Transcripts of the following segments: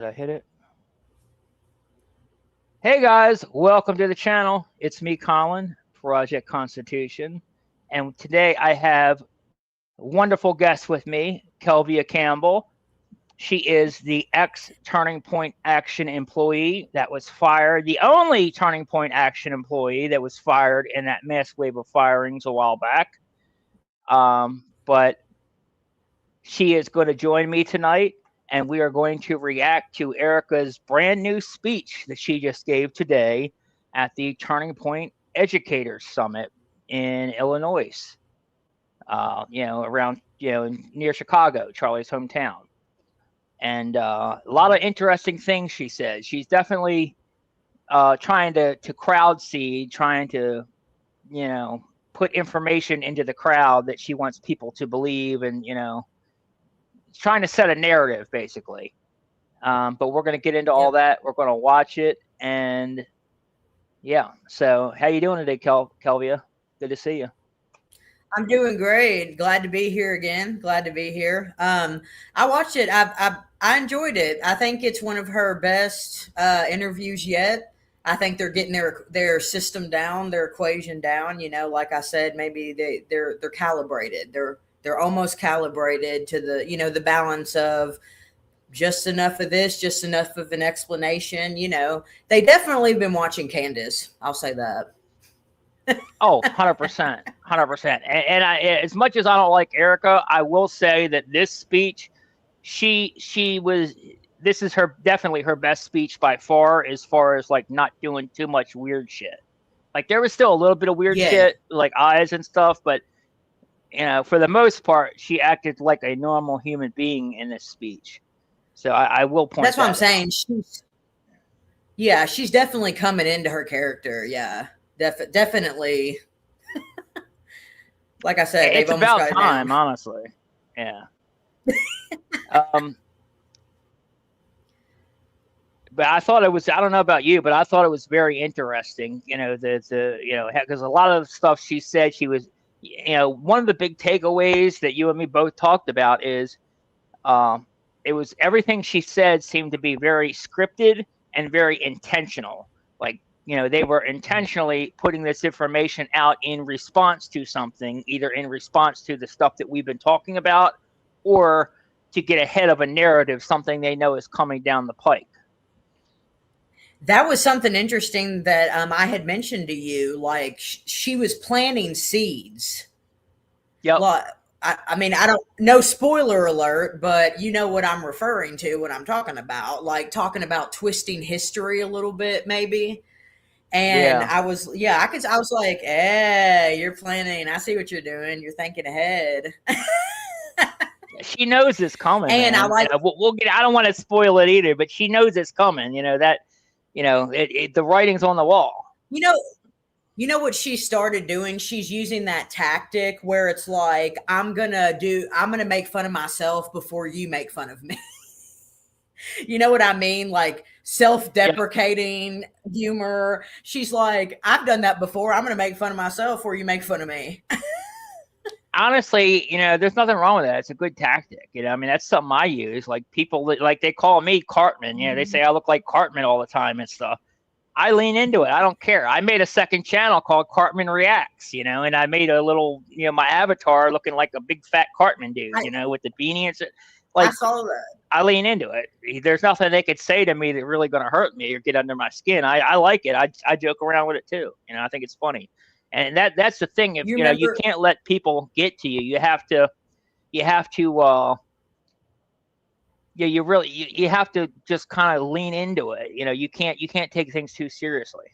I hit it? Hey guys, welcome to the channel. It's me, Colin, Project Constitution. And today I have a wonderful guest with me, Kelvia Campbell. She is the ex Turning Point Action employee that was fired, the only Turning Point Action employee that was fired in that mass wave of firings a while back. But she is going to join me tonight, and we are going to react to Erika's brand new speech that she just gave today at the Turning Point Educators Summit in Illinois. Around near Chicago, Charlie's hometown, and a lot of interesting things she said. She's definitely trying to crowd seed, trying to put information into the crowd that she wants people to believe, and trying to set a narrative basically. But we're going to get into all that. We're going to watch it, and yeah. So how you doing today, Kelvia? Good to see you. I'm doing great. Glad to be here again. Glad to be here. I watched it. I enjoyed it. I think it's one of her best interviews yet. I think they're getting their system down, their equation down. Like I said, maybe they're calibrated. They're almost calibrated to the balance of just enough of this, just enough of an explanation. They definitely been watching Candace. I'll say that. Oh, 100%, 100%. And as much as I don't like Erika, I will say that this speech, this is definitely her best speech by far as like not doing too much weird shit. Like there was still a little bit of weird shit, like eyes and stuff, but for the most part, she acted like a normal human being in this speech. So I will point. That's what I'm saying. She's definitely coming into her character. Yeah. Definitely. Like I said, it's about time, honestly. Yeah. But I thought it was, I don't know about you, but I thought it was very interesting, because a lot of the stuff she said, she was, one of the big takeaways that you and me both talked about is it was everything she said seemed to be very scripted and very intentional. Like, they were intentionally putting this information out in response to something, either in response to the stuff that we've been talking about or to get ahead of a narrative, something they know is coming down the pike. That was something interesting that I had mentioned to you. Like she was planting seeds. Yep. Well, I mean, I don't no spoiler alert, but you know what I'm referring to when I'm talking about, like talking about twisting history a little bit, maybe. And I was like, hey, you're planning. I see what you're doing. You're thinking ahead. She knows it's coming. And man. I like, we'll get, I don't want to spoil it either, but she knows it's coming. The writing's on the wall. You know what she started doing? She's using that tactic where it's like, I'm going to make fun of myself before you make fun of me. You know what I mean? Like self-deprecating humor. She's like, I've done that before. I'm going to make fun of myself before you make fun of me. Honestly, there's nothing wrong with that. It's a good tactic. I mean, that's something I use. Like people, like they call me Cartman. They say I look like Cartman all the time and stuff. I lean into it. I don't care. I made a second channel called Cartman Reacts, and I made a little, my avatar looking like a big fat Cartman dude, with the beanie and shit. Like, I saw that. I lean into it. There's nothing they could say to me that really going to hurt me or get under my skin. I like it. I joke around with it too. I think it's funny. And that's the thing. If you can't let people get to you. You have to you have to just kind of lean into it. You can't take things too seriously.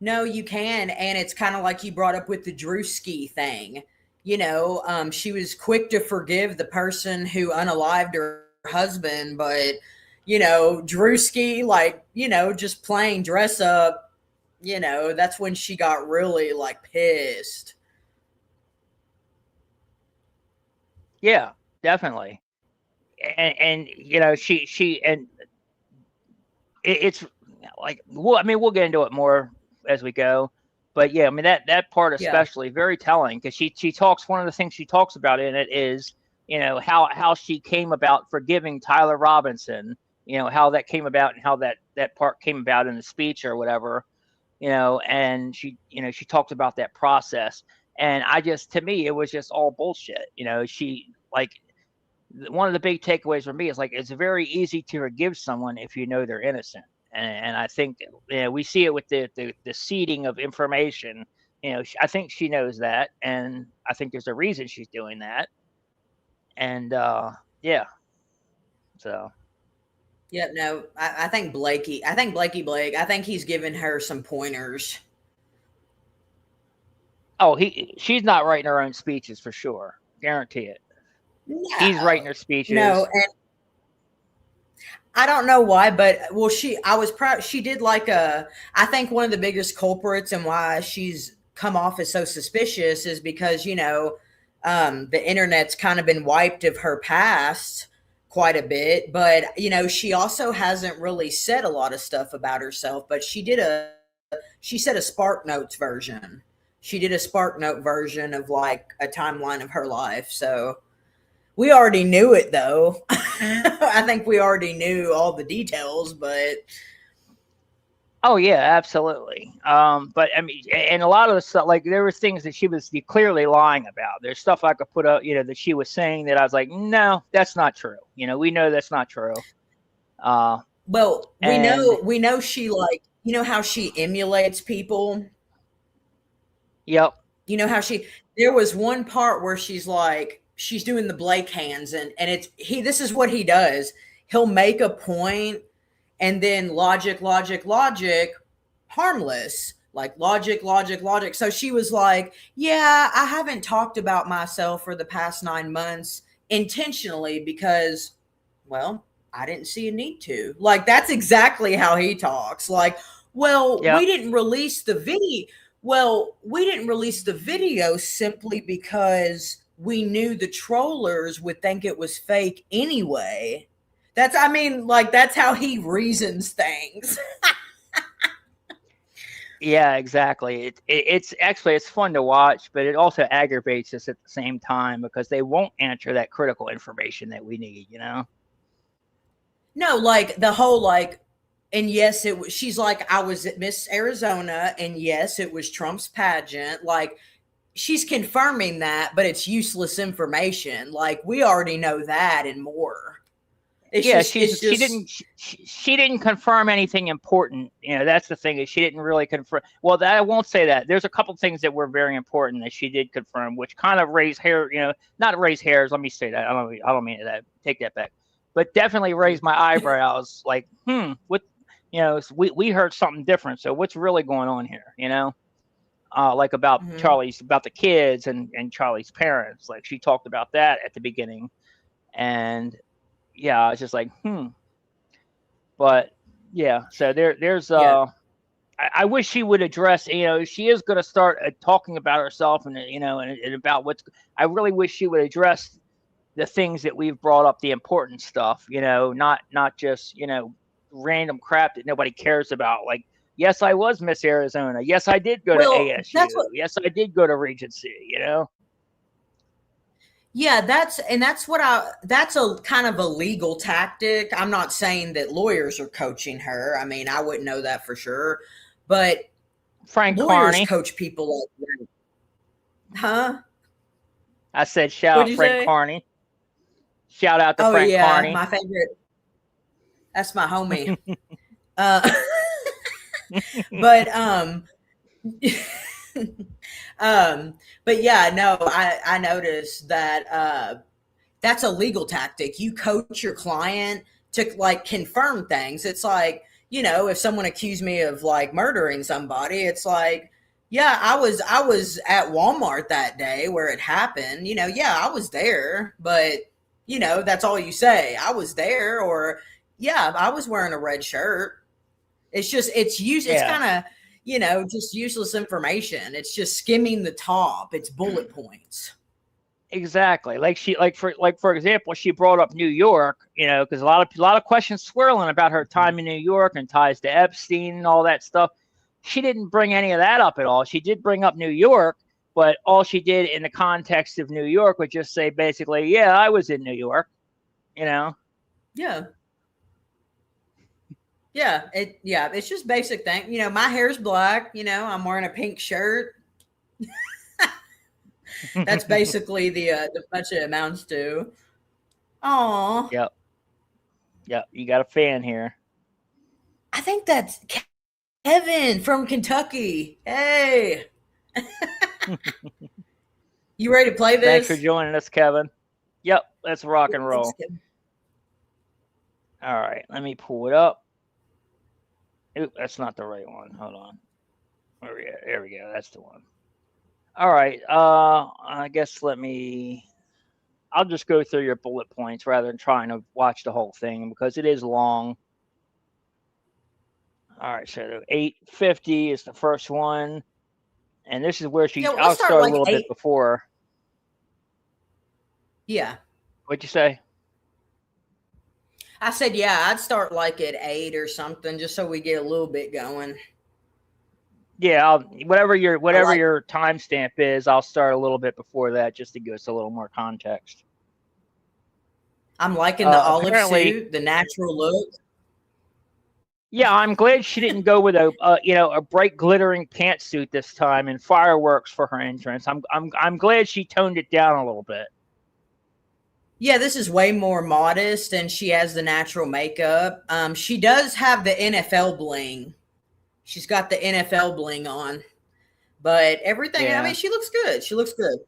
No, you can. And it's kind of like you brought up with the Drewski thing. She was quick to forgive the person who unalived her husband, but Drewski, like, just playing dress up, that's when she got really like pissed. Yeah, definitely. And it's like, we'll get into it more as we go. But yeah, I mean that part especially very telling, because she talks. One of the things she talks about in it is, how she came about forgiving Tyler Robinson, how that came about and how that part came about in the speech or whatever, and she talked about that process. And to me, it was just all bullshit. She like, one of the big takeaways for me is like, it's very easy to forgive someone if you know they're innocent. And I think we see it with the seeding of information. I think she knows that, and I think there's a reason she's doing that. And yeah, so. Yeah, no, I think Blakey. I think Blake. I think he's given her some pointers. Oh, she's not writing her own speeches for sure. Guarantee it. No, He's writing her speeches. No, and I don't know why, but I was proud. She did I think one of the biggest culprits and why she's come off as so suspicious is because, the internet's kind of been wiped of her past quite a bit. But, she also hasn't really said a lot of stuff about herself, but she said a Spark Notes version. She did a Spark Note version of like a timeline of her life. So we already knew it, though. I think we already knew all the details, but. Oh yeah, absolutely. But I mean, and a lot of the stuff, like there were things that she was clearly lying about. There's stuff I could put up, that she was saying that I was like, no, that's not true. We know that's not true. Well, we know she how she emulates people. Yep. How there was one part where she's doing the Blake hands and this is what he does. He'll make a point and then logic, harmless, like logic. So she was like, yeah, I haven't talked about myself for the past 9 months intentionally because, well, I didn't see a need to. Like, that's exactly how he talks. Like, well, yep. We didn't release the video. Well, we didn't release the video simply because we knew the trollers would think it was fake anyway. That's how he reasons things. Yeah, exactly. It's actually, it's fun to watch, but it also aggravates us at the same time because they won't answer that critical information that we need, No, like the whole and yes, it was. She's like, I was at Miss Arizona, and yes, it was Trump's pageant. Like, she's confirming that, but it's useless information. Like, we already know that and more. She didn't confirm anything important. That's the thing, is she didn't really confirm. Well, I won't say that. There's a couple things that were very important that she did confirm, which kind of raised hair. Not raise hairs. Let me say that. I don't mean that. Take that back. But definitely raised my eyebrows. Like, what? We heard something different. So what's really going on here? Like about Charlie's, about the kids and Charlie's parents. Like, she talked about that at the beginning, and yeah, I was just like, But yeah, so there's I wish she would address, she is going to start talking about herself and and about I really wish she would address the things that we've brought up, the important stuff, not just, random crap that nobody cares about. Like, yes, I was Miss Arizona. Yes, I did go to ASU. Yes, I did go to Regency, Yeah, that's a kind of a legal tactic. I'm not saying that lawyers are coaching her. I mean, I wouldn't know that for sure, but Frank lawyers Carney coach people like that. Huh? I said, shout out Frank Carney. Shout out to Frank Carney. My favorite. That's my homie. But yeah, no, I noticed that that's a legal tactic. You coach your client to like confirm things. It's like, if someone accused me of like murdering somebody, it's like, yeah, I was at Walmart that day where it happened. Yeah, I was there, but that's all you say. I was there, or yeah, I was wearing a red shirt. It's just, it's kind of, just useless information. It's just skimming the top. It's bullet points. Exactly. For example, she brought up New York, because a lot of questions swirling about her time in New York and ties to Epstein and all that stuff. She didn't bring any of that up at all. She did bring up New York, But all she did in the context of New York would just say basically, yeah, I was in New York, you know? Yeah. Yeah. It's just basic thing. You know, my hair's black, you know, I'm wearing a pink shirt. That's basically the much it amounts to. Oh, Yep. Yep. You got a fan here. I think that's Kevin from Kentucky. Hey, you ready to play Thanks for this? joining us, Kevin. Yep. Let's rock and Thanks, roll. Kevin. All right. Let me pull it up. Oop, that's not the right one. Hold on. There we go. That's the one. All right. I guess I'll just go through your bullet points rather than trying to watch the whole thing because it is long. All right. So 850 is the first one. And this is where Yeah, well, I'll let's start start a like little bit 8. before. Yeah. What'd you say? I said, yeah, I'd start like at 8 or something just so we get a little bit going. Yeah, whatever I like, your timestamp is, I'll start a little bit before that just to give us a little more context. I'm liking the olive Apparently, suit, the natural look. yeah, I'm glad she didn't go with a bright glittering pantsuit this time and fireworks for her entrance. I'm glad she toned it down a little bit. Yeah, this is way more modest and she has the natural makeup. She does have the NFL bling. She's got the NFL bling on. But everything, I mean, Yeah, she looks good. She looks good.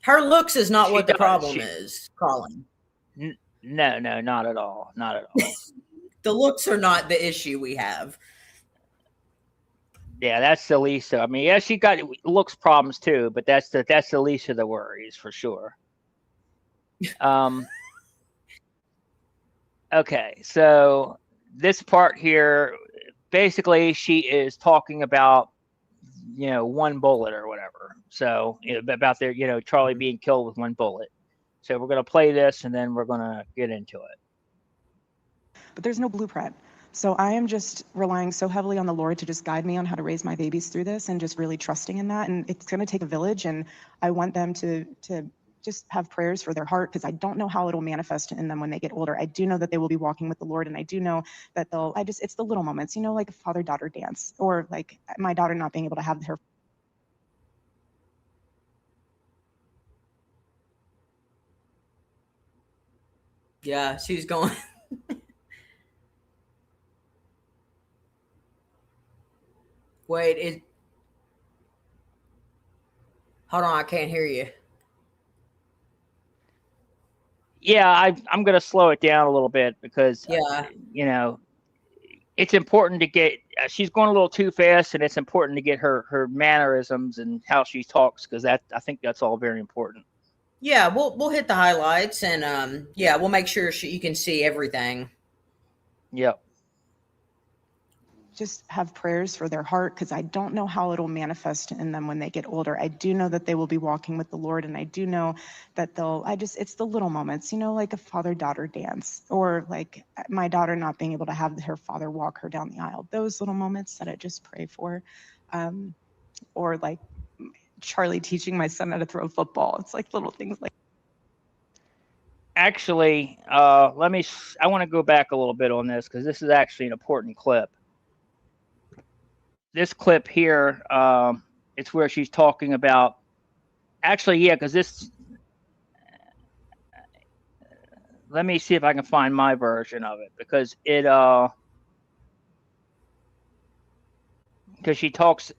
Her looks is not she what the does. problem is, Colin. No, not at all. Not at all. The looks are not the issue we have. Yeah, that's the least. I mean, yeah, she got looks problems too, but that's the least of the worries for sure. Um. Okay, so this part here, basically, she is talking about one bullet or whatever. So about their Charlie being killed with one bullet. So we're gonna play this and then we're gonna get into it. But there's no blueprint. So I am just relying so heavily on the Lord to just guide me on how to raise my babies through this and just really trusting in that. And it's going to take a village. And I want them to just have prayers for their heart because I don't know how it'll manifest in them when they get older. I do know that they will be walking with the Lord. And I do know that it's the little moments, like a father-daughter dance or like my daughter not being able to have her. Yeah, she's going. Wait, hold on, I can't hear you. Yeah, I'm gonna slow it down a little bit because it's important to get. She's going a little too fast, and it's important to get her mannerisms and how she talks because I think that's all very important. Yeah, we'll hit the highlights and yeah, we'll make sure you can see everything. Yep. Just have prayers for their heart because I don't know how it'll manifest in them when they get older. I do know that they will be walking with the Lord, and I do know that it's the little moments, like a father-daughter dance or like my daughter not being able to have her father walk her down the aisle. Those little moments that I just pray for. Or like Charlie teaching my son how to throw a football. It's like little things like. Actually, I want to go back a little bit on this because this is actually an important clip. This clip here, it's where she's talking about. Actually, yeah, because this. Let me see if I can find my version of it because because she talks.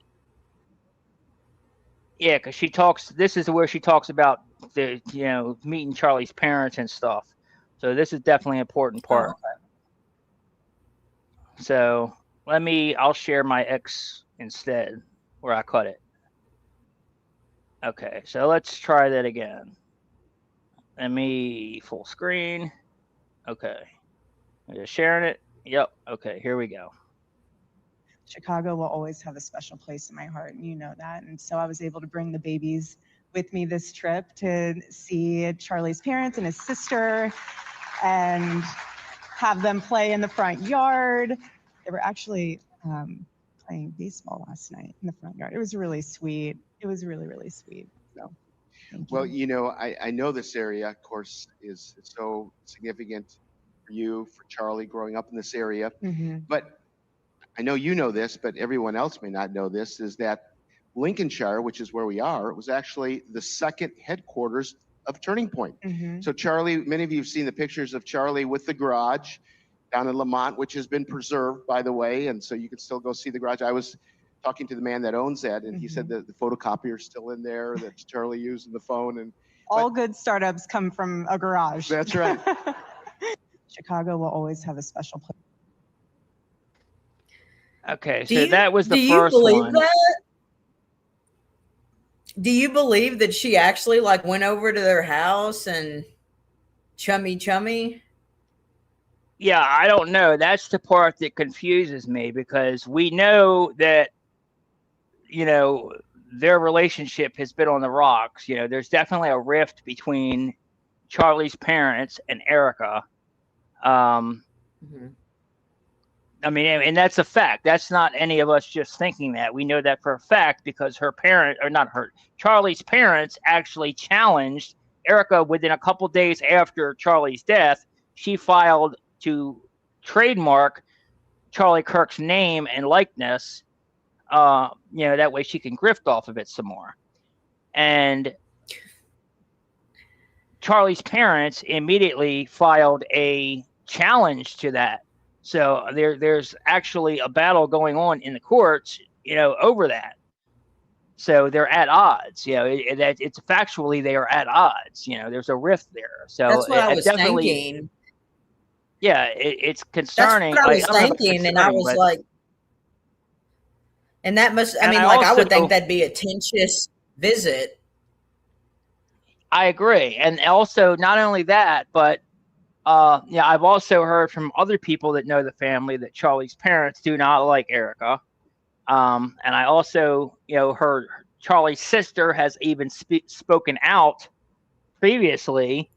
Yeah, because she talks. This is where she talks about the meeting Charlie's parents and stuff. So this is definitely an important part. Oh, okay. So I'll share my X instead where I cut it. Okay, so let's try that again. Let me full screen. Okay. I'm just sharing it. Yep. Okay, here we go. Chicago will always have a special place in my heart, and you know that. And so I was able to bring the babies with me this trip to see Charlie's parents and his sister and have them play in the front yard. They were actually playing baseball last night in the front yard. It was really sweet. It was really, really sweet. So thank Well, you. you know, I know this area, of course, is so significant for you, for Charlie, growing up in this area. Mm-hmm. But I know you know this, but everyone else may not know this, is that Lincolnshire, which is where we are, was actually the second headquarters of Turning Point. Mm-hmm. So Charlie, many of you have seen the pictures of Charlie with the garage down in Lamont, which has been preserved, by the way, and so you can still go see the garage. I was talking to the man that owns that, and he said that the photocopier is still in there that Charlie used in the phone. And all good startups come from a garage. That's right. Chicago will always have a special place. Okay, so that was the do first you believe one. That? Do you believe that she actually like went over to their house and chummy? Yeah, I don't know. That's the part that confuses me, because we know that, you know, their relationship has been on the rocks. You know, there's definitely a rift between Charlie's parents and Erika. Mm-hmm. I mean, and that's a fact. That's not any of us just thinking that. We know that for a fact, because Charlie's parents actually challenged Erika within a couple days after Charlie's death. She filed to trademark Charlie Kirk's name and likeness, you know, that way she can grift off of it some more. And Charlie's parents immediately filed a challenge to that. So there's actually a battle going on in the courts, you know, over that. So they're at odds. You know, it's factually they are at odds. You know, there's a rift there. So that's what I was definitely thinking. Yeah, it's concerning. That's what I was thinking, and I was like, and that must. I mean, I would think that'd be a tenuous visit. I agree, and also not only that, but yeah, I've also heard from other people that know the family that Charlie's parents do not like Erika. And I also, you know, heard Charlie's sister has even spoken out previously,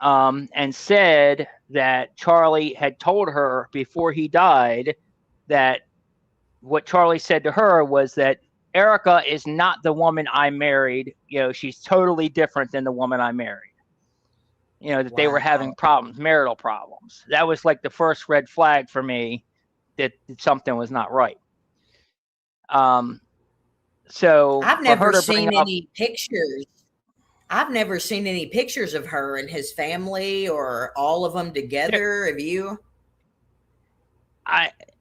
and said that Charlie had told her before he died that what Charlie said to her was that Erika is not the woman I married. You know, she's totally different than the woman I married. You know, that they were having problems, marital problems. That was like the first red flag for me that something was not right. So I've never seen any pictures. I've never seen any pictures of her and his family or all of them together. Have you?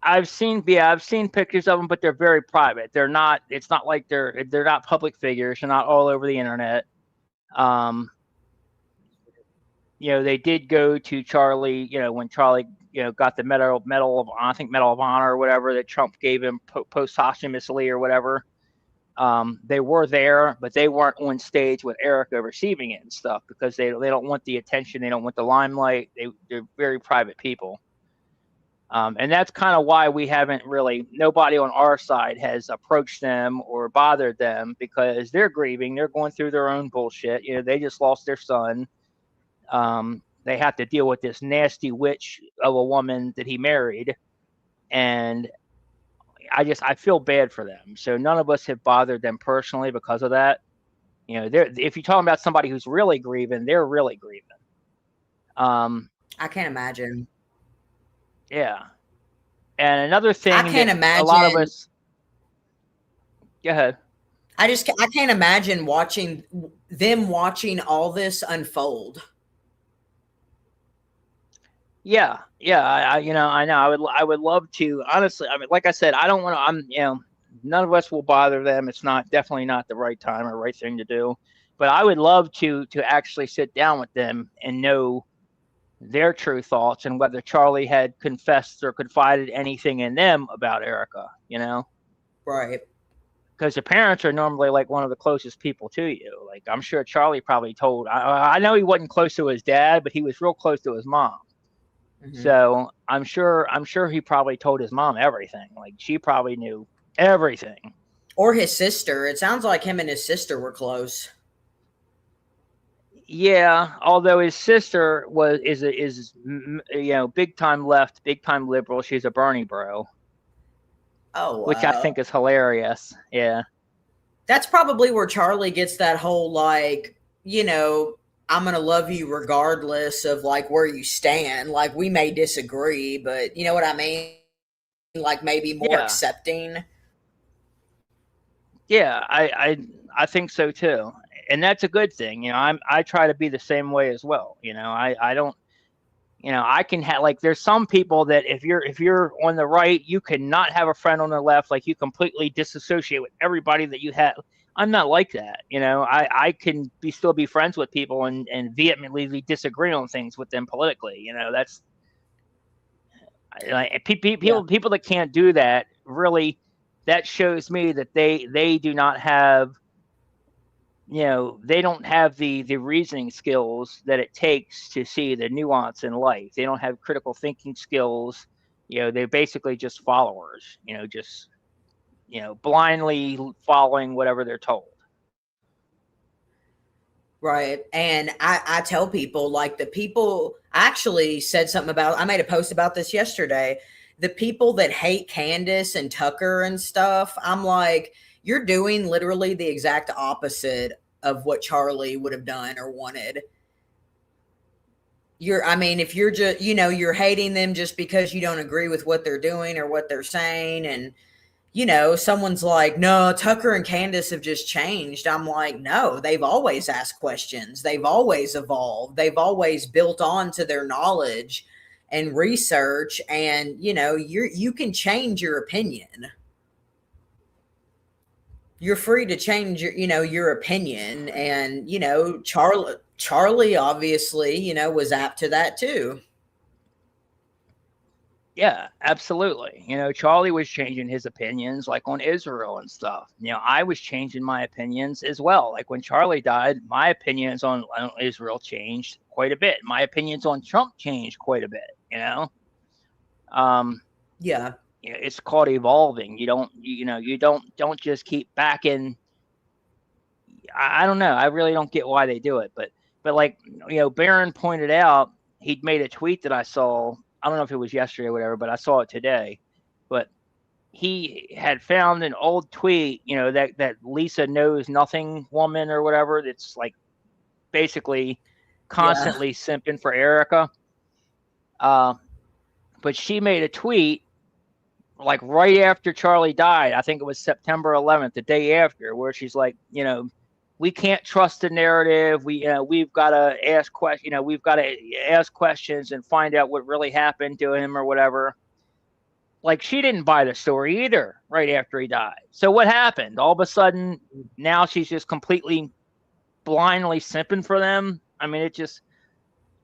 I've seen pictures of them, but they're very private. They're not. It's not like they're not public figures. They're not all over the internet. You know, they did go to Charlie, you know, when Charlie, you know, got the medal of Honor or whatever that Trump gave him posthumously or whatever. They were there, but they weren't on stage with Erika receiving it and stuff, because they don't want the attention. They don't want the limelight. They're very private people. And that's kind of why we haven't really, nobody on our side has approached them or bothered them, because they're grieving. They're going through their own bullshit. You know, they just lost their son. They have to deal with this nasty witch of a woman that he married. And I feel bad for them. So none of us have bothered them personally because of that. You know, if you're talking about somebody who's really grieving, they're really grieving. I can't imagine. Yeah. And another thing, I can't imagine a lot of us. Go ahead. I can't imagine watching all this unfold. Yeah, I you know, I know. I would love to. Honestly, I mean, like I said, I don't want to. You know, none of us will bother them. It's definitely not the right time or right thing to do. But I would love to actually sit down with them and know their true thoughts and whether Charlie had confessed or confided anything in them about Erika. You know, right? Because the parents are normally like one of the closest people to you. Like, I'm sure Charlie probably told. I know he wasn't close to his dad, but he was real close to his mom. Mm-hmm. So I'm sure he probably told his mom everything. Like, she probably knew everything. Or his sister. It sounds like him and his sister were close. Yeah, although his sister is you know, big time left, big time liberal. She's a Bernie bro. Oh, wow. Which I think is hilarious. Yeah. That's probably where Charlie gets that whole, like, I'm going to love you regardless of like where you stand. Like, we may disagree, but you know what I mean? Like, maybe more Yeah, accepting. yeah, I think so too, and that's a good thing. I try to be the same way as well. I don't. I can have, like, there's some people that if you're on the right, you cannot have a friend on the left. Like, you completely disassociate with everybody that you have. I'm not like that. I can still be friends with people and vehemently disagree on things with them politically. That's like Yeah. people that can't do that, really, that shows me that they do not have, they don't have the reasoning skills that it takes to see the nuance in life. They don't have critical thinking skills. They're basically just followers, just, blindly following whatever they're told. Right. And I tell people, like, the people, I actually said something about, I made a post about this yesterday. The people that hate Candace and Tucker and stuff, I'm like, you're doing literally the exact opposite of what Charlie would have done or wanted. I mean, if you're just, you're hating them just because you don't agree with what they're doing or what they're saying, and someone's like, no, Tucker and Candace have just changed. I'm like, no, they've always asked questions. They've always evolved. They've always built on to their knowledge and research. And, you can change your opinion. You're free to change your opinion. And, Charlie obviously, was apt to that too. Yeah, absolutely. Charlie was changing his opinions, like on Israel and stuff. I was changing my opinions as well. Like, when Charlie died, my opinions on Israel changed quite a bit. My opinions on Trump changed quite a bit. Yeah. It's called evolving. You don't just keep backing. I don't know. I really don't get why they do it, but like, Barron pointed out, he'd made a tweet that I saw. I don't know if it was yesterday or whatever, but I saw it today. But he had found an old tweet, that Lisa knows nothing woman or whatever, that's like basically constantly simping for Erika. But she made a tweet like right after Charlie died. I think it was September 11th, the day after, where she's like, we can't trust the narrative. We've got to ask questions. We've got to ask questions and find out what really happened to him or whatever. Like, she didn't buy the story either right after he died. So what happened? All of a sudden, now she's just completely blindly simping for them. I mean,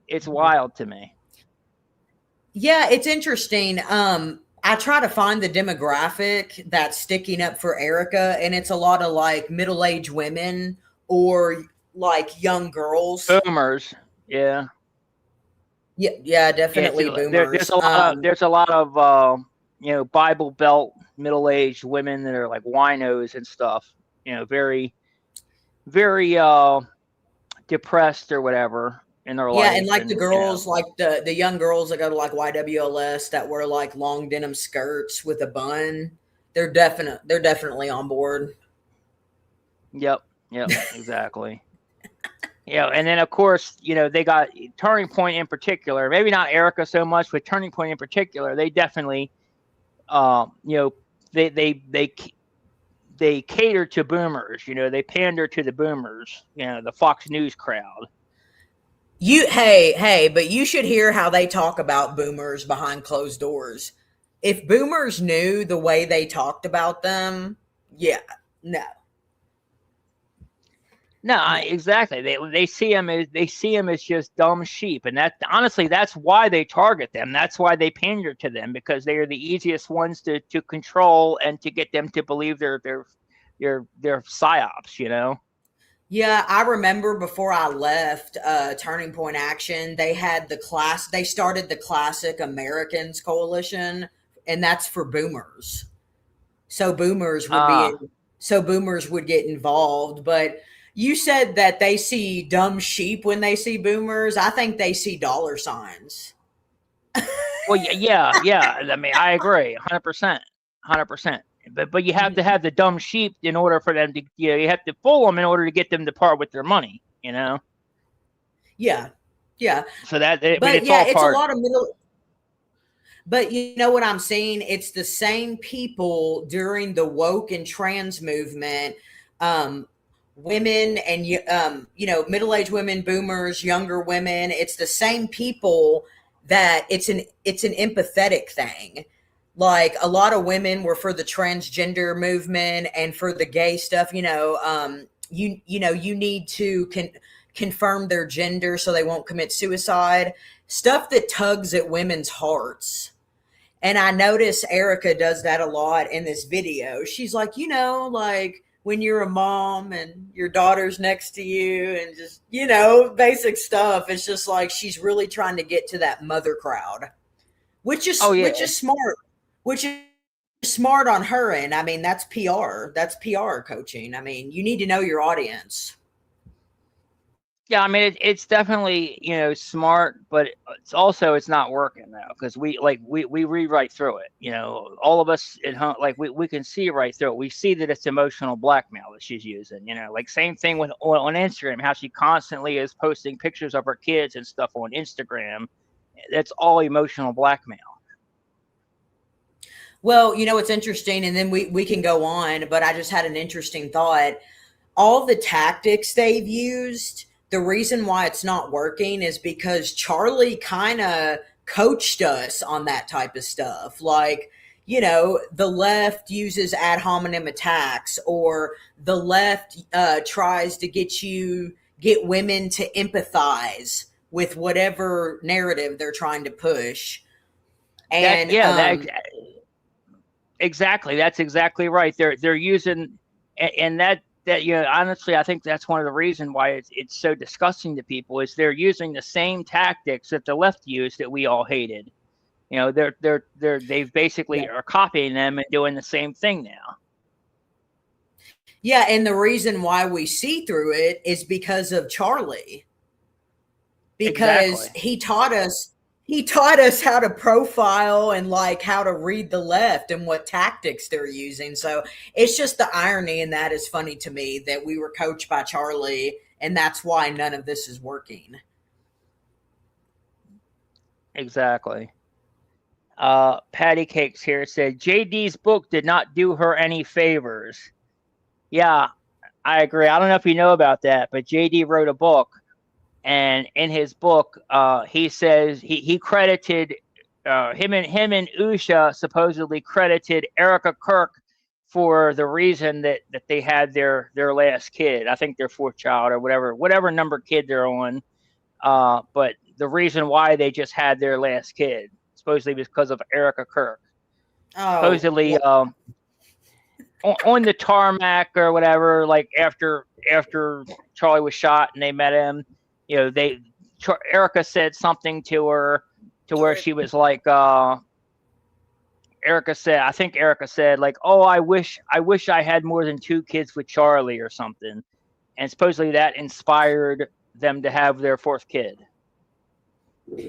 it's wild to me. Yeah, it's interesting. I try to find the demographic that's sticking up for Erika, and it's a lot of like middle-aged women or like young girls. Boomers, yeah. Yeah, definitely boomers. There's a lot of Bible Belt middle-aged women that are like winos and stuff. Very, very depressed or whatever in their life. Yeah, and like the girls, like the young girls that go to like YWLS that wear like long denim skirts with a bun, they're definitely on board. Yep, exactly. And then of course, they got Turning Point in particular. Maybe not Erika so much, but Turning Point in particular, they definitely, they cater to boomers. They pander to the boomers. The Fox News crowd. But you should hear how they talk about boomers behind closed doors. If boomers knew the way they talked about them, no, exactly. They see them as just dumb sheep, and that honestly, that's why they target them. That's why they pander to them, because they are the easiest ones to control and to get them to believe their psyops. Yeah, I remember before I left Turning Point Action, they started the Classic Americans Coalition, and that's for boomers. So boomers would get involved. But you said that they see dumb sheep when they see boomers. I think they see dollar signs. Well, yeah. I mean, I agree, 100%. but you have to have the dumb sheep in order for them to, you have to fool them in order to get them to part with their money, Yeah. Yeah. So that, I mean, But it's yeah, all it's a part. lot of middle. But you know what I'm saying? It's the same people during the woke and trans movement, um, women and middle-aged women, boomers, younger women. It's the same people that it's an empathetic thing. Like a lot of women were for the transgender movement and for the gay stuff. You need to confirm their gender so they won't commit suicide. Stuff that tugs at women's hearts. And I notice Erika does that a lot in this video. She's like, like when you're a mom and your daughter's next to you and just, basic stuff. It's just like she's really trying to get to that mother crowd, which is smart, which is smart on her end. I mean, that's PR. That's PR coaching. I mean, you need to know your audience. Yeah, I mean, it's definitely, smart, but it's not working now because we read right through it. All of us at home, like we can see right through it. We see that it's emotional blackmail that she's using. Like same thing with on Instagram, how she constantly is posting pictures of her kids and stuff on Instagram. That's all emotional blackmail. Well, it's interesting, and then we can go on, but I just had an interesting thought. All the tactics they've used, the reason why it's not working is because Charlie kind of coached us on that type of stuff. Like, the left uses ad hominem attacks, or the left tries to get women to empathize with whatever narrative they're trying to push. And exactly, that's exactly right. They're using, and that honestly, I think that's one of the reasons why it's so disgusting to people is they're using the same tactics that the left used that we all hated. They've basically are copying them and doing the same thing now. Yeah, and the reason why we see through it is because of Charlie. Because he taught us how to profile and like how to read the left and what tactics they're using. So it's just the irony, and that is funny to me that we were coached by Charlie, and that's why none of this is working. Exactly. Patty Cakes here said JD's book did not do her any favors. Yeah, I agree. I don't know if you know about that, but JD wrote a book, and in his book, he says he credited him and Usha supposedly credited Erika Kirk for the reason that they had their last kid. I think their fourth child or whatever number kid they're on. But the reason why they just had their last kid supposedly was because of Erika Kirk. Oh, supposedly on the tarmac or whatever, like after Charlie was shot and they met him, Erika said something to her to where she was like, Erika said like, oh, I wish I had more than 2 kids with Charlie or something. And supposedly that inspired them to have their 4th kid.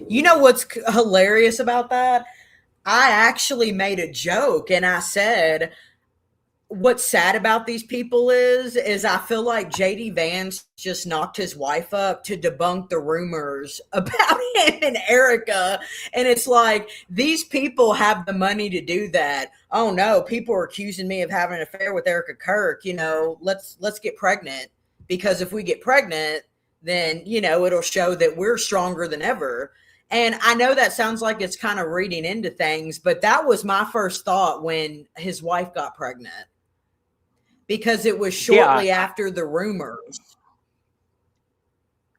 You know what's hilarious about that? I actually made a joke and I said, what's sad about these people is I feel like JD Vance just knocked his wife up to debunk the rumors about him and Erika. And it's like, these people have the money to do that. Oh no, people are accusing me of having an affair with Erika Kirk. Let's get pregnant, because if we get pregnant, then, it'll show that we're stronger than ever. And I know that sounds like it's kind of reading into things, but that was my first thought when his wife got pregnant, because it was shortly after the rumors.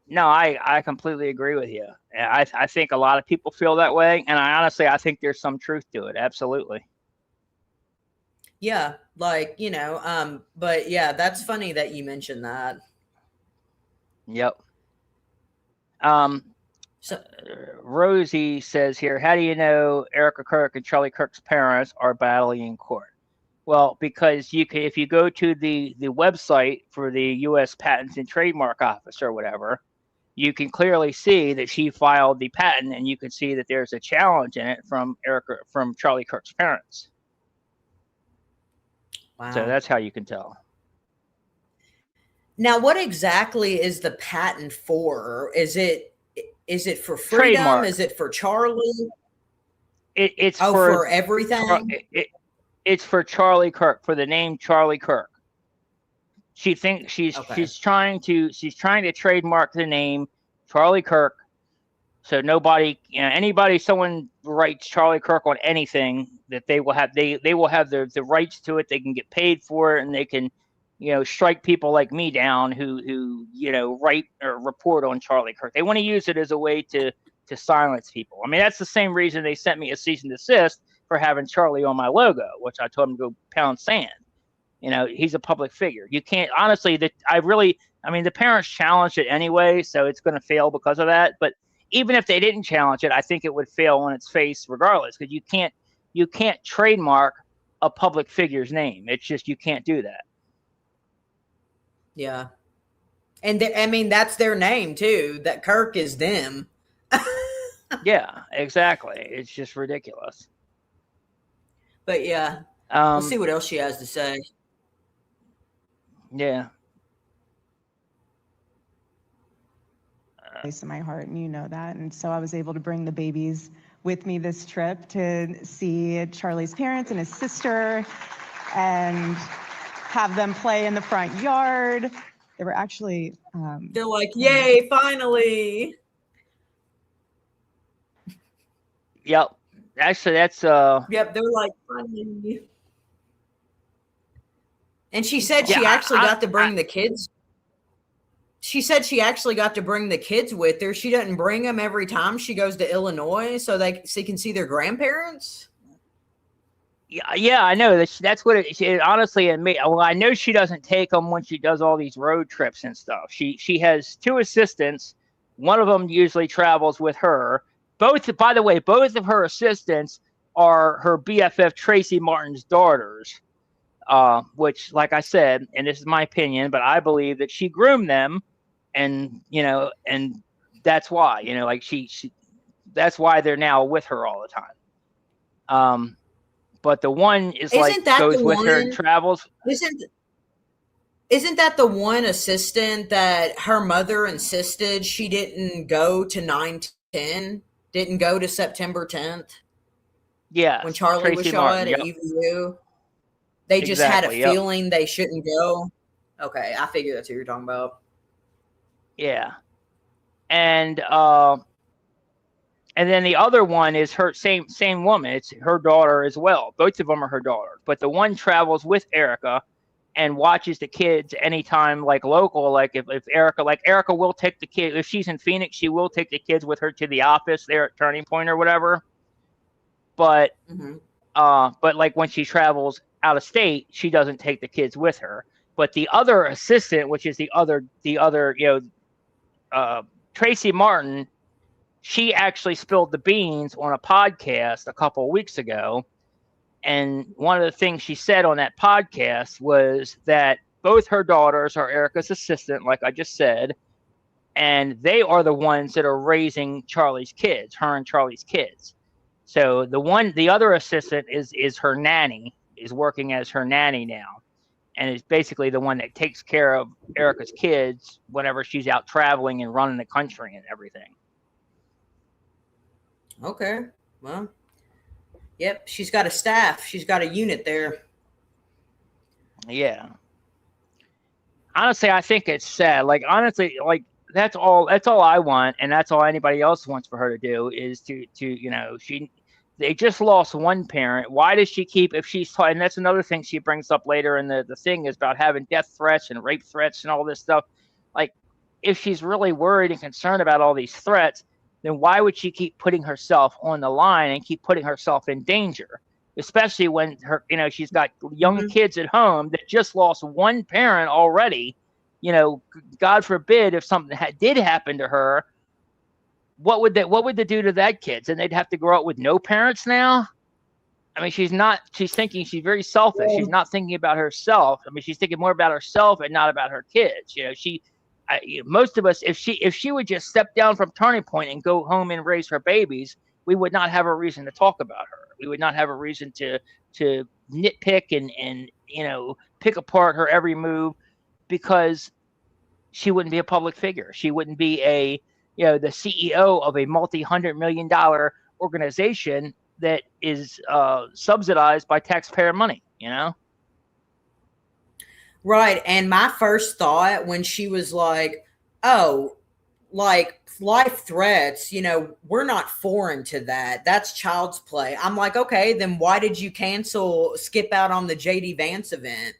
No, I completely agree with you. I think a lot of people feel that way. And I think there's some truth to it. Absolutely. Yeah. Like, but yeah, that's funny that you mentioned that. Yep. So Rosie says here, how do you know Erika Kirk and Charlie Kirk's parents are battling in court? Well, because if you go to the website for the U.S. Patents and Trademark Office or whatever, you can clearly see that she filed the patent, and you can see that there's a challenge in it from Charlie Kirk's parents. So that's how you can tell. Now, what exactly is the patent for? Is it for freedom? Trademark. Is it for Charlie? It's for everything. It's for Charlie Kirk, for the name Charlie Kirk. She thinks she's trying to trademark the name Charlie Kirk, so nobody, someone writes Charlie Kirk on anything, that they will have the rights to it. They can get paid for it, and they can, strike people like me down who write or report on Charlie Kirk. They want to use it as a way to silence people. I mean, that's the same reason they sent me a cease and desist for having Charlie on my logo, which I told him to go pound sand. He's a public figure. You can't, honestly, the parents challenged it anyway, so it's going to fail because of that. But even if they didn't challenge it, I think it would fail on its face regardless, because you can't trademark a public figure's name. It's just, you can't do that. Yeah. And that's their name too. That Kirk is them. Yeah, exactly. It's just ridiculous. But yeah, we'll see what else she has to say. Yeah. Place in my heart, and you know that. And so I was able to bring the babies with me this trip to see Charlie's parents and his sister, and have them play in the front yard. They were actually they're like, yay, finally. Yep. Actually, that's Yep, they're like, finally. And she said she actually got to bring the kids. She said she actually got to bring the kids with her. She doesn't bring them every time she goes to Illinois so they can see their grandparents. Yeah, I know. That's what it honestly, and me. Well, I know she doesn't take them when she does all these road trips and stuff. She has two assistants. One of them usually travels with her. By the way, both of her assistants are her BFF Tracy Martin's daughters, which, like I said, and this is my opinion, but I believe that she groomed them, and that's why, that's why they're now with her all the time. But the one is goes with her and travels. Isn't that the one assistant that her mother insisted she didn't go to 9/10? Didn't go to September 10th? Yeah. When Charlie was shot at EVU? They just had a feeling they shouldn't go? Okay, I figured that's who you're talking about. Yeah. And then the other one is her same woman. It's her daughter as well. Both of them are her daughters. But the one travels with Erika and watches the kids anytime, local. If Erika will take the kid, if she's in Phoenix, she will take the kids with her to the office there at Turning Point or whatever. But but when she travels out of state, she doesn't take the kids with her. But the other assistant, which is the other Tracy Martin, she actually spilled the beans on a podcast a couple of weeks ago. And one of the things she said on that podcast was that both her daughters are Erika's assistant, like I just said, and they are the ones that are raising Charlie's kids, her and Charlie's kids. So the other assistant is her nanny, is working as her nanny now, and is basically the one that takes care of Erika's kids whenever she's out traveling and running the country and everything. Okay, well. Yep, she's got a staff. She's got a unit there. Yeah. Honestly, I think it's sad. Honestly, that's all I want, and that's all anybody else wants for her to do is to they just lost one parent. Why does she keep, if she's and that's another thing she brings up later in the thing, is about having death threats and rape threats and all this stuff. If she's really worried and concerned about all these threats, then why would she keep putting herself on the line and keep putting herself in danger? Especially when she's got young kids at home that just lost one parent already. God forbid if something did happen to her, what would they do to that kids? And they'd have to grow up with no parents now. I mean, she's thinking, she's very selfish. She's not thinking about herself. I mean, she's thinking more about herself and not about her kids. Most of us, if she would just step down from Turning Point and go home and raise her babies, we would not have a reason to talk about her. We would not have a reason to nitpick and pick apart her every move, because she wouldn't be a public figure. She wouldn't be the CEO of a multi-$100 million organization that is subsidized by taxpayer money. Right. And my first thought when she was like, oh, like life threats, we're not foreign to that. That's child's play. I'm like, okay, then why did you skip out on the JD Vance event?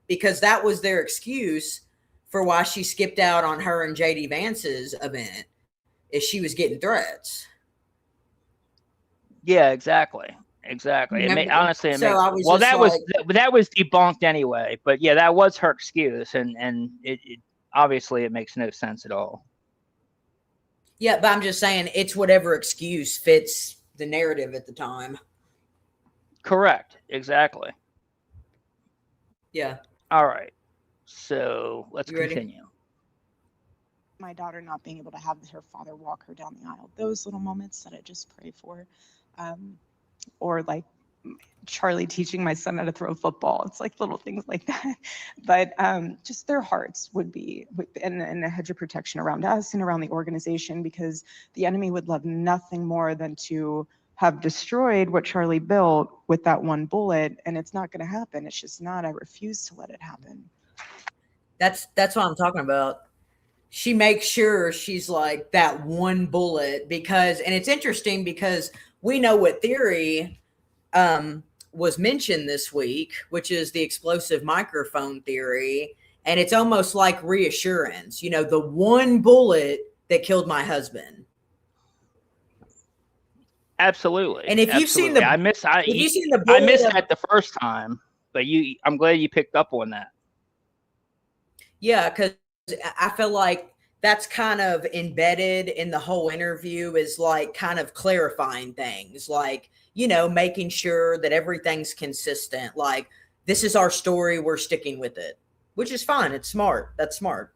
Because that was their excuse for why she skipped out on her and JD Vance's event, is she was getting threats. Yeah, exactly. Honestly, that was debunked anyway. But yeah, that was her excuse, and it obviously it makes no sense at all. Yeah, but I'm just saying it's whatever excuse fits the narrative at the time. Correct. Exactly. Yeah. All right. So let's continue. My daughter not being able to have her father walk her down the aisle. Those little moments that I just pray for. Or like Charlie teaching my son how to throw a football. It's like little things like that. But just their hearts would be, and a hedge of protection around us and around the organization, because the enemy would love nothing more than to have destroyed what Charlie built with that one bullet. And it's not going to happen. It's just not. I refuse to let it happen. That's what I'm talking about. She makes sure she's like that one bullet, and it's interesting because we know what theory was mentioned this week, which is the explosive microphone theory. And it's almost like reassurance, the one bullet that killed my husband. Absolutely. And if you've seen I missed that the first time, but I'm glad you picked up on that. Yeah, because I feel like that's kind of embedded in the whole interview, is like kind of clarifying things, like, making sure that everything's consistent. Like, this is our story, we're sticking with it, which is fine. It's smart. That's smart.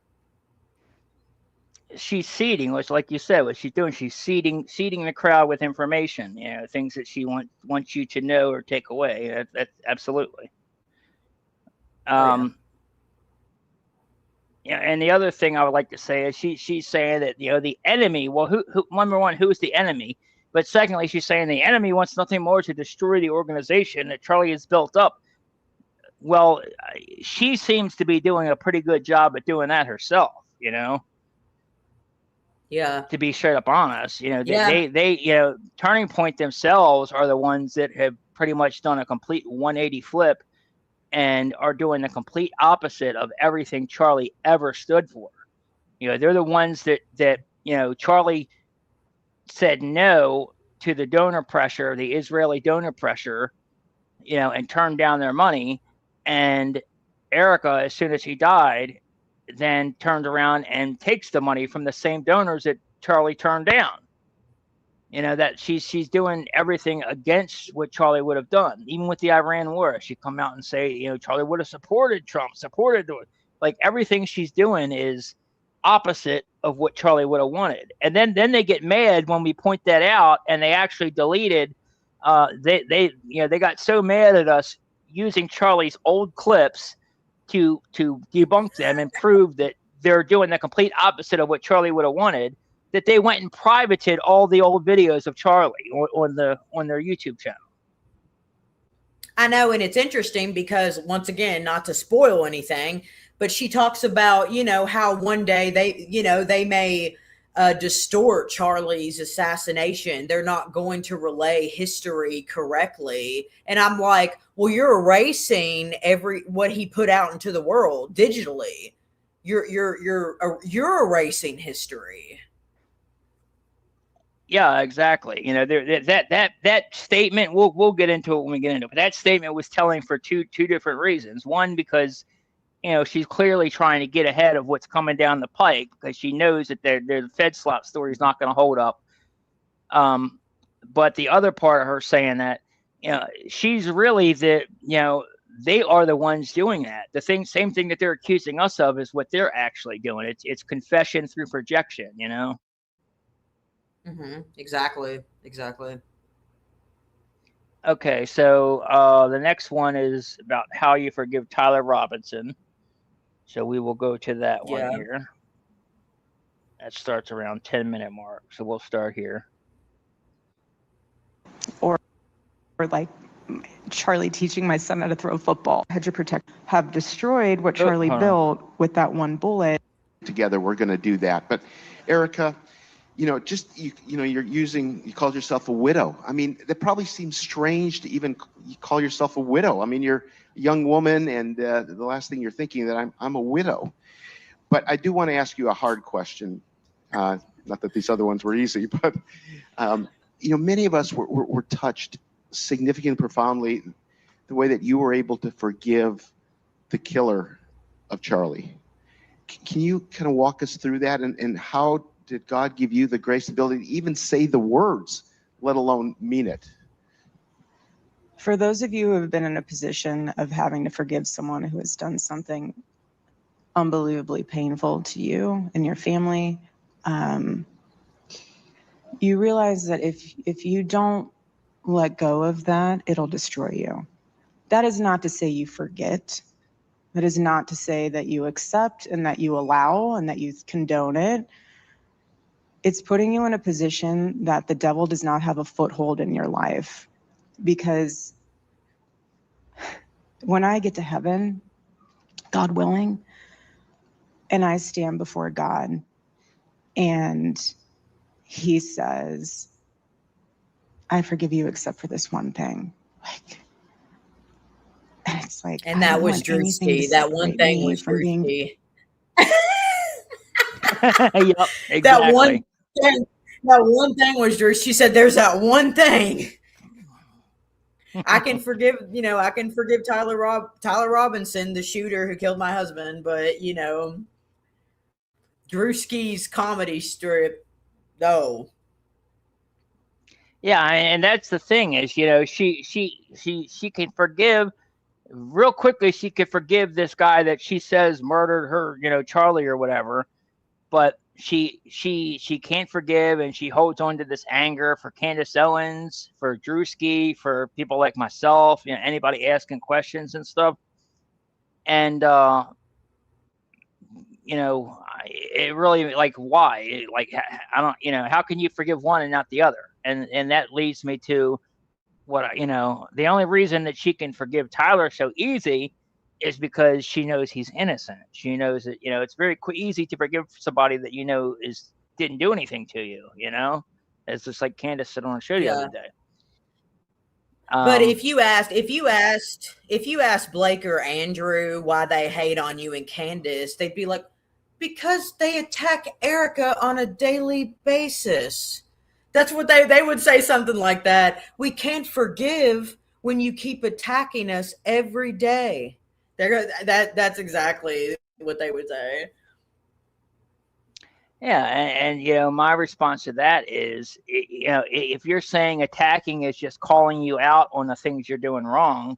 She's seeding, which, like you said, what she's doing, she's seeding the crowd with information, things that she wants you to know or take away. That's absolutely. Yeah, and the other thing I would like to say is she's saying that the enemy. Well, who number one, who is the enemy? But secondly, she's saying the enemy wants nothing more to destroy the organization that Charlie has built up. Well, she seems to be doing a pretty good job at doing that herself. Yeah. To be straight up honest, they Turning Point themselves are the ones that have pretty much done a complete 180 flip and are doing the complete opposite of everything Charlie ever stood for. They're the ones that Charlie said no to the donor pressure, the Israeli donor pressure, and turned down their money. And Erika, as soon as he died, then turned around and takes the money from the same donors that Charlie turned down. That she's doing everything against what Charlie would have done. Even with the Iran war, she'd come out and say, Charlie would have supported Trump, like everything she's doing is opposite of what Charlie would have wanted. And then they get mad when we point that out, and they actually deleted. They got so mad at us using Charlie's old clips to debunk them and prove that they're doing the complete opposite of what Charlie would have wanted, that they went and privated all the old videos of Charlie on their YouTube channel. I know, and it's interesting because, once again, not to spoil anything, but she talks about, how one day they may distort Charlie's assassination. They're not going to relay history correctly. And I'm like, well, you're erasing what he put out into the world digitally. You're erasing history. Yeah, exactly. That statement, we'll get into it when we get into it. But that statement was telling for two different reasons. One, because she's clearly trying to get ahead of what's coming down the pike, because she knows that the Fed slot story is not going to hold up. But the other part of her saying that, she's really they are the ones doing that. Same thing that they're accusing us of is what they're actually doing. It's confession through projection. Mm-hmm. Exactly. Okay, so the next one is about how you forgive Tyler Robinson. So we will go to that one Yeah. here. That starts around 10-minute mark. So we'll start here. Or like Charlie teaching my son how to throw a football. Hedge of protection have destroyed what Charlie built with that one bullet. Together, we're going to do that. But Erika, you called yourself a widow. I mean, that probably seems strange to even call yourself a widow. I mean, you're a young woman, and the last thing you're thinking that I'm a widow. But I do want to ask you a hard question. Not that these other ones were easy, but many of us were touched significantly, profoundly, the way that you were able to forgive the killer of Charlie. Can you kind of walk us through that, and how did God give you the grace, ability to even say the words, let alone mean it? For those of you who have been in a position of having to forgive someone who has done something unbelievably painful to you and your family, you realize that if you don't let go of that, it'll destroy you. That is not to say you forget. That is not to say that you accept and that you allow and that you condone it. It's putting you in a position that the devil does not have a foothold in your life. Because when I get to heaven, God willing, and I stand before God, and he says, I forgive you except for this one thing. And it's like, And I that don't was want anything to Drewski. That one separate thing me was from being. Drewski. Yep, exactly. That one thing. That one thing was Drew. She said, "There's that one thing I can forgive." I can forgive Tyler Robinson, the shooter who killed my husband, but Drewski's comedy strip, no. Yeah, and that's the thing is, she can forgive real quickly. She could forgive this guy that she says murdered her, Charlie or whatever. But she can't forgive, and she holds on to this anger for Candace Owens, for Drewski, for people like myself, anybody asking questions and stuff. And it really, like, why? Like, I don't, how can you forgive one and not the other? And that leads me to what the only reason that she can forgive Tyler so easy is because she knows he's innocent. She knows that it's very easy to forgive somebody that didn't do anything to you. It's just like Candace said on the show the Yeah. other day. But if you asked Blake or Andrew why they hate on you and Candace, they'd be like, because they attack Erika on a daily basis. That's what they would say, something like that. We can't forgive when you keep attacking us every day. That's exactly what they would say. Yeah, and my response to that is, if you're saying attacking is just calling you out on the things you're doing wrong,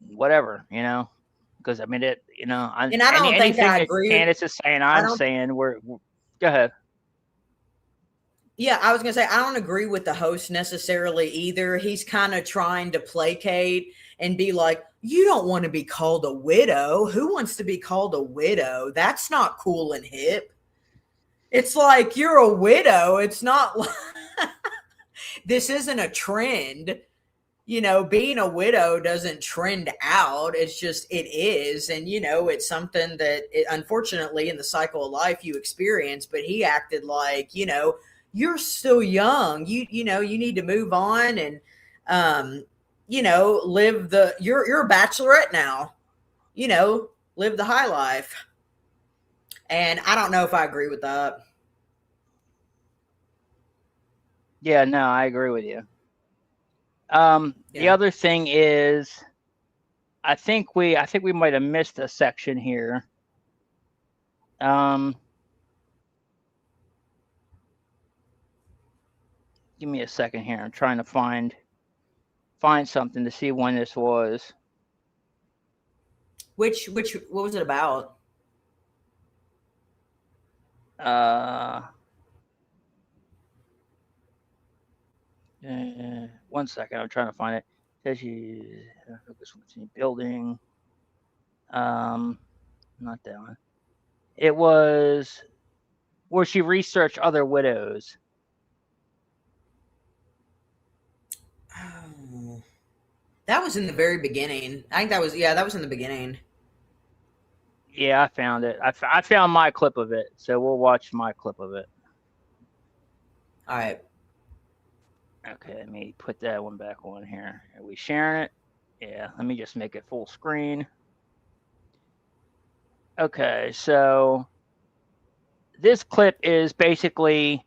whatever, because I mean And I don't think anything I that agree. Candace is saying, I'm saying we're go ahead. Yeah, I was going to say, I don't agree with the host necessarily either. He's kind of trying to placate and be like, you don't want to be called a widow. Who wants to be called a widow? That's not cool and hip. It's like, you're a widow. It's not like this isn't a trend. Being a widow doesn't trend out. It's just, it is. And, it's something that unfortunately in the cycle of life you experience, but he acted like, you're still young. You need to move on and, live you're a bachelorette now, live the high life. And I don't know if I agree with that. Yeah, no, I agree with you. Yeah. The other thing is, I think we might have missed a section here. Give me a second here. I'm trying to find something to see when this was. What was it about? One second, I'm trying to find it. Says she focus on building. Um, not that one. It was where she researched other widows. Oh, that was in the very beginning. I think that was, yeah, that was in the beginning. Yeah, I found it. I found my clip of it, so we'll watch my clip of it. All right. Okay, let me put that one back on here. Are we sharing it? Yeah, let me just make it full screen. Okay, so this clip is basically,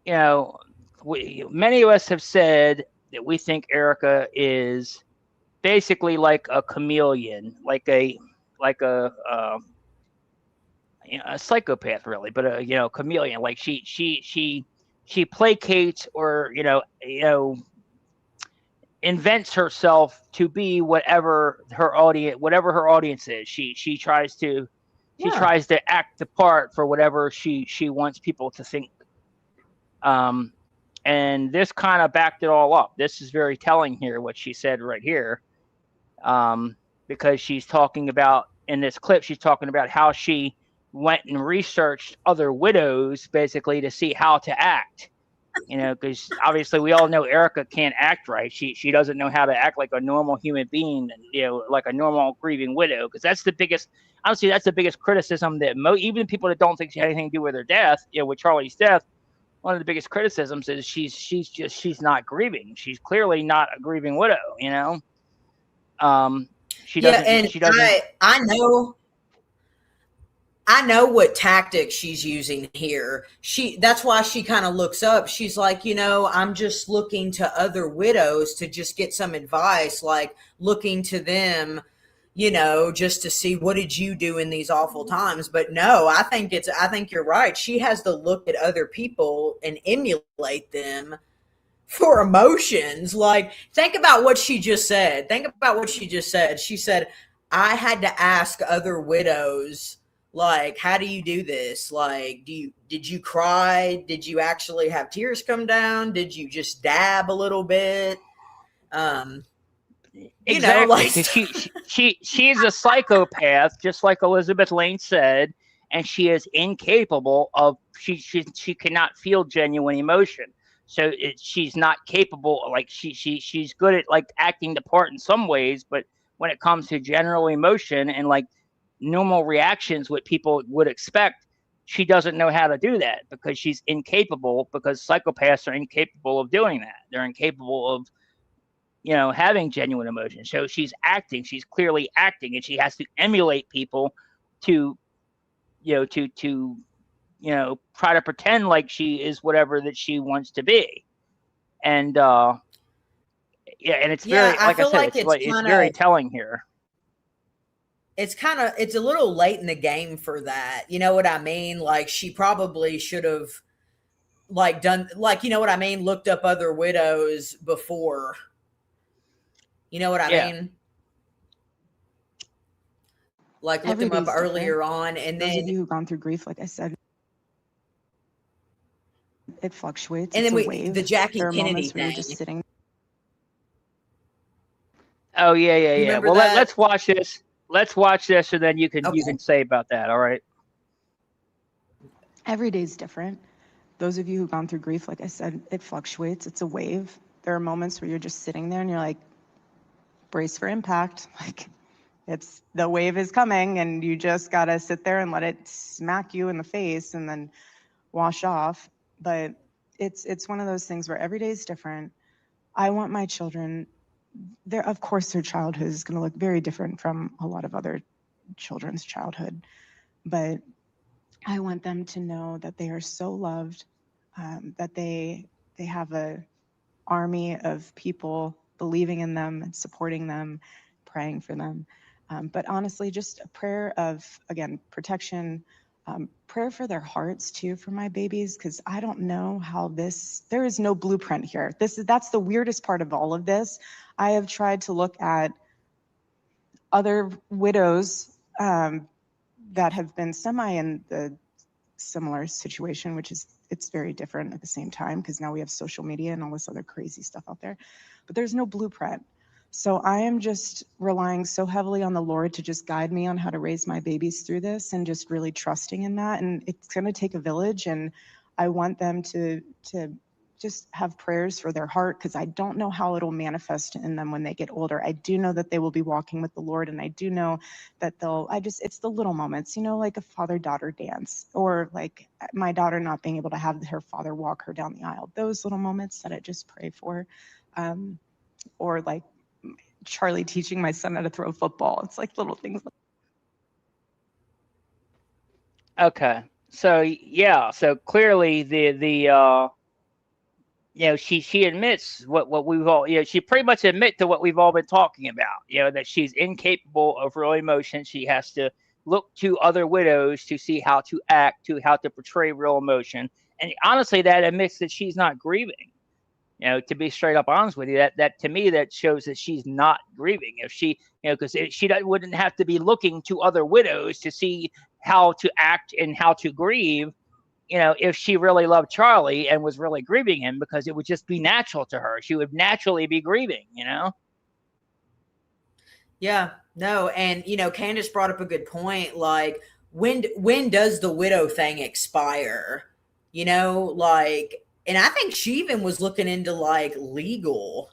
you know, many of us have said that we think Erika is basically like a chameleon, like a a psychopath, really, but a chameleon. Like she placates or invents herself to be whatever her audience is. She tries to Yeah. act the part for whatever she wants people to think. And this kind of backed it all up. This is very telling here, what she said right here, because she's talking about, in this clip, she's talking about how she went and researched other widows basically to see how to act. Because obviously we all know Erika can't act right. She doesn't know how to act like a normal human being, like a normal grieving widow. Because that's the biggest, honestly, that's the biggest criticism that even people that don't think she had anything to do with her death, with Charlie's death. One of the biggest criticisms is she's not grieving. She's clearly not a grieving widow. She Yeah, doesn't. and She doesn't. I know what tactics she's using here. That's why she kind of looks up. She's like, I'm just looking to other widows to just get some advice, like looking to them, just to see, what did you do in these awful times? But no, I think you're right. She has to look at other people and emulate them for emotions. Like, think about what she just said. She said, I had to ask other widows, like, how do you do this? Like, did you cry? Did you actually have tears come down? Did you just dab a little bit? Exactly, Like, because she's a psychopath, just like Elizabeth Lane said, and she is incapable of she cannot feel genuine emotion. So she's not capable. Like she's good at like acting the part in some ways, but when it comes to general emotion and like normal reactions, what people would expect, she doesn't know how to do that because she's incapable. Because psychopaths are incapable of doing that. They're incapable of having genuine emotion. So she's clearly acting, and she has to emulate people to try to pretend like she is whatever that she wants to be. And and it's yeah, very, I like I feel said, like it's very telling here. It's a little late in the game for that. You know what I mean? Like, she probably should have, like, done, like, you know what I mean? Looked up other widows before. You know what I Yeah. mean? Like, looked Every them up day's different. earlier on, and Those then of you who've gone through grief, like I said, it fluctuates. and It's then a wave. the Jackie There are Kennedy moments where you're thing. just sitting. Oh yeah, yeah, You yeah. remember Well, that? let's watch this. Let's watch this, and then you can Okay. say about that. All right. Every day's different. Those of you who've gone through grief, like I said, it fluctuates. It's a wave. There are moments where you're just sitting there and you're like, brace for impact. Like, the wave is coming, and you just gotta sit there and let it smack you in the face and then wash off. But it's one of those things where every day is different. I want my children, of course their childhood is going to look very different from a lot of other children's childhood, but I want them to know that they are so loved, that they have a army of people believing in them and supporting them, praying for them. But honestly, just a prayer of, again, protection, prayer for their hearts too, for my babies, because I don't know how there is no blueprint here. That's the weirdest part of all of this. I have tried to look at other widows that have been semi in the similar situation, which is it's very different at the same time because now we have social media and all this other crazy stuff out there. But there's no blueprint. So I am just relying so heavily on the Lord to just guide me on how to raise my babies through this and just really trusting in that. And it's going to take a village, and I want them to just have prayers for their heart because I don't know how it'll manifest in them when they get older. I do know that they will be walking with the Lord, and I do know that it's the little moments, like a father-daughter dance, or like my daughter not being able to have her father walk her down the aisle. Those little moments that I just pray for. Or like Charlie teaching my son how to throw a football. It's like little things. Okay. So yeah, so clearly she admits what we've all, she pretty much admit to what we've all been talking about, that she's incapable of real emotion. She has to look to other widows to see how to act, to how to portray real emotion. And honestly, that admits that she's not grieving. To be straight up honest with you, that to me, that shows that she's not grieving. If she, because she wouldn't have to be looking to other widows to see how to act and how to grieve, if she really loved Charlie and was really grieving him, because it would just be natural to her. She would naturally be grieving, Yeah, no. And, Candace brought up a good point. Like, when does the widow thing expire? And I think she even was looking into legal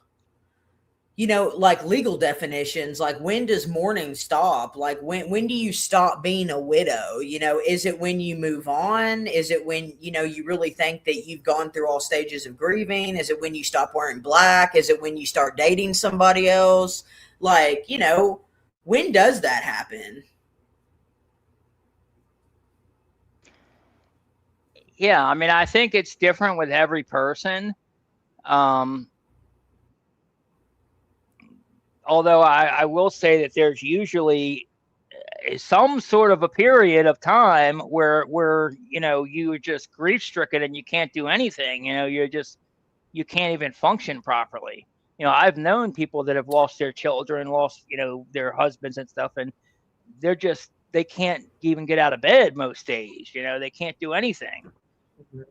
definitions. Like, when does mourning stop? Like, when do you stop being a widow? Is it when you move on? Is it when, you really think that you've gone through all stages of grieving? Is it when you stop wearing black? Is it when you start dating somebody else? When does that happen? Yeah, I mean, I think it's different with every person. Although I will say that there's usually some sort of a period of time where you're just grief stricken and you can't do anything. You can't even function properly. I've known people that have lost their children, lost their husbands and stuff, and they can't even get out of bed most days. They can't do anything.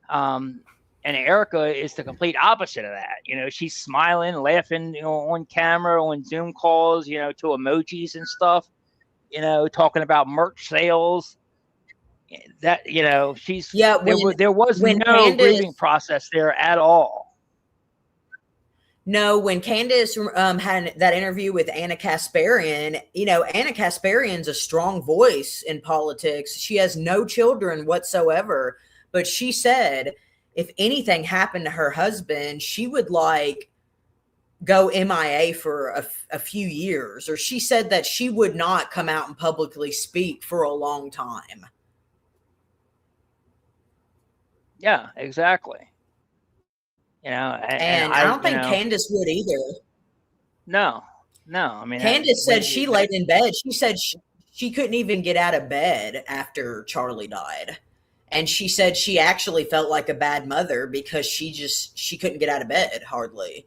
And Erika is the complete opposite of that. She's smiling, laughing, on camera, on Zoom calls, to emojis and stuff, talking about merch sales. That, she's, there was no grieving process there at all. No, when Candace had that interview with Anna Kasparian, Anna Kasparian's a strong voice in politics. She has no children whatsoever. But she said if anything happened to her husband, she would go MIA for a few years. Or she said that she would not come out and publicly speak for a long time. Yeah, exactly. And I don't think Candace would either. No. I mean, Candace said she laid in bed. She said she couldn't even get out of bed after Charlie died. And she said she actually felt like a bad mother because she couldn't get out of bed hardly.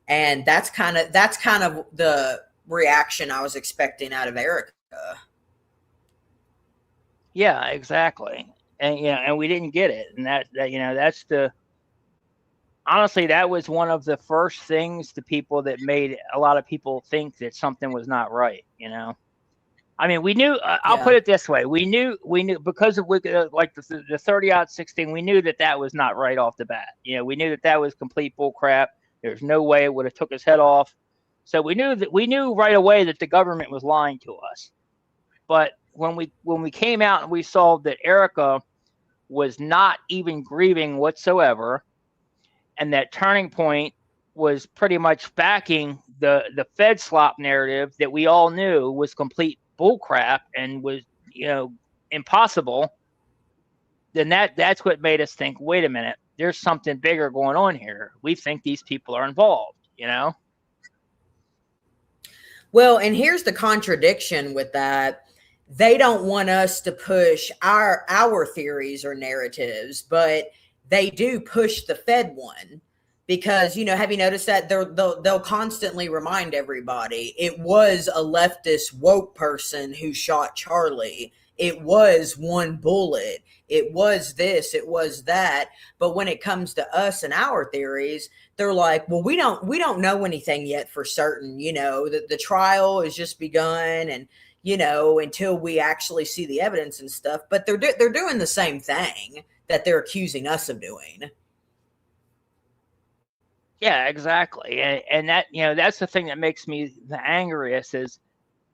And that's kind of the reaction I was expecting out of Erika. Yeah, exactly. And and we didn't get it. And that's honestly, that was one of the first things to people that made a lot of people think that something was not right, I mean, we knew. I'll put it this way: we knew because of the 30-16. We knew that was not right off the bat. We knew that was complete bull crap. There's no way it would have took his head off. So we knew right away that the government was lying to us. But when we came out and we saw that Erika was not even grieving whatsoever, and that Turning Point was pretty much backing the Fed slop narrative that we all knew was complete bullcrap and was impossible, then that's what made us think, wait a minute, there's something bigger going on here. We think these people are involved. Well, and here's the contradiction with that. They don't want us to push our theories or narratives, but they do push the Fed one. Because, have you noticed that they'll constantly remind everybody it was a leftist woke person who shot Charlie. it was one bullet, it was this, it was that. But when it comes to us and our theories, they're like, well, we don't know anything yet for certain. The trial has just begun, and until we actually see the evidence and stuff. But they're doing the same thing that they're accusing us of doing. Yeah, exactly. And that, that's the thing that makes me the angriest is,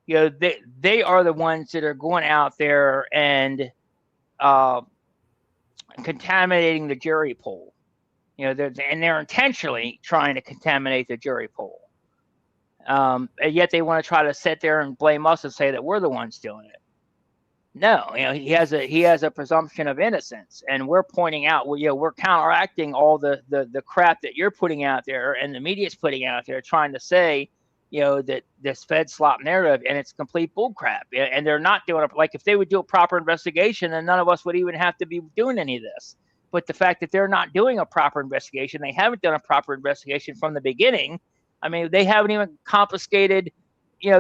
they are the ones that are going out there and contaminating the jury pool. They're intentionally trying to contaminate the jury pool. And yet they want to try to sit there and blame us and say that we're the ones doing it. No, he has a presumption of innocence, and we're pointing out, we're counteracting all the crap that you're putting out there and the media's putting out there, trying to say, that this Fed slop narrative, and it's complete bullcrap. And they're not doing it. Like, if they would do a proper investigation, then none of us would even have to be doing any of this. But the fact that they're not doing a proper investigation, they haven't done a proper investigation from the beginning. I mean, they haven't even confiscated,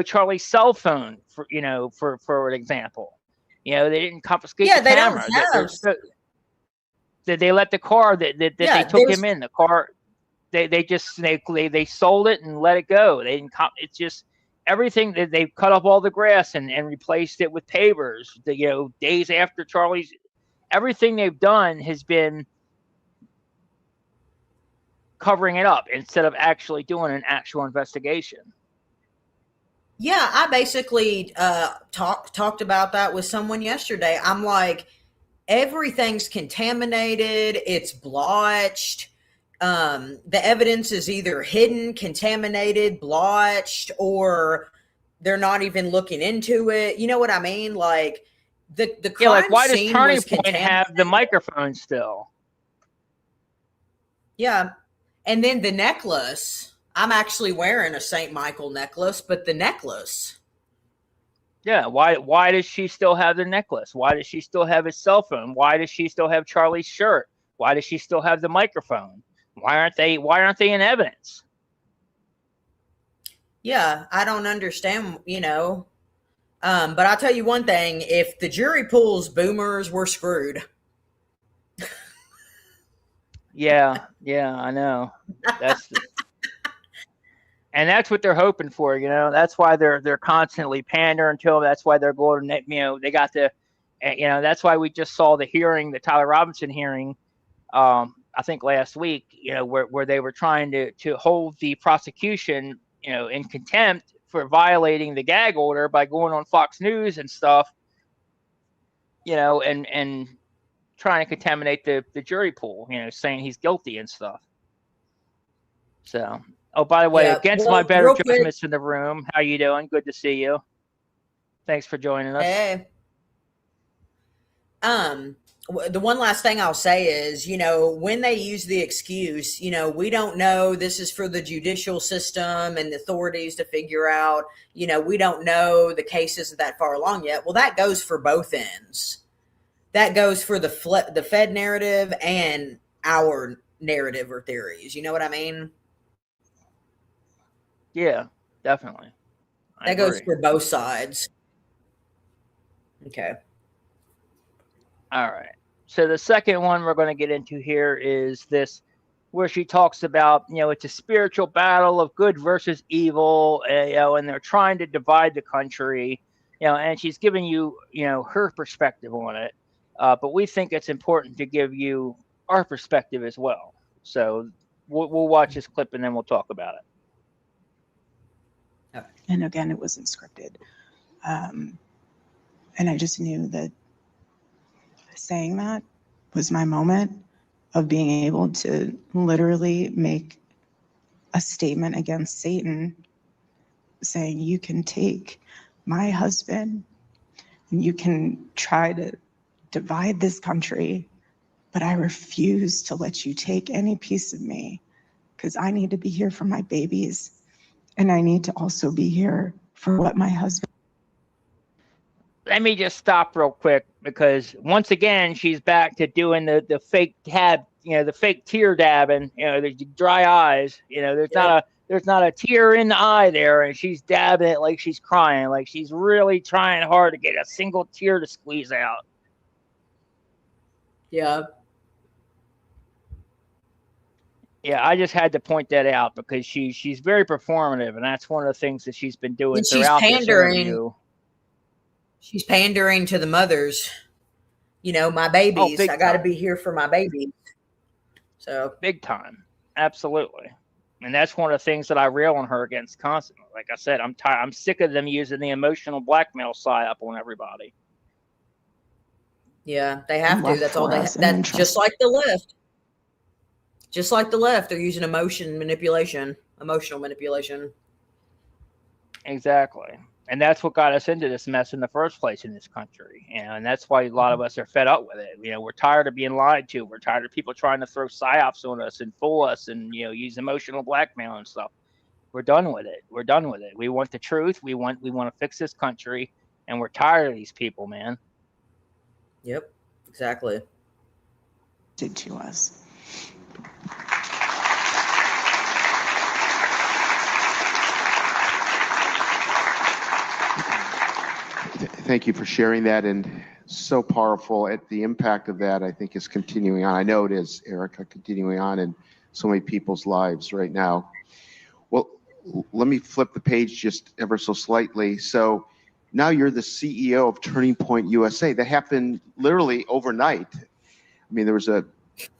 Charlie's cell phone for an example. They didn't confiscate the camera. They let the car that they took him in the car. They sold it and let it go. They didn't. It's just everything that they've cut up all the grass and replaced it with pavers. Days after Charlie's, everything they've done has been covering it up instead of actually doing an actual investigation. Yeah, I basically talked about that with someone yesterday. I'm like, everything's contaminated. It's blotched. The evidence is either hidden, contaminated, blotched, or they're not even looking into it. You know what I mean? Like the crime why does scene Turning was Point have the microphone still? Yeah, and then the necklace. I'm actually wearing a St. Michael necklace, but the necklace. Yeah, why does she still have the necklace? Why does she still have his cell phone? Why does she still have Charlie's shirt? Why does she still have the microphone? Why aren't they in evidence? Yeah, I don't understand, But I'll tell you one thing, if the jury pool's boomers, we're screwed. Yeah, I know. And that's what they're hoping for, That's why they're constantly pandering to them. That's why they're going, they got the, that's why we just saw the hearing, the Tyler Robinson hearing, I think last week, where they were trying to hold the prosecution, in contempt for violating the gag order by going on Fox News and stuff, and trying to contaminate the jury pool, saying he's guilty and stuff. So. Oh, by the way, against my better judgments in the room, how you doing? Good to see you. Thanks for joining us. Hey. The one last thing I'll say is, when they use the excuse, we don't know, this is for the judicial system and the authorities to figure out, we don't know, the case isn't that far along yet. Well, that goes for both ends. That goes for the Fed narrative and our narrative or theories. You know what I mean? Yeah, definitely. That goes for both sides. Okay. All right. So the second one we're going to get into here is this, where she talks about, it's a spiritual battle of good versus evil, and they're trying to divide the country, and she's giving you, her perspective on it. But we think it's important to give you our perspective as well. So we'll watch this clip and then we'll talk about it. And again, it wasn't scripted. And I just knew that saying that was my moment of being able to literally make a statement against Satan, saying, you can take my husband and you can try to divide this country, but I refuse to let you take any piece of me, because I need to be here for my babies. And I need to also be here for what my husband. Let me just stop real quick, because once again, she's back to doing the fake tab, the fake tear dabbing, the dry eyes. There's not there's not a tear in the eye there, and she's dabbing it like she's crying, like she's really trying hard to get a single tear to squeeze out. Yeah. Yeah, I just had to point that out because she's very performative, and that's one of the things that she's been doing And she's throughout this pandering. interview. She's pandering to the mothers. You know, my babies. big I got to time. be here for my babies. So Big time. Absolutely. And that's one of the things that I rail on her against constantly. Like I said, I'm tired. I'm sick of them using the emotional blackmail side up on everybody. yeah, they have to. Left That's all for they. us and then That's just like the left. Just like the left, they're using emotional manipulation. Exactly. And that's what got us into this mess in the first place in this country. And that's why a lot of us are fed up with it. You know, we're tired of being lied to. We're tired of people trying to throw psyops on us and fool us and, you know, use emotional blackmail and stuff. We're done with it. We're done with it. We want the truth. We want to fix this country, and we're tired of these people, man. Yep, exactly. Did to us. Thank you for sharing that, and so powerful. At the impact of that, I think, is continuing on. I know it is, Erika, continuing on in so many people's lives right now. Well, let me flip the page just ever so slightly. So now you're the CEO of Turning Point USA. That happened literally overnight. I mean, there was a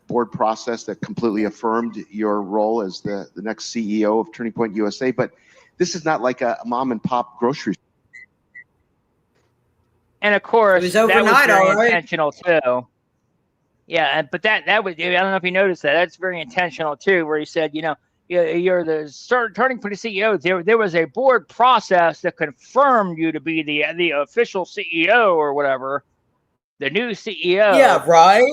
board process that completely affirmed your role as the next CEO of Turning Point USA, but this is not like a mom and pop grocery store. And of course, It was that was overnight, very all right. intentional too. Yeah, but that was, I don't know if you noticed that. That's very intentional too, where he said, you know, you're the Turning Point CEO. There was a board process that confirmed you to be the official CEO or whatever, the new CEO. Yeah, right.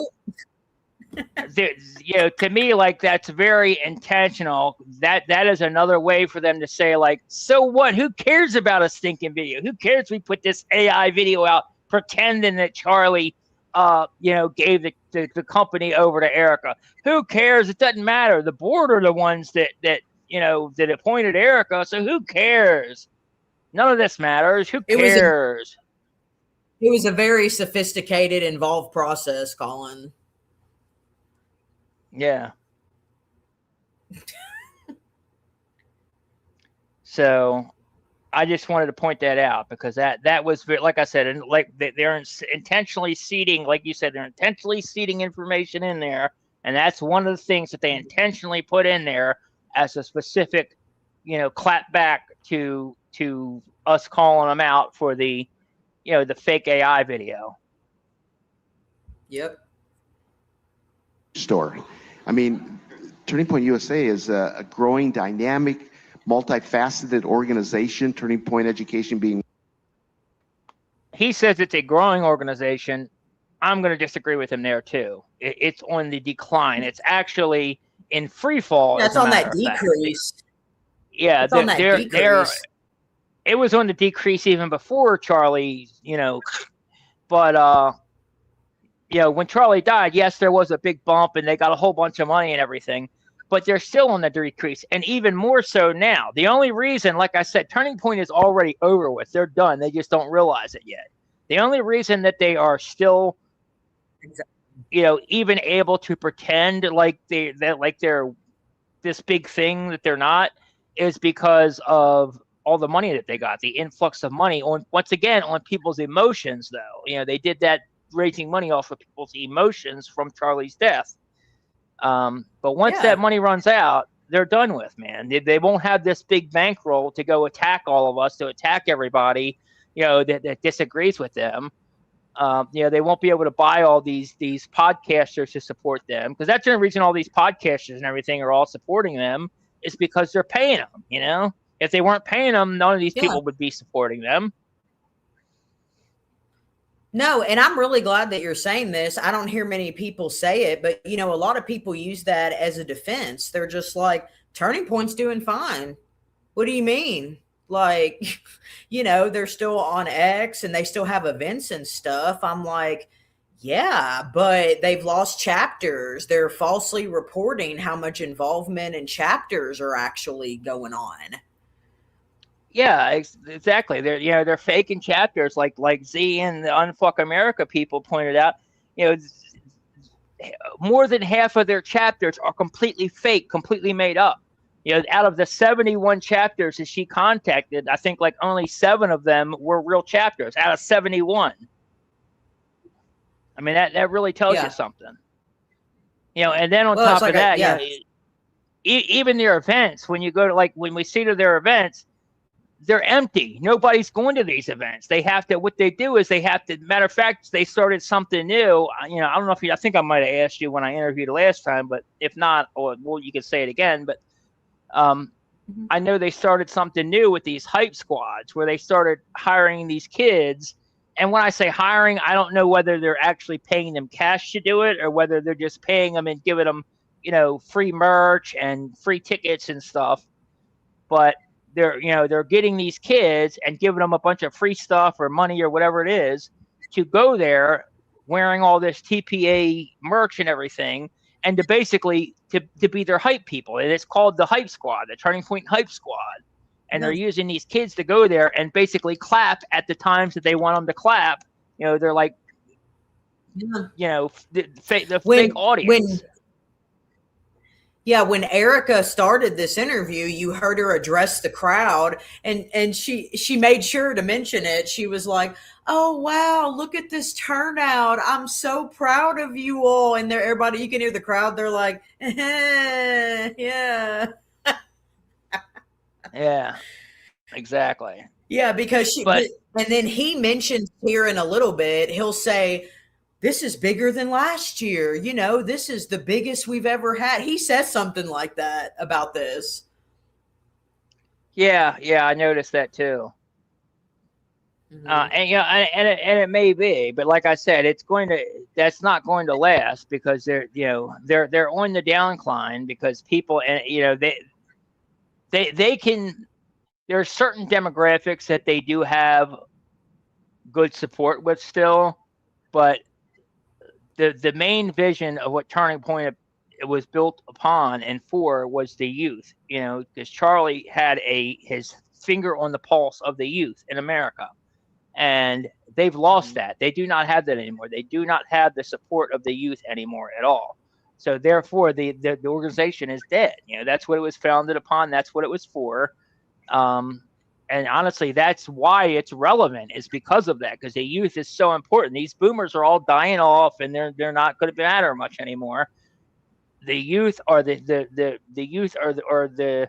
You know, to me, like, that's very intentional. That is another way for them to say, like, so what? Who cares about a stinking video? Who cares if we put this AI video out pretending that Charlie, you know, gave the company over to Erika? Who cares? It doesn't matter. The board are the ones that you know, that appointed Erika. So who cares? None of this matters. Who cares? It was a very sophisticated, involved process, Colin. Yeah. So I just wanted to point that out because that was very, like I said, and like they're intentionally seeding, like you said, they're intentionally seeding information in there, and that's one of the things that they intentionally put in there as a specific, you know, clap back to us calling them out for the, you know, the fake AI video. Yep. Store. I mean, Turning Point USA is a growing, dynamic, multifaceted organization. Turning Point Education being. He says it's a growing organization. I'm going to disagree with him there too. It's on the decline. It's actually in free fall. That's on that decrease. Yeah, it's on that decrease. It was on the decrease even before Charlie, you know, but you know, when Charlie died, yes, there was a big bump and they got a whole bunch of money and everything, but they're still on the decrease, and even more so now. The only reason, like I said, Turning Point is already over with. They're done. They just don't realize it yet. The only reason that they are still, you know, even able to pretend like they're this big thing that they're not, is because of all the money that they got, the influx of money on, once again, on people's emotions, though. You know, they did that raising money off of people's emotions from Charlie's death. But once that money runs out, they're done with, man. They won't have this big bankroll to go attack all of us, to attack everybody, you know, that disagrees with them. You know, they won't be able to buy all these podcasters to support them, because that's the reason all these podcasters and everything are all supporting them, is because they're paying them. You know, if they weren't paying them, none of these people would be supporting them. No, and I'm really glad that you're saying this. I don't hear many people say it, but, you know, a lot of people use that as a defense. They're just like, Turning Point's doing fine. What do you mean? Like, you know, they're still on X and they still have events and stuff. I'm like, Yeah, but they've lost chapters. They're falsely reporting how much involvement and chapters are actually going on. Yeah, exactly. They're faking chapters like Z and the Unfuck America people pointed out. You know, more than half of their chapters are completely fake, completely made up. You know, out of the 71 chapters that she contacted, I think like only 7 of them were real chapters out of 71. I mean, that really tells you Yeah. something. You know, and then on Well, it's top like of that, yeah. you know, even their events, when you go to, like, when we see to their events, they're empty. Nobody's going to these events. They have to, what they do is they have to, matter of fact, they started something new. You know, I don't know if I think I might have asked you when I interviewed last time, but if not, or well, you can say it again. But I know they started something new with these hype squads where they started hiring these kids. And when I say hiring, I don't know whether they're actually paying them cash to do it or whether they're just paying them and giving them, you know, free merch and free tickets and stuff. But they're getting these kids and giving them a bunch of free stuff or money or whatever it is to go there wearing all this TPA merch and everything, and to basically to be their hype people. And it's called the Hype Squad, the Turning Point Hype Squad. And they're using these kids to go there and basically clap at the times that they want them to clap. You know, they're like, you know, the fake audience. When Erika started this interview, you heard her address the crowd, and she made sure to mention it. She was like, "Oh wow, look at this turnout! I'm so proud of you all." And there, everybody, you can hear the crowd. They're like, "Yeah, yeah, exactly." Yeah, because and then he mentions here in a little bit, he'll say, this is bigger than last year. You know, this is the biggest we've ever had. He says something like that about this. Yeah, I noticed that too. Mm-hmm. And you know, and it may be, but like I said, that's not going to last because they're on the downcline because people, and you know, they can. There are certain demographics that they do have good support with still, but the main vision of what Turning Point it was built upon and for was the youth. You know, because Charlie had his finger on the pulse of the youth in America, and they've lost that. They do not have that anymore. They do not have the support of the youth anymore at all. So therefore, the organization is dead. You know, that's what it was founded upon. That's what it was for. And honestly, that's why it's relevant, is because of that, because the youth is so important. These boomers are all dying off, and they're not going to matter much anymore. The youth are the youth are the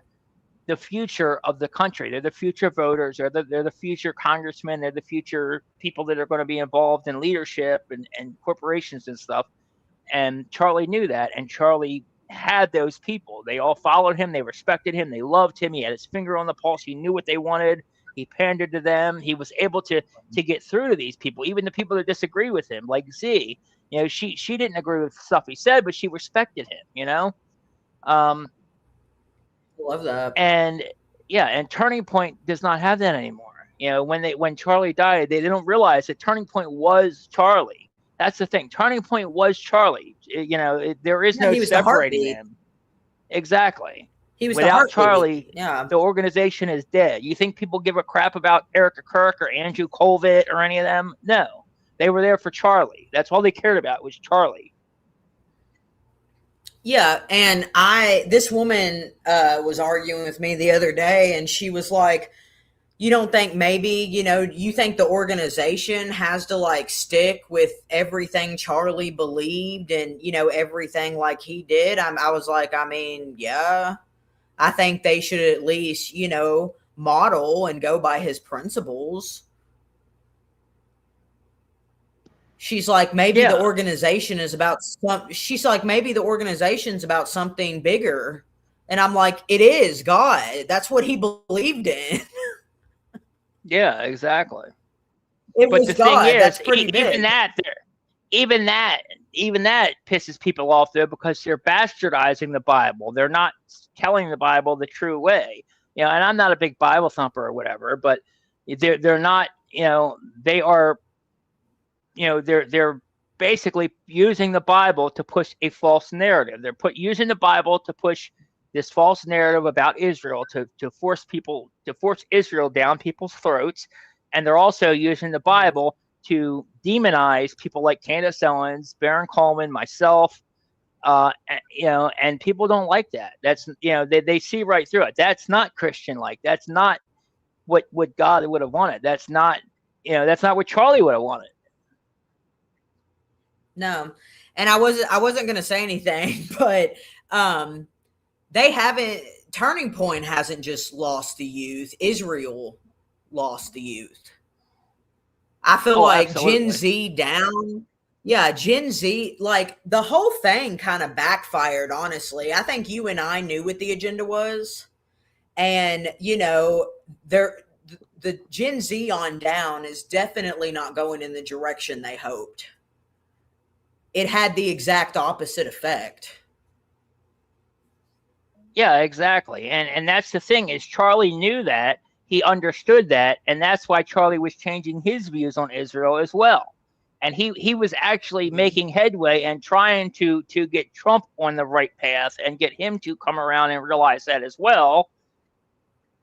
future of the country. They're the future voters. They're the future congressmen. They're the future people that are going to be involved in leadership and corporations and stuff. And Charlie knew that, and Charlie had those people. They all followed him. They respected him. They loved him. He had his finger on the pulse. He knew what they wanted. He pandered to them. He was able to get through to these people, even the people that disagree with him, like Z. You know, she didn't agree with stuff he said, but she respected him. You know, love that. And yeah, and Turning Point does not have that anymore. You know, when Charlie died, they don't realize that Turning Point was Charlie. That's the thing. Turning Point was Charlie. You know, there is no separating him. Exactly. He was without Charlie. Yeah. The organization is dead. You think people give a crap about Erika Kirk or Andrew Colvett or any of them? No, they were there for Charlie. That's all they cared about was Charlie. Yeah, and this woman was arguing with me the other day, and she was like, you don't think maybe, you think the organization has to like stick with everything Charlie believed and, everything like he did? I was like, I mean, yeah, I think they should at least, model and go by his principles. She's like, maybe the organization is about she's like, maybe the organization's about something bigger. And I'm like, it is God. That's what he believed in. Yeah, exactly. But the God. Thing is, that's pretty big. Even that pisses people off though, because they're bastardizing the Bible. They're not telling the Bible the true way. And I'm not a big Bible thumper or whatever, but they're not. They are. They're basically using the Bible to push a false narrative. They're using the Bible to push this false narrative about Israel to force Israel down people's throats, and they're also using the Bible to demonize people like Candace Owens, Baron Coleman, myself. And people don't like that. That's, they see right through it. That's not Christian like. That's not what God would have wanted. That's not what Charlie would have wanted. No. And I wasn't going to say anything, but Turning Point hasn't just lost the youth. Israel lost the youth. I feel like absolutely. Gen Z down. Yeah, Gen Z, like the whole thing kind of backfired, honestly. I think you and I knew what the agenda was. And, the Gen Z on down is definitely not going in the direction they hoped. It had the exact opposite effect. Yeah, exactly. And that's the thing, is Charlie knew that. He understood that. And that's why Charlie was changing his views on Israel as well. And he was actually making headway and trying to get Trump on the right path and get him to come around and realize that as well.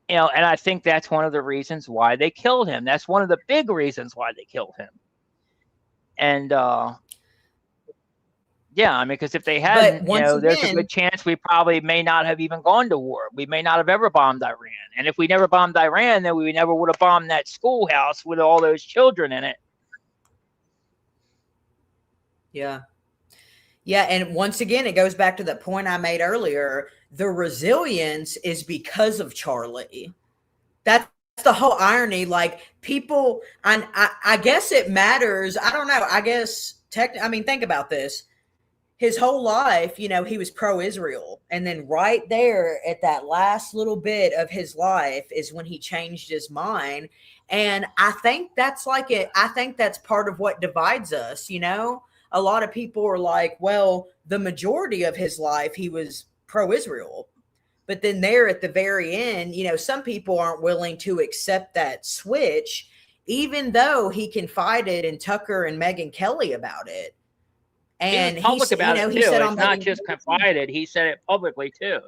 And I think that's one of the reasons why they killed him. That's one of the big reasons why they killed him. And yeah, I mean, because if they hadn't, there's a good chance we probably may not have even gone to war. We may not have ever bombed Iran. And if we never bombed Iran, then we never would have bombed that schoolhouse with all those children in it. Yeah. Yeah. And once again, it goes back to the point I made earlier. The resilience is because of Charlie. That's the whole irony. Like people, I guess it matters. I don't know. I guess, think about this. His whole life, he was pro-Israel. And then right there at that last little bit of his life is when he changed his mind. And I think that's I think that's part of what divides us, A lot of people are like, well, the majority of his life, he was pro-Israel. But then there at the very end, some people aren't willing to accept that switch, even though he confided in Tucker and Megyn Kelly about it. And he was public about it too. It's not just confided. He said it publicly too,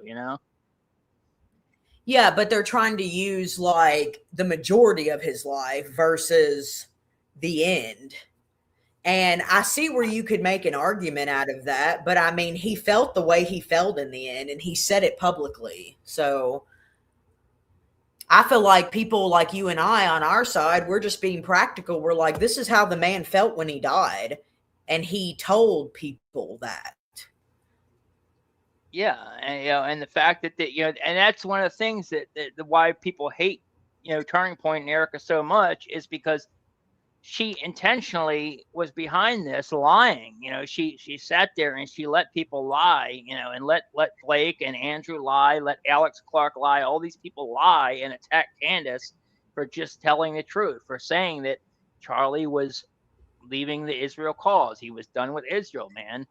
Yeah, but they're trying to use like the majority of his life versus the end. And I see where you could make an argument out of that. But I mean, he felt the way he felt in the end, and he said it publicly. So I feel like people like you and I on our side, we're just being practical. We're like, this is how the man felt when he died. And he told people that. Yeah, and the fact that and that's one of the things that why people hate Turning Point and Erika so much, is because she intentionally was behind this lying. She sat there and she let people lie, and let Blake and Andrew lie, let Alex Clark lie, all these people lie and attack Candace for just telling the truth, for saying that Charlie was leaving the Israel cause. He was done with Israel, man.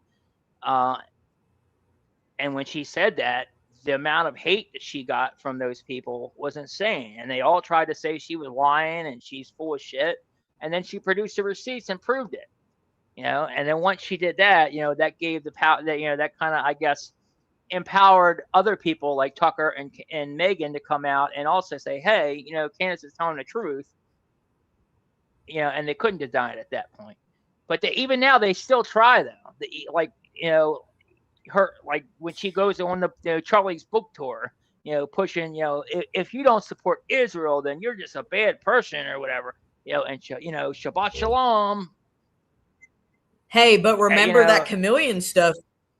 And when she said that, the amount of hate that she got from those people was insane. And they all tried to say she was lying and she's full of shit. And then she produced the receipts and proved it. And then once she did that, that gave the power that, that kind of, I guess, empowered other people like Tucker and Megyn to come out and also say, hey, Candace is telling the truth. And they couldn't deny it at that point. But even now, they still try, though. Her, like when she goes on the Charlie's book tour, pushing, if you don't support Israel, then you're just a bad person or whatever, and Shabbat Shalom. Hey, but remember that chameleon stuff.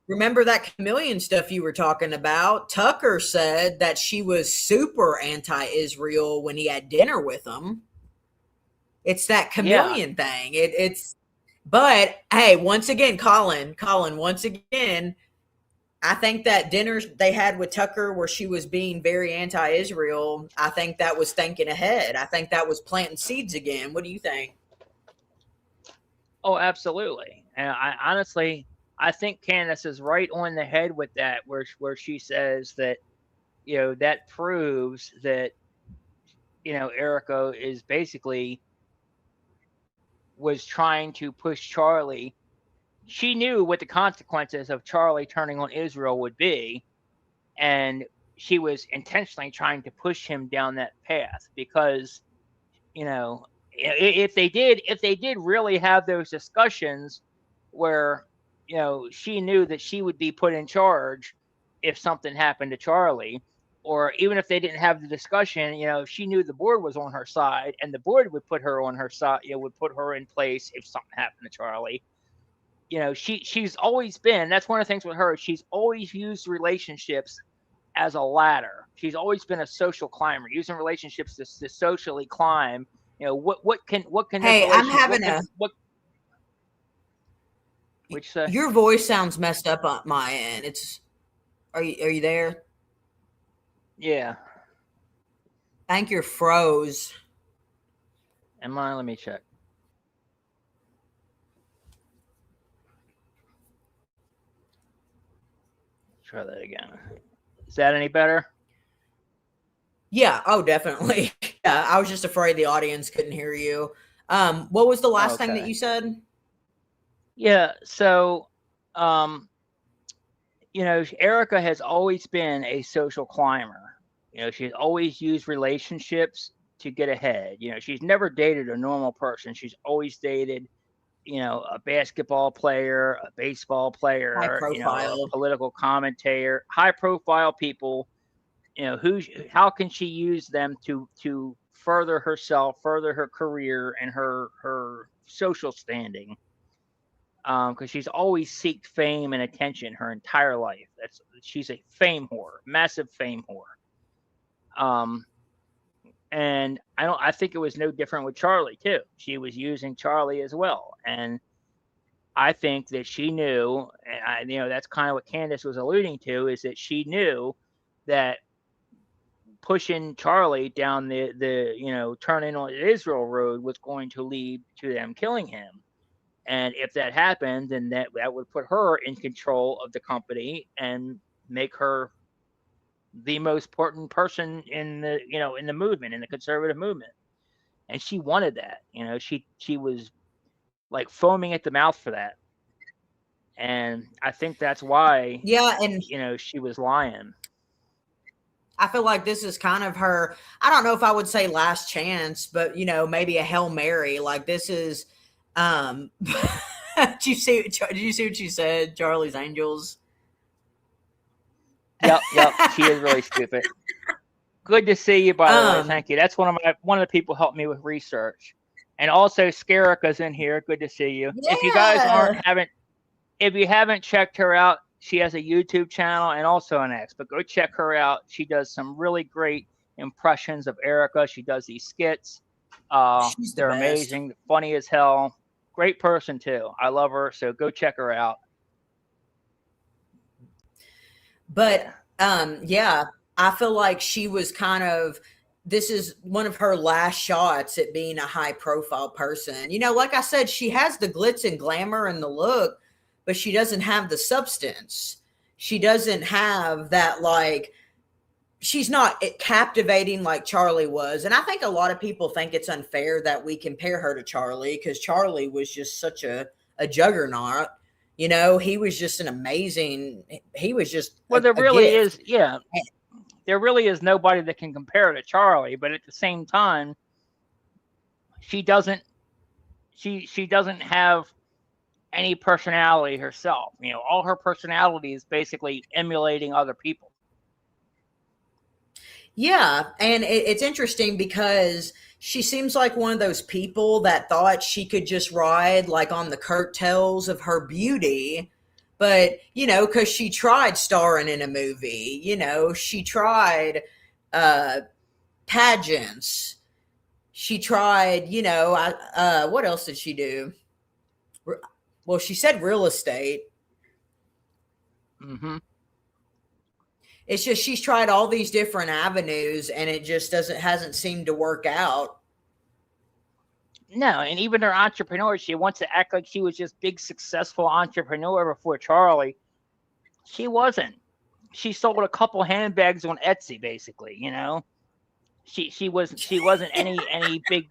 Remember that chameleon stuff you were talking about? Tucker said that she was super anti-Israel when he had dinner with him. It's that chameleon thing. But hey, once again, Colin, once again, I think that dinner they had with Tucker where she was being very anti-Israel, I think that was thinking ahead. I think that was planting seeds again. What do you think? Oh, absolutely. And I think Candace is right on the head with that, where she says that, that proves that, Erika is basically was trying to push Charlie she knew what the consequences of Charlie turning on Israel would be, and she was intentionally trying to push him down that path because, if they did really have those discussions where, she knew that she would be put in charge if something happened to Charlie, or even if they didn't have the discussion, she knew the board was on her side and the board would put her on her side, would put her in place if something happened to Charlie. She's always been, that's one of the things with her, she's always used relationships as a ladder. She's always been a social climber, using relationships to socially climb. What can Hey, I'm having which your voice sounds messed up on my end. Are you there? Yeah. I think you're froze. Am I? Let me check. Try that again. Is that any better? Yeah. Oh, definitely. Yeah. I was just afraid the audience couldn't hear you. What was the last thing that you said? Yeah. So, Erika has always been a social climber. She's always used relationships to get ahead. She's never dated a normal person. She's always dated, a basketball player, a baseball player, High profile. a political commentator, high profile people. How can she use them to further herself, further her career and her social standing? Because she's always seeked fame and attention her entire life. She's a fame whore, massive fame whore. And I think it was no different with Charlie too. She was using Charlie as well, and I think that she knew, and that's kind of what Candace was alluding to, is that she knew that pushing Charlie down the turning on Israel road was going to lead to them killing him. And if that happened, then that would put her in control of the company and make her the most important person in the movement, in the conservative movement. And she wanted that. She was like foaming at the mouth for that. And I think that's why, yeah, and she was lying. I feel like this is kind of her, I don't know if I would say last chance, but maybe a Hail Mary. Like this is did you see what she said? Charlie's Angels. Yep. She is really stupid. Good to see you, by the way. Thank you. That's one of the people who helped me with research. And also Skarika's in here. Good to see you. Yeah. If you guys if you haven't checked her out, she has a YouTube channel and also an X, but go check her out. She does some really great impressions of Erika. She does these skits. They're amazing, funny as hell. Great person too. I love her, so go check her out. But yeah, I feel like she was this is one of her last shots at being a high profile person. Like I said, she has the glitz and glamour and the look, but she doesn't have the substance. She doesn't have that, like, she's not captivating like Charlie was. And I think a lot of people think it's unfair that we compare her to Charlie, because Charlie was just such a juggernaut. He was just he was just there really is nobody that can compare to Charlie, but at the same time, she doesn't have any personality herself. All her personality is basically emulating other people. Yeah, and it's interesting because she seems like one of those people that thought she could just ride like on the coattails of her beauty, but because she tried starring in a movie, she tried pageants, she tried, what else did she do? Well, she said real estate. Mm-hmm. It's just she's tried all these different avenues, and it just hasn't seemed to work out. No, and even her entrepreneur, she wants to act like she was just big successful entrepreneur before Charlie. She wasn't. She sold a couple handbags on Etsy, basically. She wasn't any big.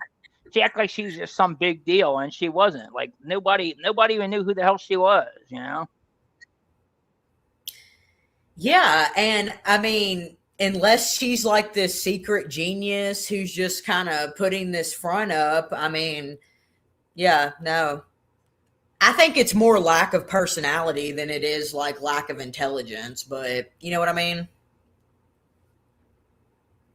she acted like she was just some big deal, and she wasn't. Like nobody even knew who the hell she was, you know? Yeah, and I mean, unless she's like this secret genius who's just kind of putting this front up, I mean, yeah, no. I think it's more lack of personality than it is like lack of intelligence, but you know what I mean?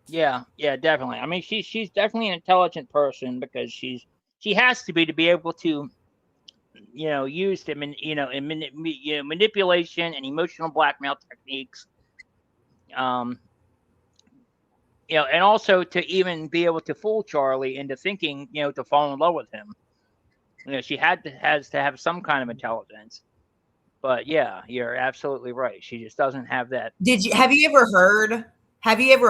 Yeah, yeah, definitely. I mean, she's definitely an intelligent person because she has to be able to, you know, use them in, you know, manipulation and emotional blackmail techniques. Um, you know, and also to even be able to fool Charlie into thinking, you know, to fall in love with him. You know, she has to have some kind of intelligence. But yeah, you're absolutely right. She just doesn't have that. Did you have you ever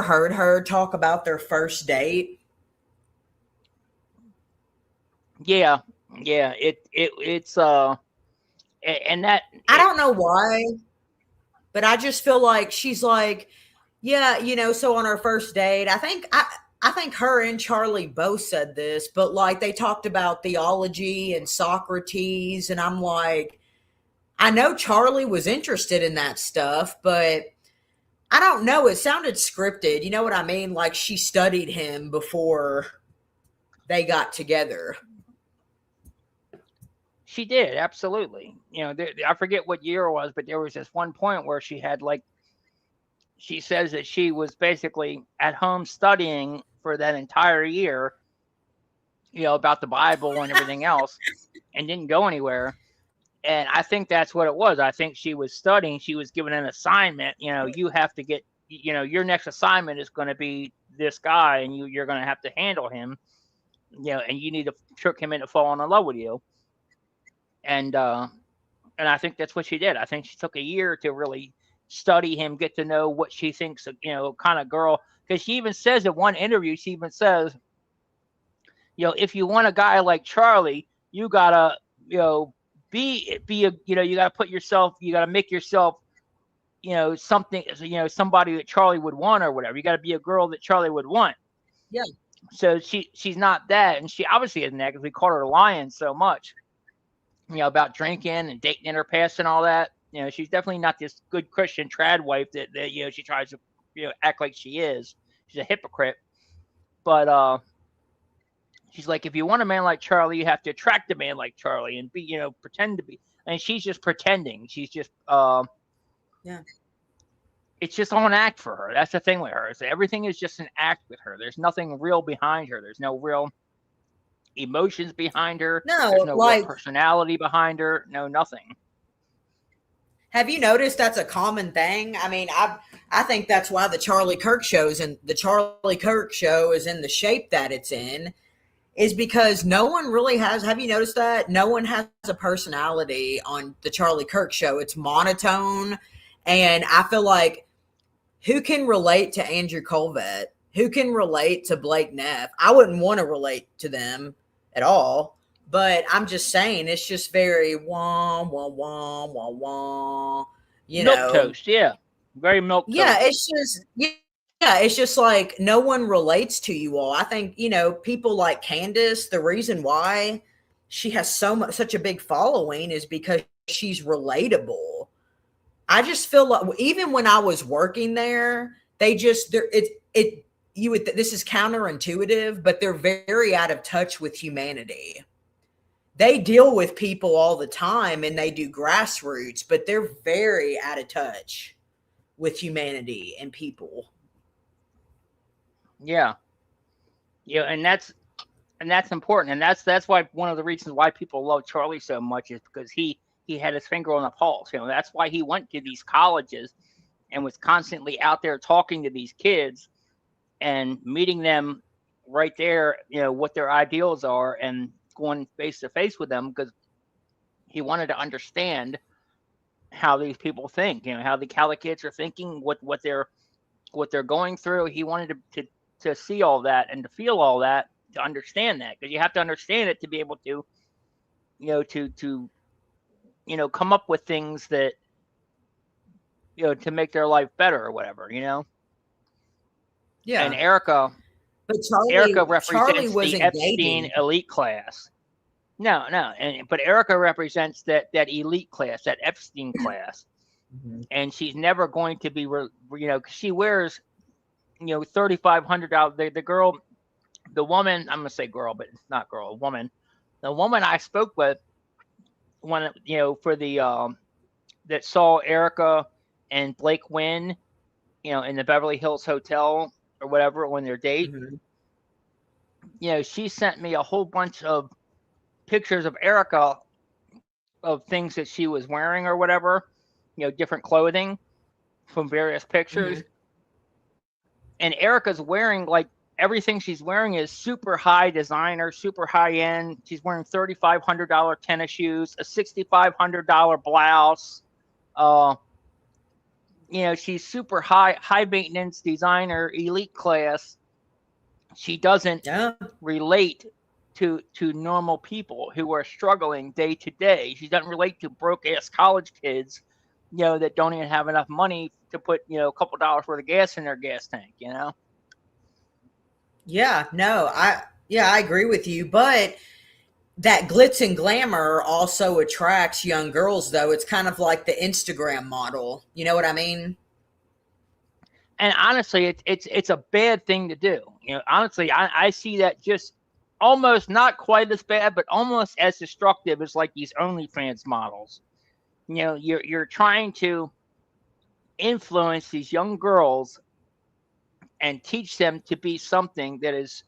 heard her talk about their first date? Yeah, yeah. It's and that I don't know why, but I just feel like she's like, yeah, you know, so on our first date, I think her and Charlie both said this, but like they talked about theology and Socrates, and I'm like, I know Charlie was interested in that stuff, but I don't know. It sounded scripted. You know what I mean? Like she studied him before they got together. she did absolutely. You know, I forget what year it was, but there was this one point where she had like she says that she was basically at home studying for that entire year, you know, about the Bible and everything else, and didn't go anywhere. And I think that's what it was. I think she was studying. She was given an assignment. You know, you have to get. You know, your next assignment is going to be this guy, and you're going to have to handle him. You know, and you need to trick him into falling in love with you. And I think that's what she did. I think she took a year to really study him, get to know what she thinks, you know, kind of girl. Because she even says in one interview, she even says, you know, if you want a guy like Charlie, you gotta, you know, be a, you know, you gotta put yourself, you gotta make yourself, you know, something, you know, somebody that Charlie would want or whatever. You gotta be a girl that Charlie would want. Yeah. So she's not that, and she obviously isn't that because we called her lying so much, you know, about drinking and dating in her past and all that. You know, she's definitely not this good Christian trad wife that you know she tries to, you know, act like she is. She's a hypocrite. But she's like, if you want a man like Charlie, you have to attract a man like Charlie and be, you know, pretend to be. And she's just pretending. She's just Yeah. it's just all an act for her. That's the thing with her. So everything is just an act with her. There's nothing real behind her. There's no real emotions behind her. No, There's no real like, personality behind her. No, nothing. have you noticed that's a common thing? I mean, I think that's why the Charlie Kirk shows and the Charlie Kirk show is in the shape that it's in, is because no one really has. Have you noticed that no one has a personality on the Charlie Kirk show? It's monotone, and I feel like who can relate to Andrew Colvett? Who can relate to Blake Neff? I wouldn't want to relate to them at all. But I'm just saying, it's just very wah wah wah wah wah. You Milk know, toast, yeah, very milk toast. yeah. It's just yeah. It's just like no one relates to you all. I think you know people like Candace. The reason why she has such a big following is because she's relatable. I just feel like even when I was working there, this is counterintuitive, but they're very out of touch with humanity. They deal with people all the time and they do grassroots, but they're very out of touch with humanity and people. Yeah, yeah, and that's important, and that's why one of the reasons why people love Charlie so much is because he had his finger on the pulse. You know, that's why he went to these colleges and was constantly out there talking to these kids and meeting them right there, you know, what their ideals are and going face to face with them because he wanted to understand how these people think, you know, how the kids are thinking, what they're going through. He wanted to see all that and to feel all that to understand that because you have to understand it to be able to, you know, to you know, come up with things that, you know, to make their life better or whatever, you know. Yeah. And Erika, But Erika Charlie represents the wasn't Epstein dating. elite class. No, but Erika represents that elite class, that Epstein class, and she's never going to be, she wears, $3,500. The girl, the woman, I'm gonna say girl, but it's not girl, a woman. The woman I spoke with, when for the that saw Erika and Blake Wynn, in the Beverly Hills Hotel or whatever on their date. She sent me a whole bunch of pictures of Erika, of things that she was wearing or whatever, different clothing from various pictures. And Erika's wearing, like, everything she's wearing is super high designer, super high end. She's wearing $3,500 tennis shoes, a $6,500 blouse. She's super high maintenance designer, elite class. She doesn't relate to normal people who are struggling day to day. She doesn't relate to broke ass college kids, that don't even have enough money to put, a couple dollars worth of gas in their gas tank, Yeah, no, I agree with you, but that glitz and glamour also attracts young girls, though. It's kind of like the Instagram model. You know what I mean? And honestly, it's a bad thing to do. Honestly, I see that just almost not quite as bad, but almost as destructive as like these OnlyFans models. You're trying to influence these young girls and teach them to be something that is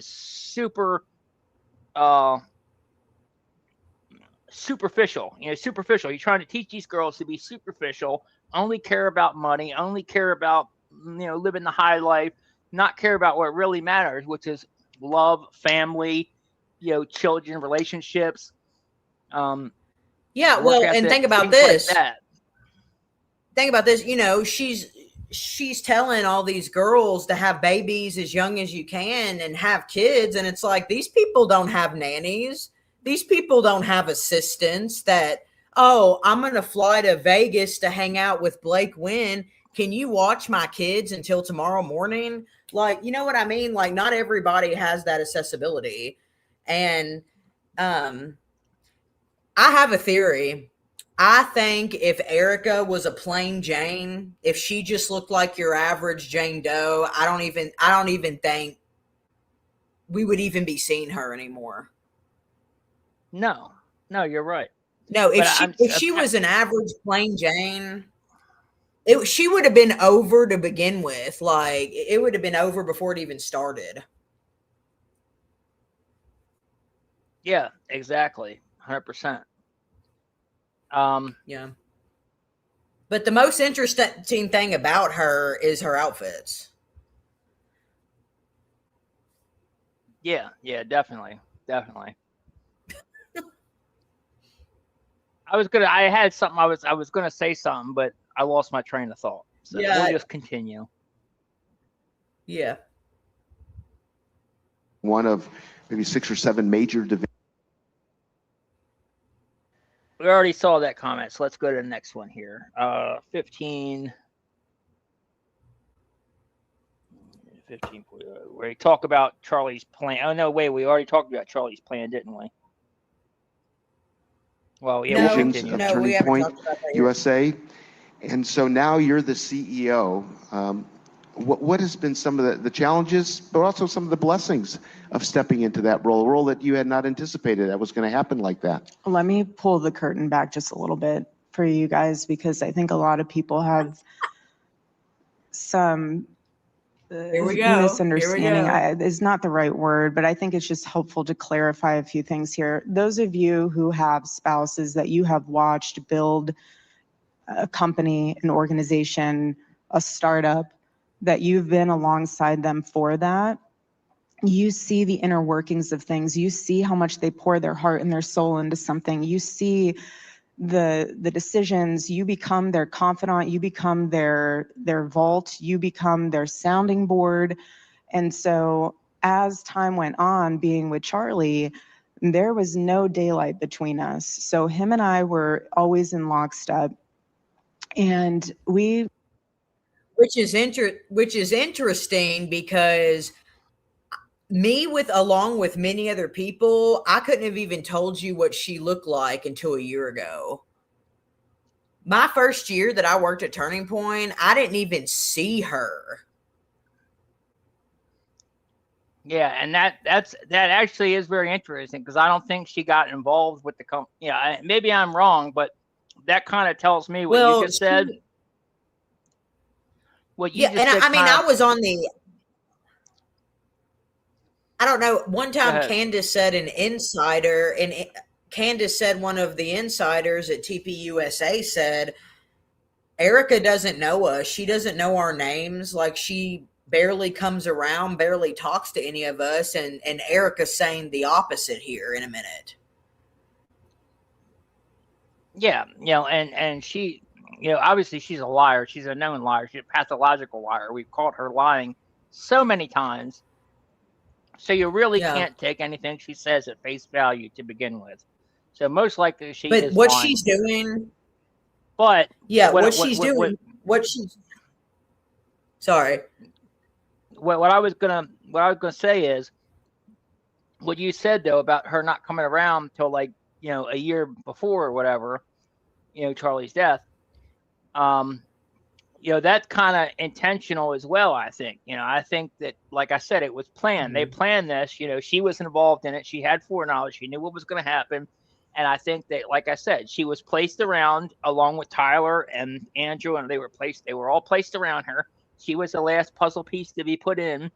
super superficial. Superficial. You're trying to teach these girls to be superficial, only care about money, only care about living the high life, not care about what really matters, which is love, family, children, relationships. Yeah, well, ethic, and think about this. Think about this. She's telling all these girls to have babies as young as you can and have kids, and it's like, these people don't have nannies. These people don't have assistants that, oh, I'm going to fly to Vegas to hang out with Blake Wynn. Can you watch my kids until tomorrow morning? Like, you know what I mean? Like, not everybody has that accessibility. And I have a theory. I think if Erika was a plain Jane, if she just looked like your average Jane Doe, I don't even think we would even be seeing her anymore. No, you're right. No, if she was an average plain Jane, she would have been over to begin with. Like, it would have been over before it even started. Yeah, exactly. 100%. Yeah. But the most interesting thing about her is her outfits. Yeah, definitely. I had something, I was gonna say something, but I lost my train of thought. So we'll just continue. Yeah. One of maybe 6 or 7 major divisions. We already saw that comment, so let's go to the next one here. 15. Where we talk about Charlie's plan. Oh no, wait, we already talked about Charlie's plan, didn't we? Well, yeah, Of Turning Point USA, and so now you're the CEO. What has been some of the challenges, but also some of the blessings of stepping into that role, a role that you had not anticipated that was going to happen like that? Let me pull the curtain back just a little bit for you guys, because I think a lot of people have some misunderstanding is not the right word, but I think it's just helpful to clarify a few things here. Those of you who have spouses that you have watched build a company, an organization, a startup, that you've been alongside them for that, you see the inner workings of things. You see how much they pour their heart and their soul into something. You see the decisions. You become their confidant. You become their vault. You become their sounding board. And so as time went on, being with Charlie, there was no daylight between us. So him and I were always in lockstep. And which is interesting, because me along with many other people, I couldn't have even told you what she looked like until a year ago. My first year that I worked at Turning Point, I didn't even see her. Yeah, and that actually is very interesting because I don't think she got involved with the company. Yeah, maybe I'm wrong, but that kind of tells me what you just said. What you just said. I mean, I was on the. I don't know. One time, Candace said an insider, and Candace said one of the insiders at TPUSA said, Erika doesn't know us. She doesn't know our names. Like, she barely comes around, barely talks to any of us. And Erika's saying the opposite here in a minute. Yeah, and she, obviously she's a liar. She's a known liar. She's a pathological liar. We've caught her lying so many times. So you really can't take anything she says at face value to begin with. So most likely she is what lying. She's doing. But what she's doing. Sorry. What I was gonna say is what you said though about her not coming around till like a year before or whatever, Charlie's death. That's kind of intentional as well, I think. I think that, like I said, it was planned. Mm-hmm. They planned this. She was involved in it. She had foreknowledge. She knew what was going to happen. And I think that, like I said, she was placed around along with Tyler and Andrew, and they were all placed around her. She was the last puzzle piece to be put in.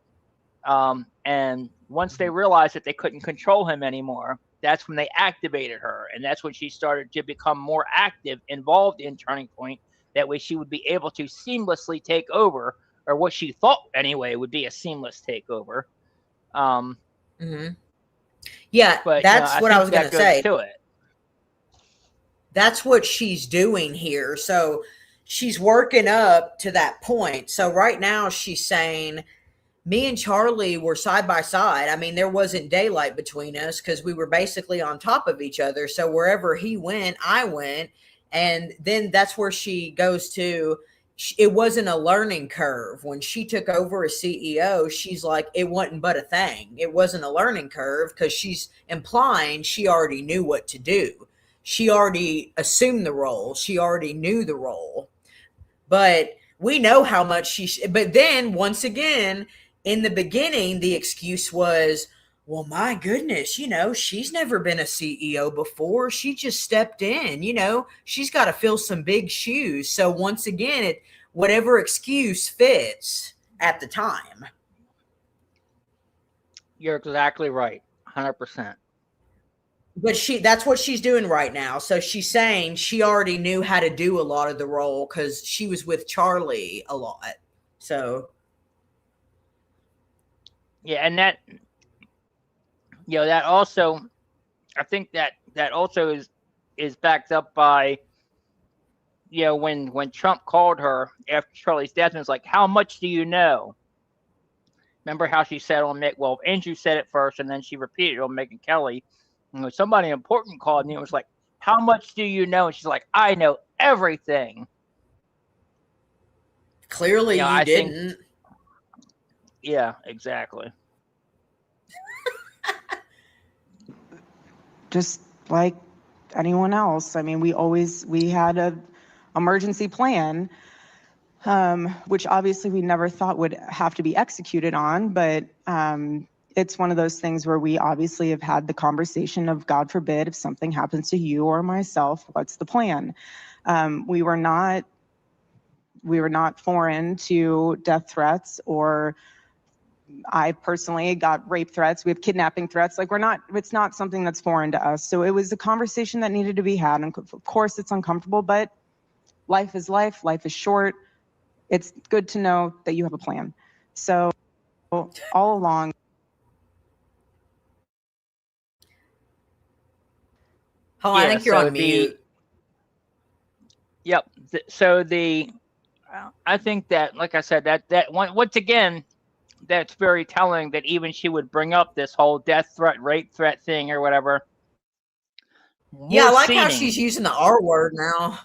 And once they realized that they couldn't control him anymore, that's when they activated her. And that's when she started to become more active, involved in Turning Point. That way she would be able to seamlessly take over, or what she thought anyway would be a seamless takeover. Yeah, but, that's what I was going to say. To it. That's what she's doing here. So she's working up to that point. So right now she's saying, me and Charlie were side by side. I mean, there wasn't daylight between us because we were basically on top of each other. So wherever he went, I went. And then that's where she goes to, it wasn't a learning curve. When she took over as CEO, she's like, it wasn't but a thing. It wasn't a learning curve because she's implying she already knew what to do. She already assumed the role. She already knew the role. But we know how much but then once again, in the beginning, the excuse was, well, my goodness, she's never been a CEO before. She just stepped in, she's got to fill some big shoes. So once again, whatever excuse fits at the time. You're exactly right. 100%. But that's what she's doing right now. So she's saying she already knew how to do a lot of the role because she was with Charlie a lot. So. Yeah. And that also, I think that also is backed up by, when Trump called her after Charlie's death and was like, how much do you know? Remember how she said on Mick? Well, Andrew said it first, and then she repeated it on Mick and Kelly. And when somebody important called, and it was like, how much do you know? And she's like, I know everything. Clearly, you didn't. Yeah, exactly. Just like anyone else. I mean, we had a emergency plan, which obviously we never thought would have to be executed on, but it's one of those things where we obviously have had the conversation of, God forbid, if something happens to you or myself, what's the plan? We were not foreign to death threats, or I personally got rape threats. We have kidnapping threats. Like, it's not something that's foreign to us. So it was a conversation that needed to be had. And of course it's uncomfortable, but life is life. Life is short. It's good to know that you have a plan. So all along. Oh, I think you're on mute. Yep. So I think that, like I said, that once again, that's very telling that even she would bring up this whole death threat, rape threat thing or whatever. Yeah, I like how she's using the R word now.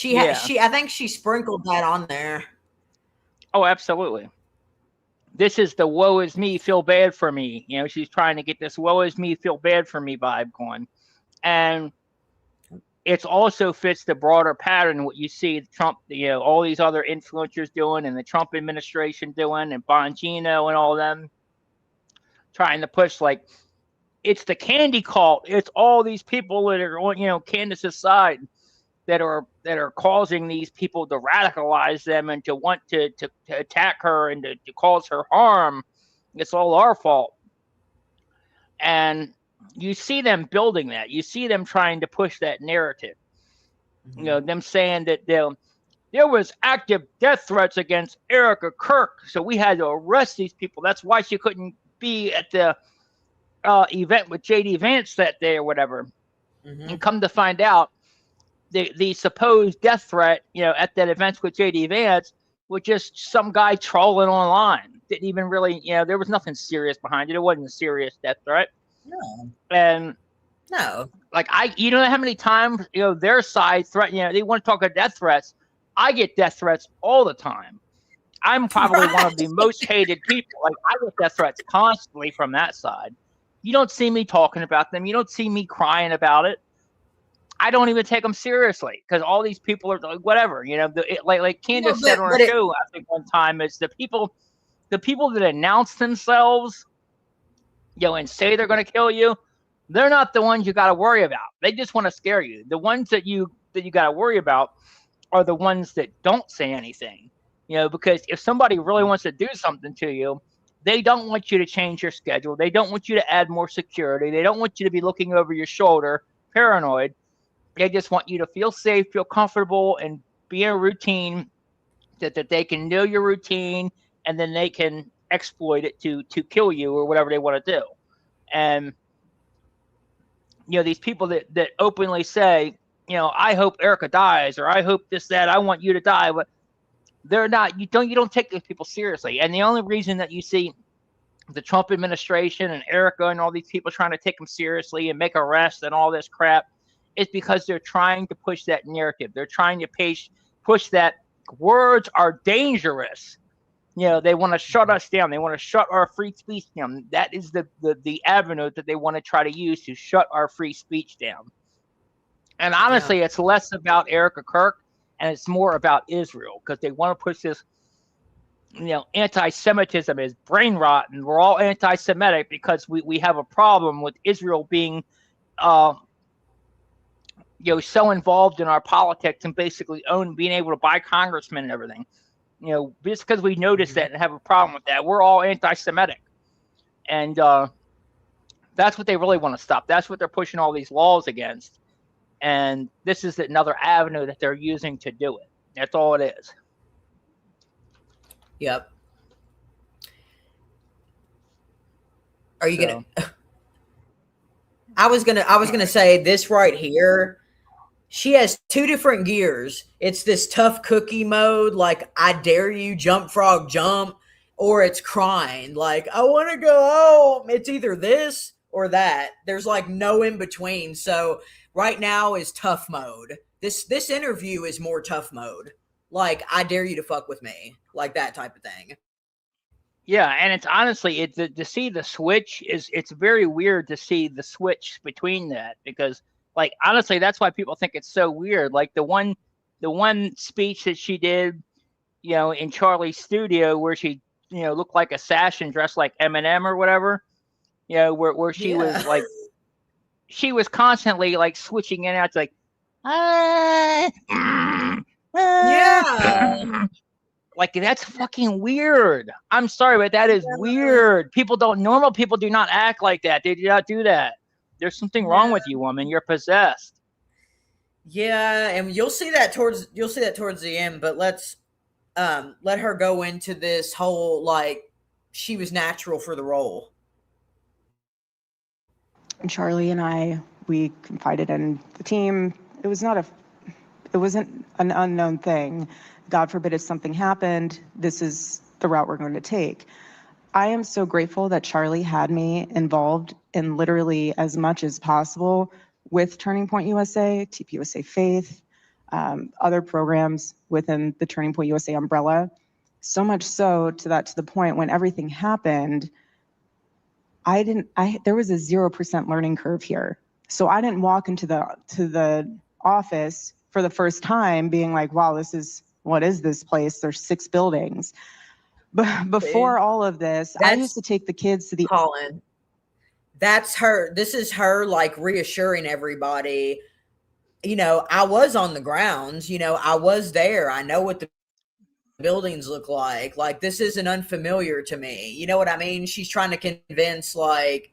I think she sprinkled that on there. Oh, absolutely. this is the woe is me, feel bad for me. You know, she's trying to get this woe is me, feel bad for me vibe going. And it also fits the broader pattern, what you see Trump, you know, all these other influencers doing and the Trump administration doing and Bongino and all them trying to push, like, it's the candy cult. It's all these people that are on, you know, Candace's side that are causing these people to radicalize them and to want to attack her and to cause her harm. It's all our fault. And you see them building that. You see them trying to push that narrative. You know, them saying that there was active death threats against Erika Kirk, so we had to arrest these people. That's why she couldn't be at the event with JD Vance that day or whatever. And come to find out, the supposed death threat, you know, at that event with JD Vance was just some guy trolling online. Didn't even really, you know, there was nothing serious behind it. It wasn't a serious death threat. No. And no, like you know how many times, you know, their side threat, you know, they want to talk about death threats. I get death threats all the time. I'm probably one of the most hated people. Like, I get death threats constantly from that side. You don't see me talking about them. You don't see me crying about it. I don't even take them seriously because all these people are like, whatever, you know. Like Candace said on her show, I think one time, it's the people that announce themselves, you know, and say they're going to kill you. They're not the ones you got to worry about. They just want to scare you. The ones that you got to worry about are the ones that don't say anything, you know, because if somebody really wants to do something to you, they don't want you to change your schedule. They don't want you to add more security. They don't want you to be looking over your shoulder, paranoid. They just want you to feel safe, feel comfortable, and be in a routine that they can know your routine, and then they can exploit it to kill you or whatever they want to do. And, you know, these people that openly say, you know, I hope Erika dies, or I hope this, that, I want you to die, but they're not, you don't take these people seriously. And the only reason that you see the Trump administration and Erika and all these people trying to take them seriously and make arrests and all this crap is because they're trying to push that narrative. They're trying to push that words are dangerous. You know, they want to shut us down. They want to shut our free speech down. That is the avenue that they want to try to use to shut our free speech down. And honestly, it's less about Erika Kirk and it's more about Israel, because they want to push this, you know, anti-Semitism is brain rot, and we're all anti-Semitic because we have a problem with Israel being, you know, so involved in our politics and basically being able to buy congressmen and everything. You know, just because we notice that and have a problem with that, we're all anti-Semitic, and that's what they really want to stop. That's what they're pushing all these laws against. And this is another avenue that they're using to do it. That's all it is. Yep. Are you gonna? I was gonna say this right here. She has two different gears. It's this tough cookie mode, like I dare you, jump frog jump, or it's crying, like I want to go home. It's either this or that. There's like no in between. So right now is tough mode. This interview is more tough mode. Like, I dare you to fuck with me, like that type of thing. Yeah, and it's honestly, to see the switch it's very weird to see the switch between that, because, like, honestly, that's why people think it's so weird. Like the one speech that she did, you know, in Charlie's studio, where she, you know, looked like a Assassin dressed like Eminem or whatever, you know, where she was like, she was constantly like switching in and out. It's like, yeah. Like, that's fucking weird. I'm sorry, but that is weird. Normal people do not act like that. They do not do that. There's something wrong with you, woman. You're possessed. Yeah, and you'll see that towards the end, but let's let her go into this whole, like, she was natural for the role. Charlie and I, we confided in the team. It wasn't an unknown thing. God forbid if something happened, this is the route we're going to take. I am so grateful that Charlie had me involved in literally as much as possible with Turning Point USA, TPUSA Faith, other programs within the Turning Point USA umbrella. So much so to the point when everything happened, there was a 0% learning curve here. So I didn't walk into the office for the first time being like, wow, what is this place? There's 6 buildings. But before all of this, I used to take the kids to the Colin. That's her. This is her like reassuring everybody. You know, I was on the grounds, you know, I was there. I know what the buildings look like. Like, this isn't unfamiliar to me. You know what I mean? She's trying to convince, like,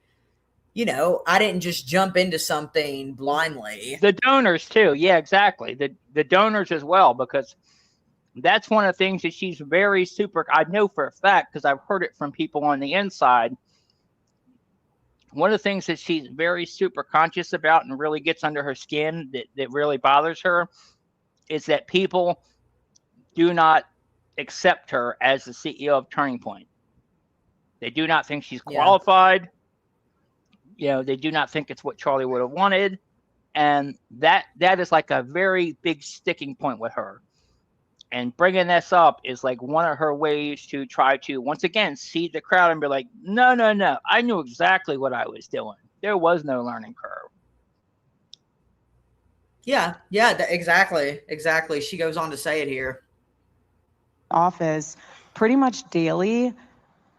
you know, I didn't just jump into something blindly. The donors too. Yeah, exactly. The donors as well, because that's one of the things that she's very super. I know for a fact, because I've heard it from people on the inside. One of the things that she's very super conscious about and really gets under her skin that really bothers her is that people do not accept her as the CEO of Turning Point. They do not think she's qualified. You know, they do not think it's what Charlie would have wanted. And that is like a very big sticking point with her. And bringing this up is like one of her ways to try to, once again, seed the crowd and be like, no. I knew exactly what I was doing. There was no learning curve. Yeah, exactly. She goes on to say it here. Office pretty much daily.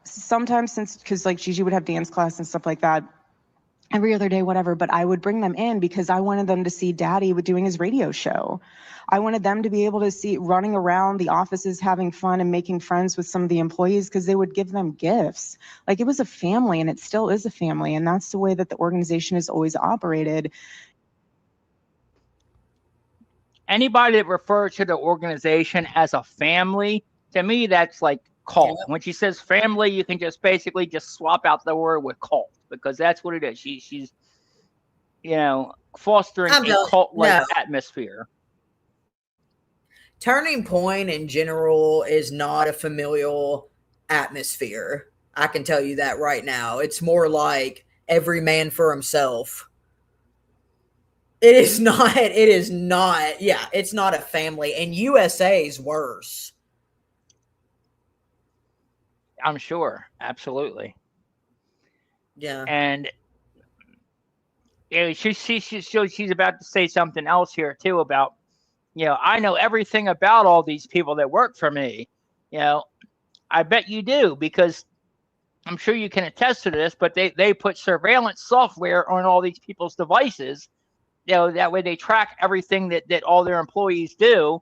Sometimes because like Gigi would have dance class and stuff like that every other day, whatever, but I would bring them in because I wanted them to see Daddy doing his radio show. I wanted them to be able to see running around the offices, having fun and making friends with some of the employees because they would give them gifts. Like, it was a family, and it still is a family. And that's the way that the organization has always operated. Anybody that refers to the organization as a family, to me, that's like cult. When she says family, you can just basically just swap out the word with cult, because that's what it is. She's, you know, fostering a cult-like atmosphere. Turning Point in general is not a familial atmosphere. I can tell you that right now. It's more like every man for himself. It is not. Yeah, it's not a family. And USA is worse. I'm sure. Absolutely. Yeah. And she's about to say something else here too about, you know, I know everything about all these people that work for me. You know, I bet you do, because I'm sure you can attest to this, but they put surveillance software on all these people's devices. You know, that way they track everything that all their employees do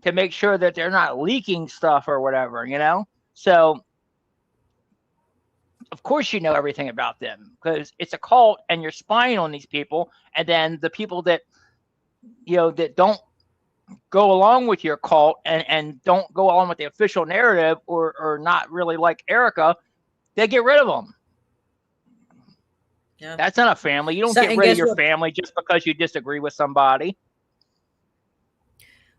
to make sure that they're not leaking stuff or whatever, you know? So, of course, you know everything about them because it's a cult and you're spying on these people. And then the people that, you know, that don't go along with your cult and don't go along with the official narrative or not really like Erika, they get rid of them. Yeah. That's not a family. You don't get rid of your family just because you disagree with somebody.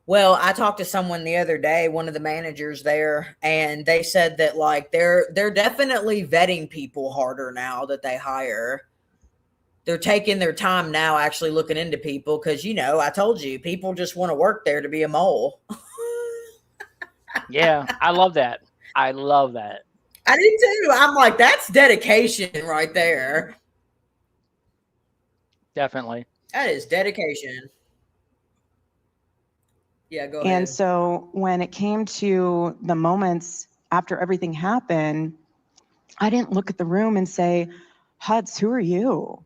Well, I talked to someone the other day, one of the managers there, and they said that like they're definitely vetting people harder now that they hire. They're taking their time now actually looking into people because, you know, I told you, people just want to work there to be a mole. Yeah, I love that. I love that. I do too. I'm like, that's dedication right there. Definitely. That is dedication. Yeah, go ahead. And so when it came to the moments after everything happened, I didn't look at the room and say, Huds, who are you?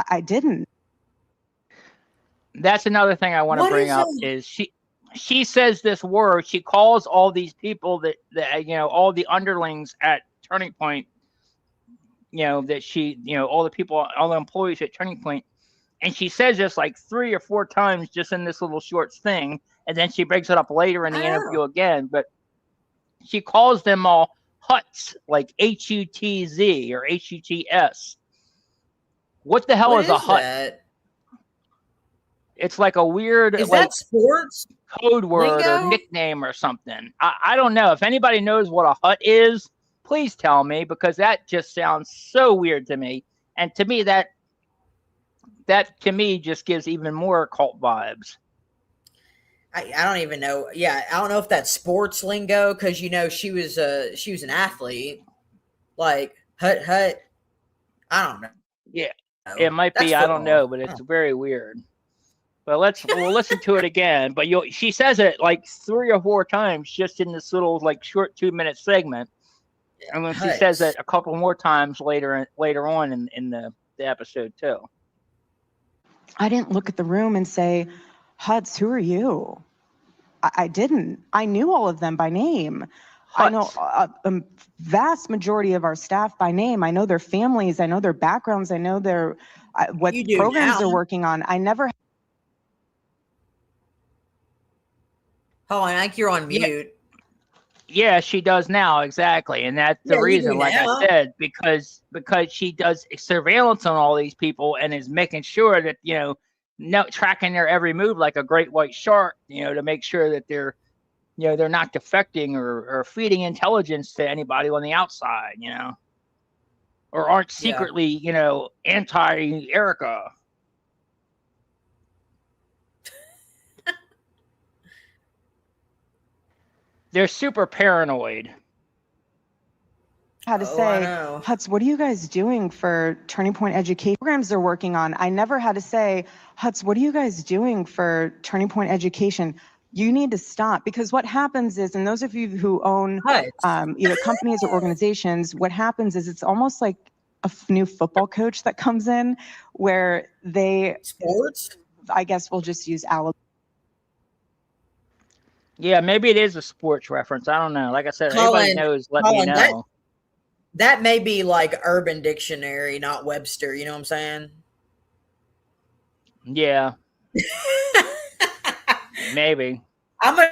I didn't. That's another thing I want to bring up is she says this word. She calls all these people that you know, all the underlings at Turning Point, you know, that she, you know, all the people, all the employees at Turning Point. And she says this like 3 or 4 times just in this little short thing. And then she brings it up later in the interview again. But she calls them all Huts, like HUTZ or HUTS. What the hell is a hut? That? It's like a weird, is like, that sports code word lingo? Or nickname or something. I don't know. If anybody knows what a hut is, please tell me, because that just sounds so weird to me. And to me, that to me just gives even more cult vibes. I don't even know. Yeah, I don't know if that's sports lingo because she was an athlete. Like hut hut. I don't know. Yeah, it might That's be. I don't football. know, but it's very weird. But we'll listen to it again. But she says it like 3 or 4 times just in this little like short 2-minute segment, and then she says it a couple more times later on in the episode too. I didn't look at the room and say, Huts, who are you? I didn't. I knew all of them by name. Huts. I know a vast majority of our staff by name. I know their families. I know their backgrounds. I know their what programs they're working on. I never. Oh, I think you're on mute. Yeah, she does now, exactly, and that's the reason. Like I said, because she does surveillance on all these people and is making sure that tracking their every move like a great white shark. To make sure that they're not defecting or feeding intelligence to anybody on the outside. Or aren't secretly anti Erika. They're super paranoid. Had to say, Huts, what are you guys doing for Turning Point education programs they're working on? I never had to say, Huts, what are you guys doing for Turning Point education? You need to stop, because what happens is, and those of you who own either companies or organizations, what happens is it's almost like a new football coach that comes in where sports. I guess we'll just use Alabama. Yeah, maybe it is a sports reference. I don't know. Like I said, anybody knows, let me know. That may be like Urban Dictionary, not Webster. You know what I'm saying? Yeah. Maybe. I'm going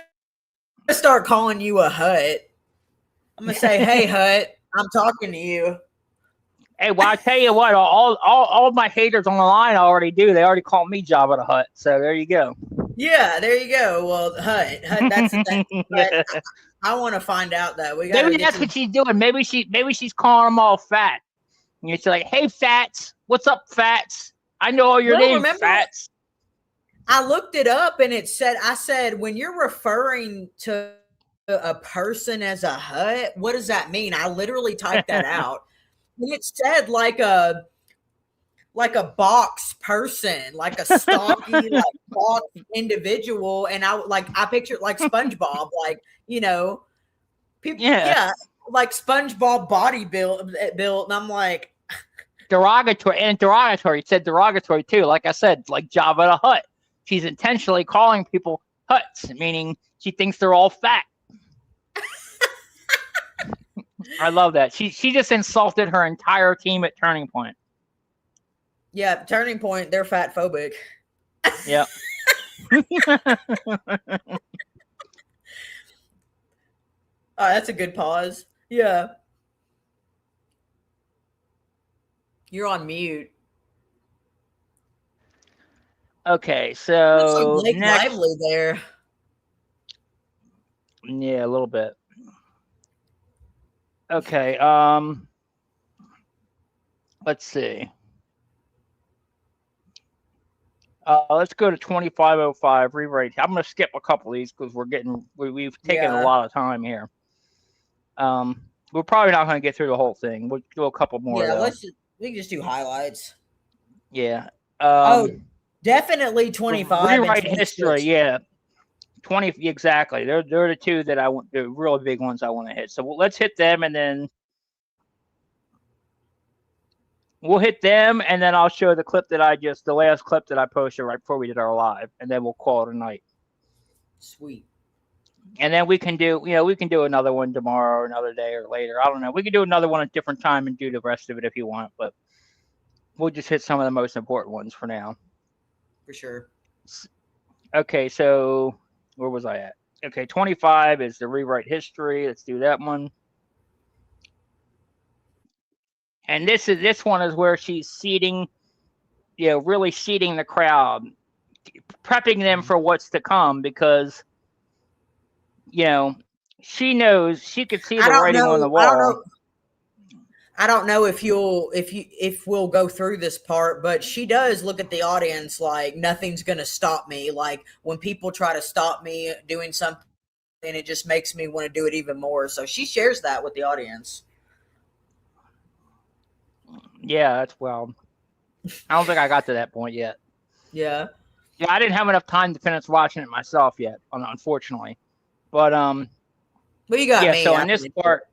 to start calling you a hut. I'm going to say, hey, hut, I'm talking to you. Hey, well, I tell you what, all my haters on the line already do. They already call me Jabba the Hutt. So there you go. Yeah, there you go. Well, hut, that's the thing. But I want to find out that maybe that's what she's doing. Maybe she's calling them all fat. And you're like, hey, fats, what's up, fats? I know all your names, fats. I looked it up and I said, when you're referring to a person as a hut, what does that mean? I literally typed that out. And it said like a box person, like a stocky, like box individual. And I pictured like SpongeBob, like, people, like SpongeBob body built. And I'm like, derogatory. It said derogatory too. Like I said, like Jabba the Hutt. She's intentionally calling people huts, meaning she thinks they're all fat. I love that. She just insulted her entire team at Turning Point. Yeah, Turning Point, they're fat phobic. Yep. Oh, that's a good pause. Yeah. You're on mute. Okay, so Blake Lively there. Yeah, a little bit. Okay, let's see. Let's go to 2505 rewrite. I'm going to skip a couple of these because we've taken a lot of time here. We're probably not going to get through the whole thing. We'll do a couple more. Yeah, we can just do highlights. Yeah. Definitely 25. Rewrite history. Yeah. 20 exactly. They're the two that I want, the really big ones I want to hit. So let's hit them, and then we'll hit them, and then I'll show the clip the last clip that I posted right before we did our live, and then we'll call it a night. Sweet. And then we can do another one tomorrow or another day or later. I don't know. We can do another one at a different time and do the rest of it if you want, but we'll just hit some of the most important ones for now. For sure. Okay, so where was I at? Okay, 25 is the rewrite history. Let's do that one. And this one is where she's seating, really seating the crowd, prepping them for what's to come, because she knows, she could see the writing on the wall. I don't know if we'll go through this part, but she does look at the audience like nothing's going to stop me. Like when people try to stop me doing something, it just makes me want to do it even more. So she shares that with the audience. Yeah, that's well. I don't think I got to that point yet. Yeah. Yeah, I didn't have enough time to finish watching it myself yet, unfortunately. But Well, you got yeah. me. So in this part,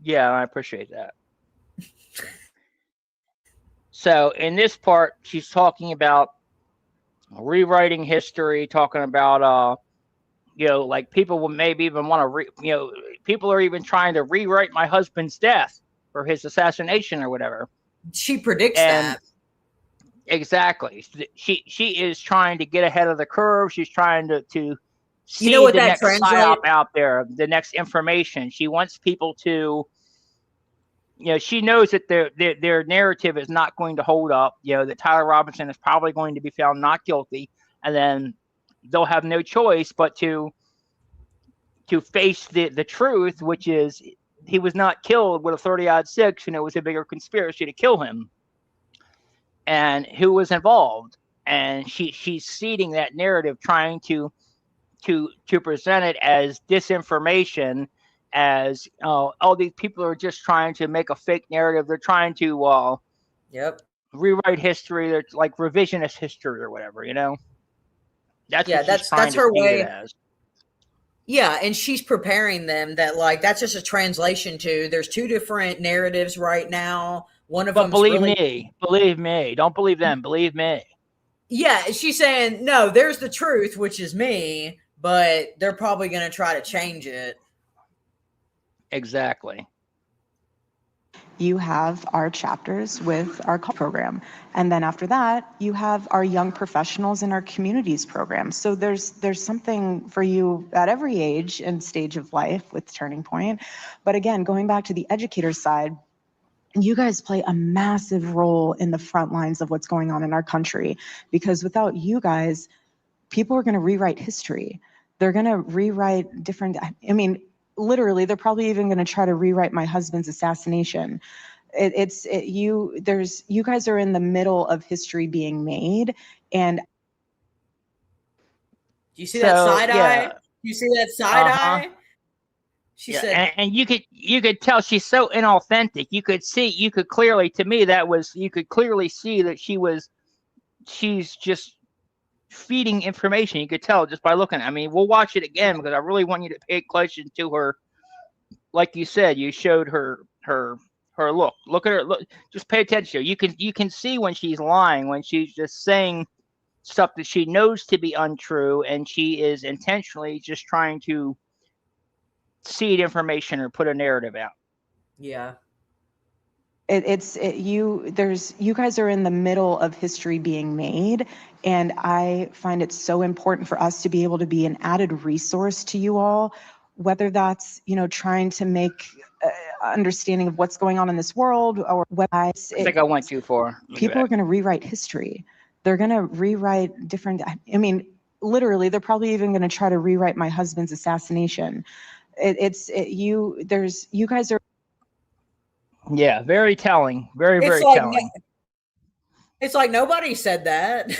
yeah, I appreciate that. So in this part, she's talking about rewriting history, talking about like people will maybe even want to people are even trying to rewrite my husband's death or his assassination or whatever. She predicts And that. exactly, she is trying to get ahead of the curve. She's trying to see You know what the that next translates? psyop out there, the next information. She wants people to, she knows that their narrative is not going to hold up. That Tyler Robinson is probably going to be found not guilty, and then they'll have no choice but to face the truth, which is he was not killed with a 30-06, and it was a bigger conspiracy to kill him, and who was involved. And she's seeding that narrative, trying to present it as disinformation, as all these people are just trying to make a fake narrative. They're trying to Yep. rewrite history. They're like revisionist history or whatever. That's Yeah, what she's trying that's to her see way. it as. Yeah, and she's preparing them that like that's just a translation to there's two different narratives right now. One of But them's believe really me, don't believe them. Believe me. Yeah, she's saying no, there's the truth, which is me, but they're probably going to try to change it. Exactly. You have our chapters with our program. And then after that, you have our young professionals in our communities program. So there's something for you at every age and stage of life with Turning Point. But again, going back to the educator side, you guys play a massive role in the front lines of what's going on in our country, because without you guys, people are going to rewrite history. They're going to rewrite different, literally, they're probably even going to try to rewrite my husband's assassination. You guys are in the middle of history being made. And do you see that side eye? You see that side eye? She said, and you could tell she's so inauthentic. You could clearly, to me, you could clearly see that she's just feeding information. You could tell just by looking. I mean, we'll watch it again because I really want you to pay attention to her. Like you said, you showed her look. Look at her. Look, just pay attention. You can see when she's lying, when she's just saying stuff that she knows to be untrue, and she is intentionally just trying to seed information or put a narrative out. yeah. You guys are in the middle of history being made, and I find it so important for us to be able to be an added resource to you all, whether that's trying to make understanding of what's going on in this world, or I think I went too far. People are going to rewrite history. They're going to rewrite different. Literally, they're probably even going to try to rewrite my husband's assassination. You guys are. Yeah, very telling. Very telling. It's like nobody said that.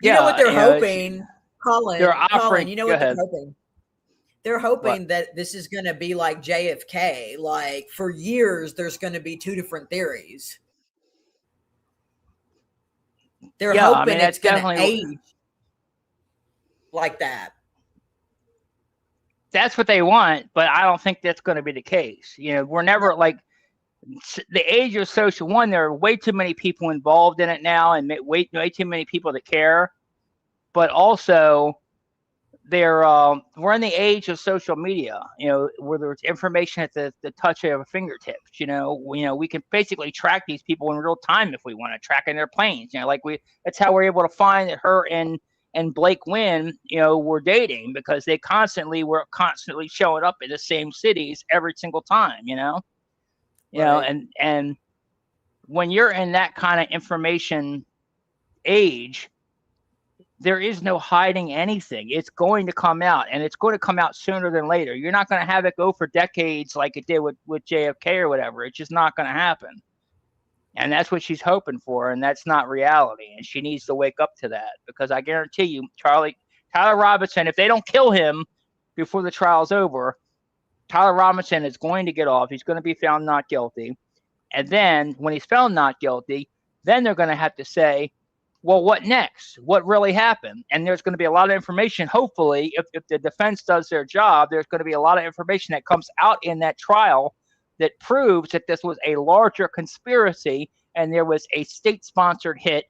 You know what they're hoping, Colin? They're offering. You know what they're hoping? They're hoping that this is going to be like JFK. Like for years, there's going to be two different theories. They're hoping it's going to age like that. That's what they want, but I don't think that's going to be the case. We're never like the age of social one. There are way too many people involved in it now, and way too many people that care. But also, we're in the age of social media. Where there's information at the touch of a fingertips. We can basically track these people in real time if we want to, track in their planes. That's how we're able to find that her and Blake Wynn, were dating, because they were constantly showing up in the same cities every single time, and when you're in that kind of information age, there is no hiding anything. It's going to come out, and it's going to come out sooner than later. You're not going to have it go for decades like it did with JFK or whatever. It's just not going to happen. And that's what she's hoping for, and that's not reality. And she needs to wake up to that, because I guarantee you, Tyler Robinson, if they don't kill him before the trial's over, Tyler Robinson is going to get off. He's going to be found not guilty. And then when he's found not guilty, then they're going to have to say, well, what next? What really happened? And there's going to be a lot of information. Hopefully, if the defense does their job, there's going to be a lot of information that comes out in that trial that proves that this was a larger conspiracy and there was a state-sponsored hit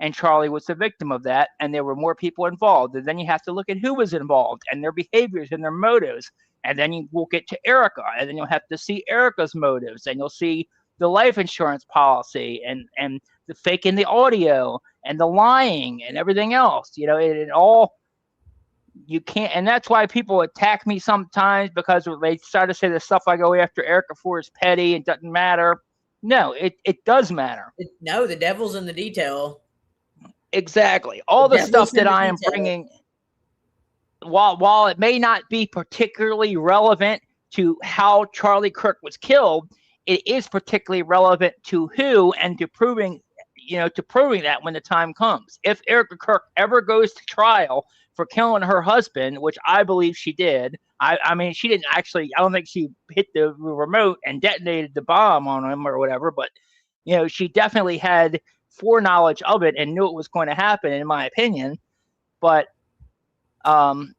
and Charlie was the victim of that, and there were more people involved. And then you have to look at who was involved and their behaviors and their motives. And then you will get to Erika, and then you'll have to see Erika's motives, and you'll see the life insurance policy and the faking the audio and the lying and everything else. You know, it all, you can't, and that's why people attack me sometimes, because they start to say the stuff I go after Erika for is petty and doesn't matter. No, it does matter. No, the devil's in the detail. Exactly. All the stuff that I am bringing, while it may not be particularly relevant to how Charlie Kirk was killed, it is particularly relevant to who, and to proving that when the time comes. If Erika Kirk ever goes to trial for killing her husband, which I believe she did, I mean, she didn't actually, I don't think she hit the remote and detonated the bomb on him or whatever, but, you know, she definitely had foreknowledge of it and knew it was going to happen, in my opinion. But, you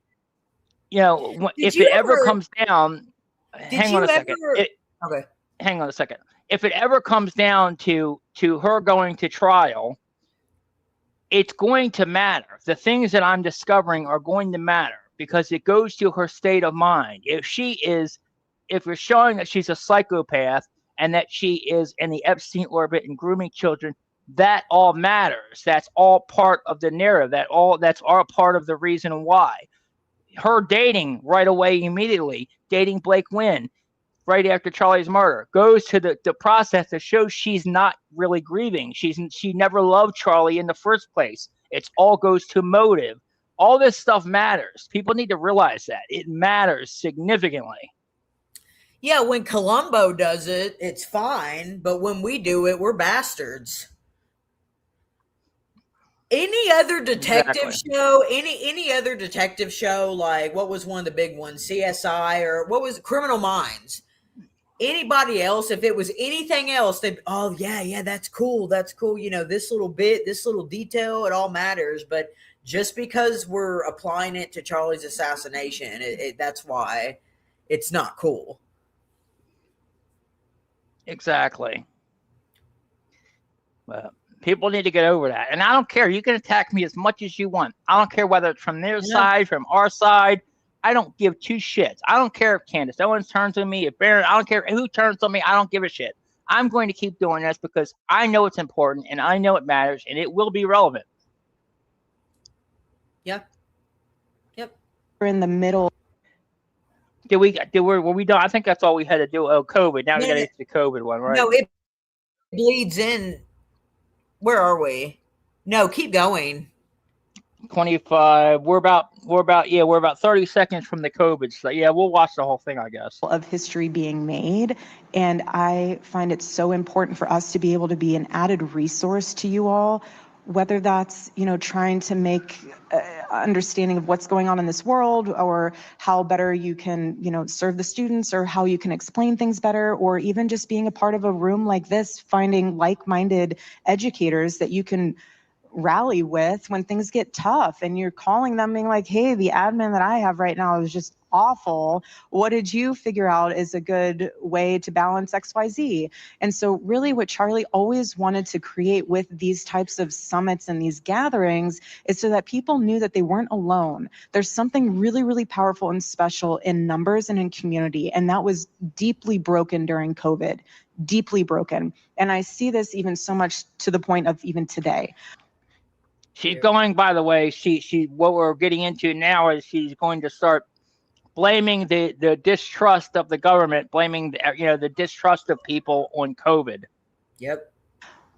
know, if it ever comes down, hang on a second. Okay. Hang on a second. If it ever comes down to her going to trial, it's going to matter. The things that I'm discovering are going to matter, because it goes to her state of mind. If you're showing that she's a psychopath and that she is in the Epstein orbit and grooming children, that all matters. That's all part of the narrative. That's all part of the reason why. Her dating right away, immediately, dating Blake Wynn right after Charlie's murder, goes to the process that shows she's not really grieving. She never loved Charlie in the first place. It all goes to motive. All this stuff matters. People need to realize that. It matters significantly. Yeah, when Columbo does it, it's fine. But when we do it, we're bastards. Any other detective show, any other detective show, like what was one of the big ones, CSI, or what was Criminal Minds? Anybody else, if it was anything else, they'd, oh yeah, that's cool. You know, this little bit, this little detail, it all matters. But just because we're applying it to Charlie's assassination, that's why it's not cool. Exactly. Well, people need to get over that. And I don't care. You can attack me as much as you want. I don't care whether it's from their side, from our side. I don't give two shits. I don't care if Candace Owens turns on me, if Barron, I don't care who turns on me. I don't give a shit. I'm going to keep doing this because I know it's important and I know it matters and it will be relevant. Yep. We're in the middle. Were we done? I think that's all we had to do. Oh, COVID. Now we got to get to the COVID one, right? No, it bleeds in. Where are we? No, keep going. 25. We're about 30 seconds from the COVID. So yeah, we'll watch the whole thing, I guess. Of history being made. And I find it so important for us to be able to be an added resource to you all, whether that's, you know, trying to make understanding of what's going on in this world, or how better you can, you know, serve the students, or how you can explain things better, or even just being a part of a room like this, finding like-minded educators that you can rally with when things get tough, and you're calling them being like, hey, the admin that I have right now is just awful. What did you figure out is a good way to balance XYZ? And so really what Charlie always wanted to create with these types of summits and these gatherings is so that people knew that they weren't alone. There's something really, really powerful and special in numbers and in community. And that was deeply broken during COVID, deeply broken. And I see this even so much to the point of even today. She's going, by the way, what we're getting into now is she's going to start blaming the distrust of the government, blaming the distrust of people on COVID. Yep.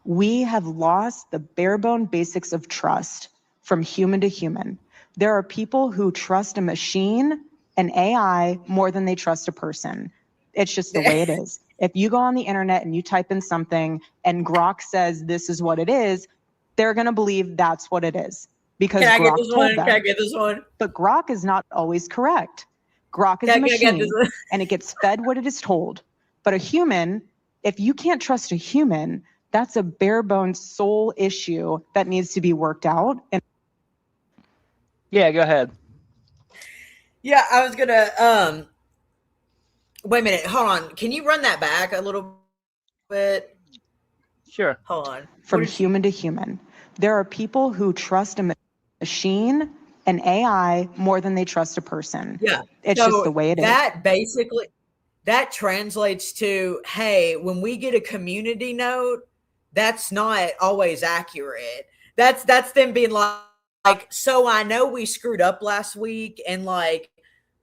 We have lost the bare bone basics of trust. from human to human. There are people who trust a machine, an AI, more than they trust a person. It's just the way it is. If you go on the internet and you type in something and Grok says this is what it is, they're going to believe that's what it is because Grok told them. Can I get this one? But Grok is not always correct. Grok is a machine and it gets fed what it is told. But a human, if you can't trust a human, that's a bare bones soul issue that needs to be worked out. And Yeah, go ahead. Yeah, I was gonna wait a minute, hold on. Can you run that back a little bit? Sure. Hold on. From human to human. There are people who trust a machine, an AI, more than they trust a person. Yeah. It's just the way it is. That basically, that translates to, hey, when we get a community note, that's not always accurate. That's them being like, so I know we screwed up last week and like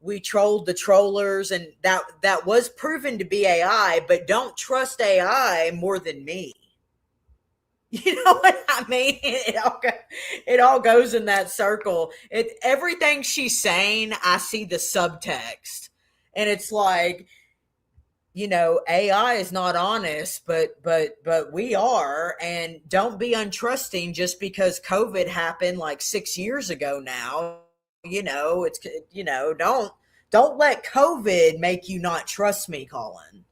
we trolled the trollers and that was proven to be AI, but don't trust AI more than me. You know what I mean? It all goes in that circle. Everything she's saying, I see the subtext. And it's like, you know, AI is not honest, but we are, and don't be untrusting just because COVID happened like 6 years ago now. You know, don't let COVID make you not trust me, Colin.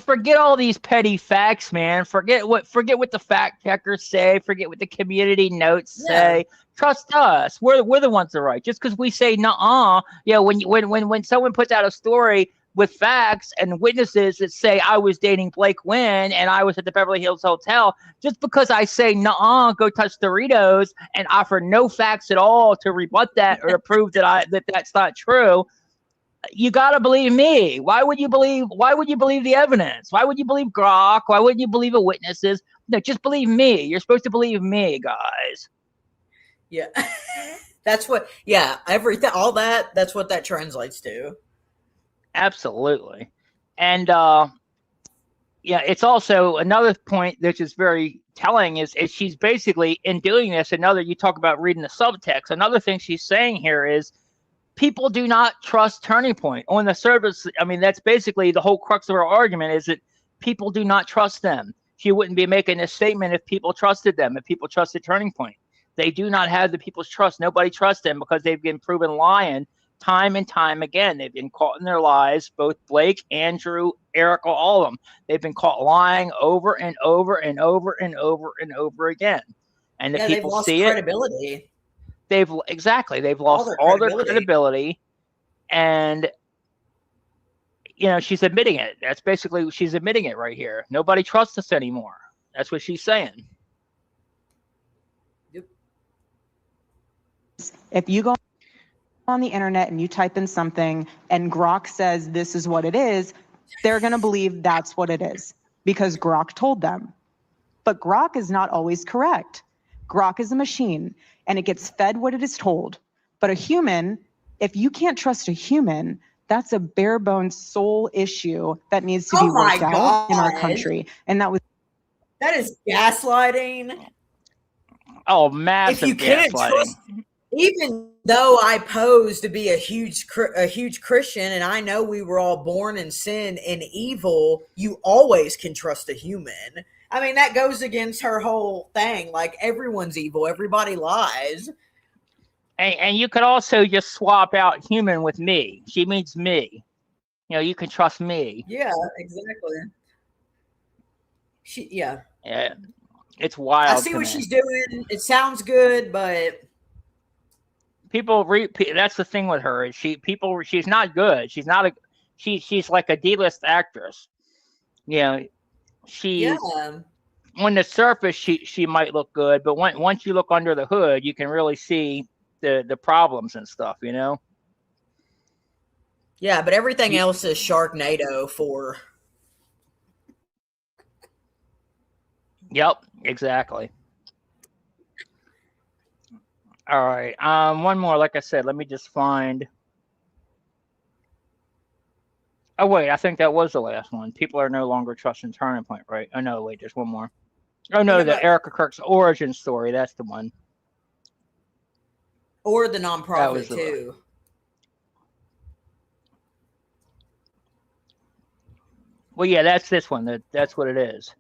Forget all these petty facts, man. Forget what the fact checkers say. Forget what the community notes say. Trust us. We're the ones that are right. Just because we say nuh-uh, when someone puts out a story with facts and witnesses that say I was dating Blake Wynn and I was at the Beverly Hills Hotel, just because I say nuh-uh, go touch Doritos, and offer no facts at all to rebut that or to prove that that's not true, you gotta believe me. Why would you believe the evidence? Why would you believe Grok? Why wouldn't you believe the witnesses? No, just believe me. You're supposed to believe me, guys. Yeah. That's what, everything, all that, that's what that translates to. Absolutely. And it's also another point which is very telling is she's basically, in doing this, you talk about reading the subtext. Another thing she's saying here is people do not trust Turning Point on the surface. I mean, that's basically the whole crux of her argument, is that people do not trust them. She wouldn't be making this statement if people trusted them, if people trusted Turning Point. They do not have the people's trust. Nobody trusts them because they've been proven lying time and time again. They've been caught in their lies, both Blake, Andrew, Erika, all of them. They've been caught lying over and over and over and over and over again. And the people see credibility. They've lost all their credibility, and she's admitting it. That's basically, she's admitting it right here. Nobody trusts us anymore. That's what she's saying. Yep. If you go on the internet and you type in something and Grok says this is what it is, they're going to believe that's what it is because Grok told them. But Grok is not always correct. Grok is a machine and it gets fed what it is told. But a human, if you can't trust a human, that's a bare bones soul issue that needs to be worked out in our country. And that is gaslighting. Oh, massive. If you can't trust, even though I pose to be a huge Christian and I know we were all born in sin and evil, you always can trust a human. I mean, that goes against her whole thing. Like, everyone's evil. Everybody lies. And you could also just swap out human with me. She means me. You can trust me. Yeah, exactly. Yeah. It's wild. I see what she's doing. It sounds good, but that's the thing with her. She's not good. She's not she's like a D-list actress. On the surface she might look good, but once you look under the hood, you can really see the problems and stuff, Yeah, but everything else is Sharknado for. Yep, exactly. All right. One more. Like I said, let me just find. Oh wait, I think that was the last one. People are no longer trusting Turning Point, right? Oh no, wait, there's one more. Oh no, Yeah, the but Erika Kirk's origin story. That's the one. or the That was nonprofit the too. Well, yeah, that's this one. That's what it is.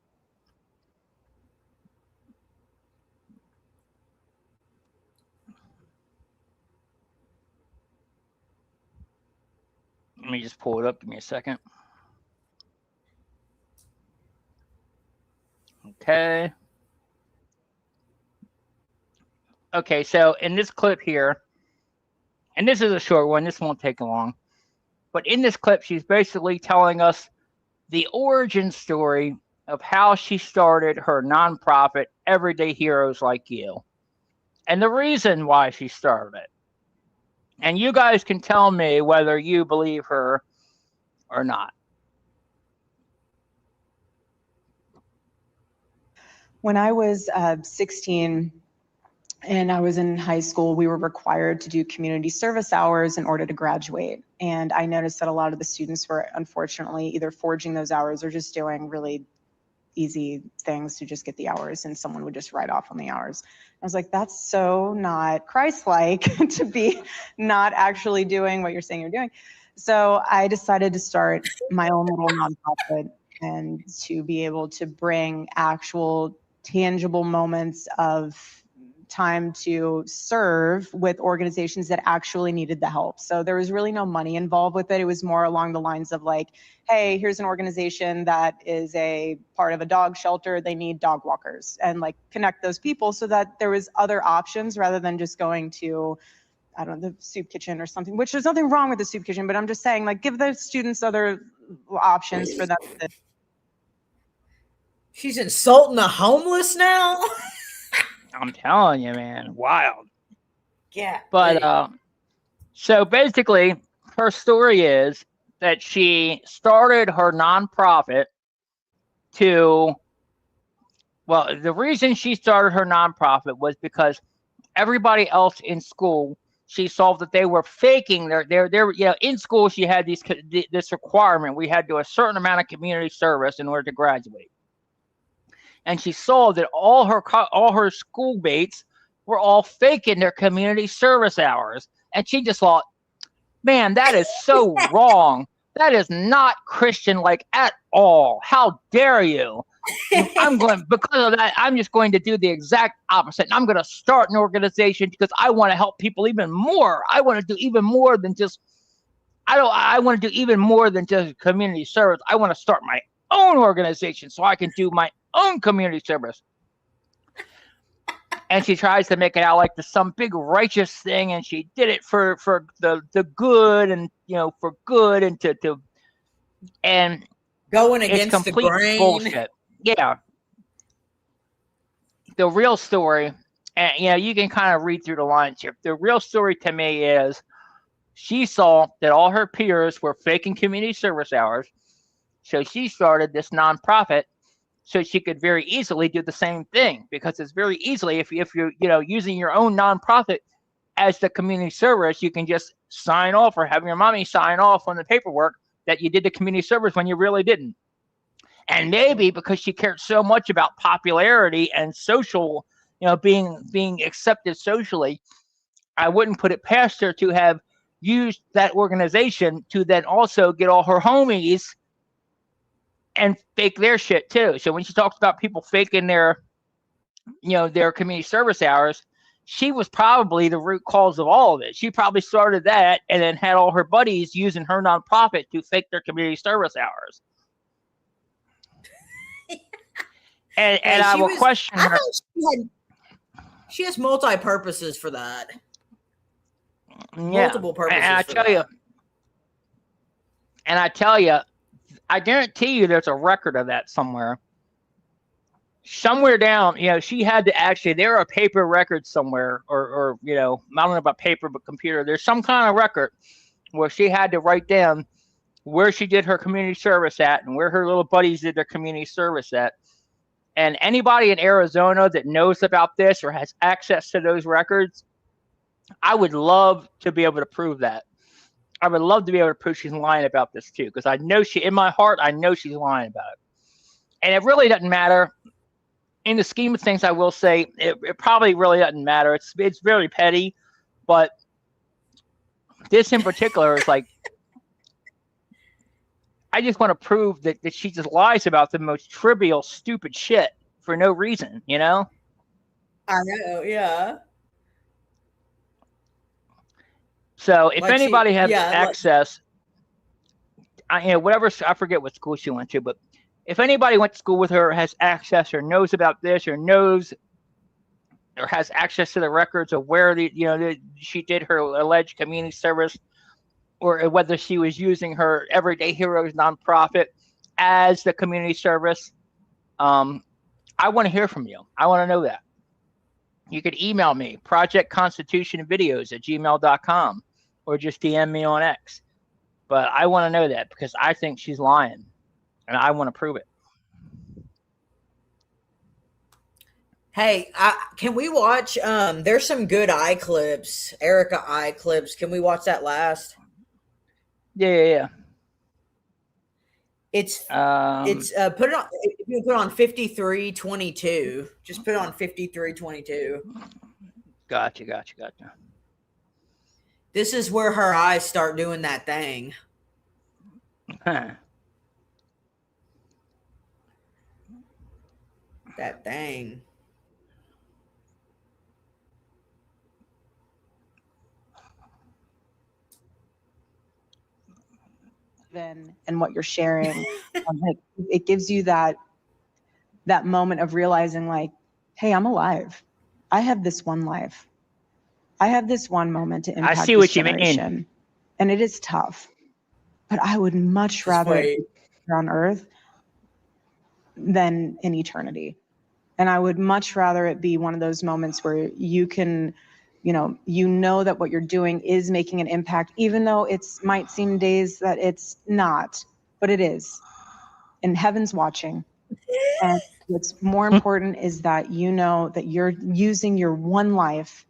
Let me just pull it up. Give me a second. Okay. Okay, so in this clip here, and this is a short one, this won't take long. But in this clip, she's basically telling us the origin story of how she started her nonprofit, Everyday Heroes Like You, and the reason why she started it. And you guys can tell me whether you believe her or not. When I was 16 and I was in high school, we were required to do community service hours in order to graduate. And I noticed that a lot of the students were unfortunately either forging those hours or just doing really easy things to just get the hours, and someone would just write off on the hours. I was like, that's so not Christ-like to be not actually doing what you're saying you're doing. So I decided to start my own little nonprofit and to be able to bring actual tangible moments of time to serve with organizations that actually needed the help. So there was really no money involved with it. It was more along the lines of like, hey, here's an organization that is a part of a dog shelter. They need dog walkers, and like connect those people so that there was other options rather than just going to, I don't know, the soup kitchen or something, which there's nothing wrong with the soup kitchen, but I'm just saying, like, give the students other options for them to. She's insulting the homeless now. I'm telling you, man, wild. Yeah. But so basically, her story is that she started her nonprofit to, well, the reason she started her nonprofit was because everybody else in school, she saw that they were faking their in school. She had this requirement: we had to do a certain amount of community service in order to graduate. And she saw that all her schoolmates were all faking their community service hours, and she just thought, man, that is so wrong. That is not Christian like at all. How dare you? Because of that, I'm just going to do the exact opposite. And I'm going to start an organization because I want to help people even more. I want to do even more than just, I want to do even more than just community service. I want to start my own organization so I can do my own community service. And she tries to make it out like some big righteous thing, and she did it for the good, and for good, and and going against it's complete the grain. bullshit. Yeah. The real story, and you can kind of read through the lines here. The real story to me is she saw that all her peers were faking community service hours, so she started this nonprofit so she could very easily do the same thing, because it's very easily, if you're using your own nonprofit as the community service, you can just sign off or have your mommy sign off on the paperwork that you did the community service when you really didn't. And maybe because she cared so much about popularity and social, being accepted socially, I wouldn't put it past her to have used that organization to then also get all her homies and fake their shit too. So when she talks about people faking their community service hours, she was probably the root cause of all of it. She probably started that and then had all her buddies using her nonprofit to fake their community service hours. And I will question her. She has multi-purposes for that. Yeah. Multiple purposes. And I tell you, I guarantee you there's a record of that somewhere. Somewhere down, she had to actually, there are paper records somewhere, or I don't know about paper, but computer. There's some kind of record where she had to write down where she did her community service at and where her little buddies did their community service at. And anybody in Arizona that knows about this or has access to those records, I would love to be able to prove that. I would love to be able to prove she's lying about this too, because I know in my heart, I know she's lying about it. And it really doesn't matter in the scheme of things, I will say it probably really doesn't matter. It's very petty, but this in particular is like, I just want to prove that she just lies about the most trivial, stupid shit for no reason, you know? I know, yeah. So if Like anybody has like, access, whatever, I forget what school she went to, but if anybody went to school with her, has access or knows about this or knows or has access to the records of where she did her alleged community service, or whether she was using her Everyday Heroes nonprofit as the community service, I want to hear from you. I want to know that. You could email me, projectconstitutionvideos@gmail.com, or just DM me on X. But I want to know that because I think she's lying, and I want to prove it. Hey, can we watch? There's some good eye clips, Erika eye clips. Can we watch that last? Yeah. It's put it on. If you put on 5322, just put on 5322. Gotcha. This is where her eyes start doing that thing. Huh. That thing. And what you're sharing, it gives you that moment of realizing, like, hey, I'm alive. I have this one life. I have this one moment to impact. I see what you mean. And it is tough, but I would much rather it be here on earth than in eternity. And I would much rather it be one of those moments where you can, you know that what you're doing is making an impact, even though might seem days that it's not, but it is. And heaven's watching. And what's more important is that you know that you're using your one life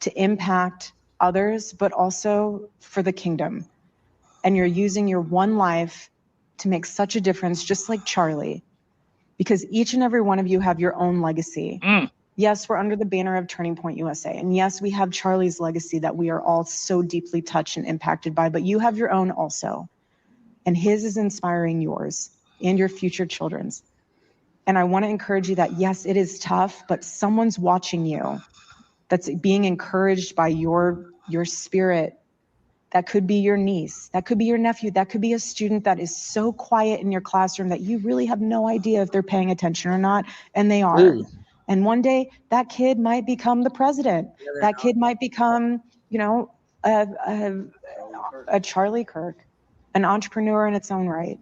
to impact others, but also for the kingdom. And you're using your one life to make such a difference, just like Charlie, because each and every one of you have your own legacy. Yes, we're under the banner of Turning Point USA. And yes, we have Charlie's legacy that we are all so deeply touched and impacted by, but you have your own also. And his is inspiring yours and your future children's. And I want to encourage you that, yes, it is tough, but someone's watching you that's being encouraged by your spirit. That could be your niece. That could be your nephew. That could be a student that is so quiet in your classroom that you really have no idea if they're paying attention or not. And they are. Ooh. And one day that kid might become the president. That kid might become, a Charlie Kirk, an entrepreneur in its own right.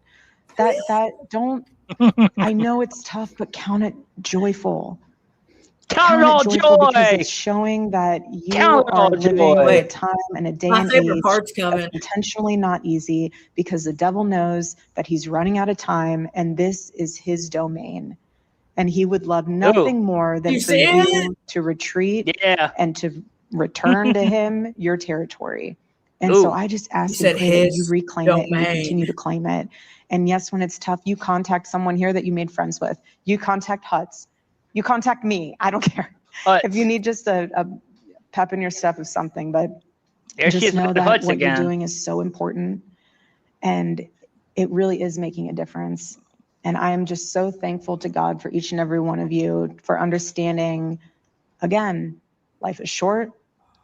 I know it's tough, but count it joyful. Count it all joy. Because it's showing that you are living in a time and a day and age that's potentially not easy, because the devil knows that he's running out of time and this is his domain. And he would love nothing more than for you to retreat and to return to him your territory. And so I just ask and pray that you reclaim it and you continue to claim it. And yes, when it's tough, you contact someone here that you made friends with. You contact Huts. You contact me. I don't care. If you need just a pep in your step of something, but just know that what you're doing is so important. And it really is making a difference. And I am just so thankful to God for each and every one of you for understanding, again, life is short.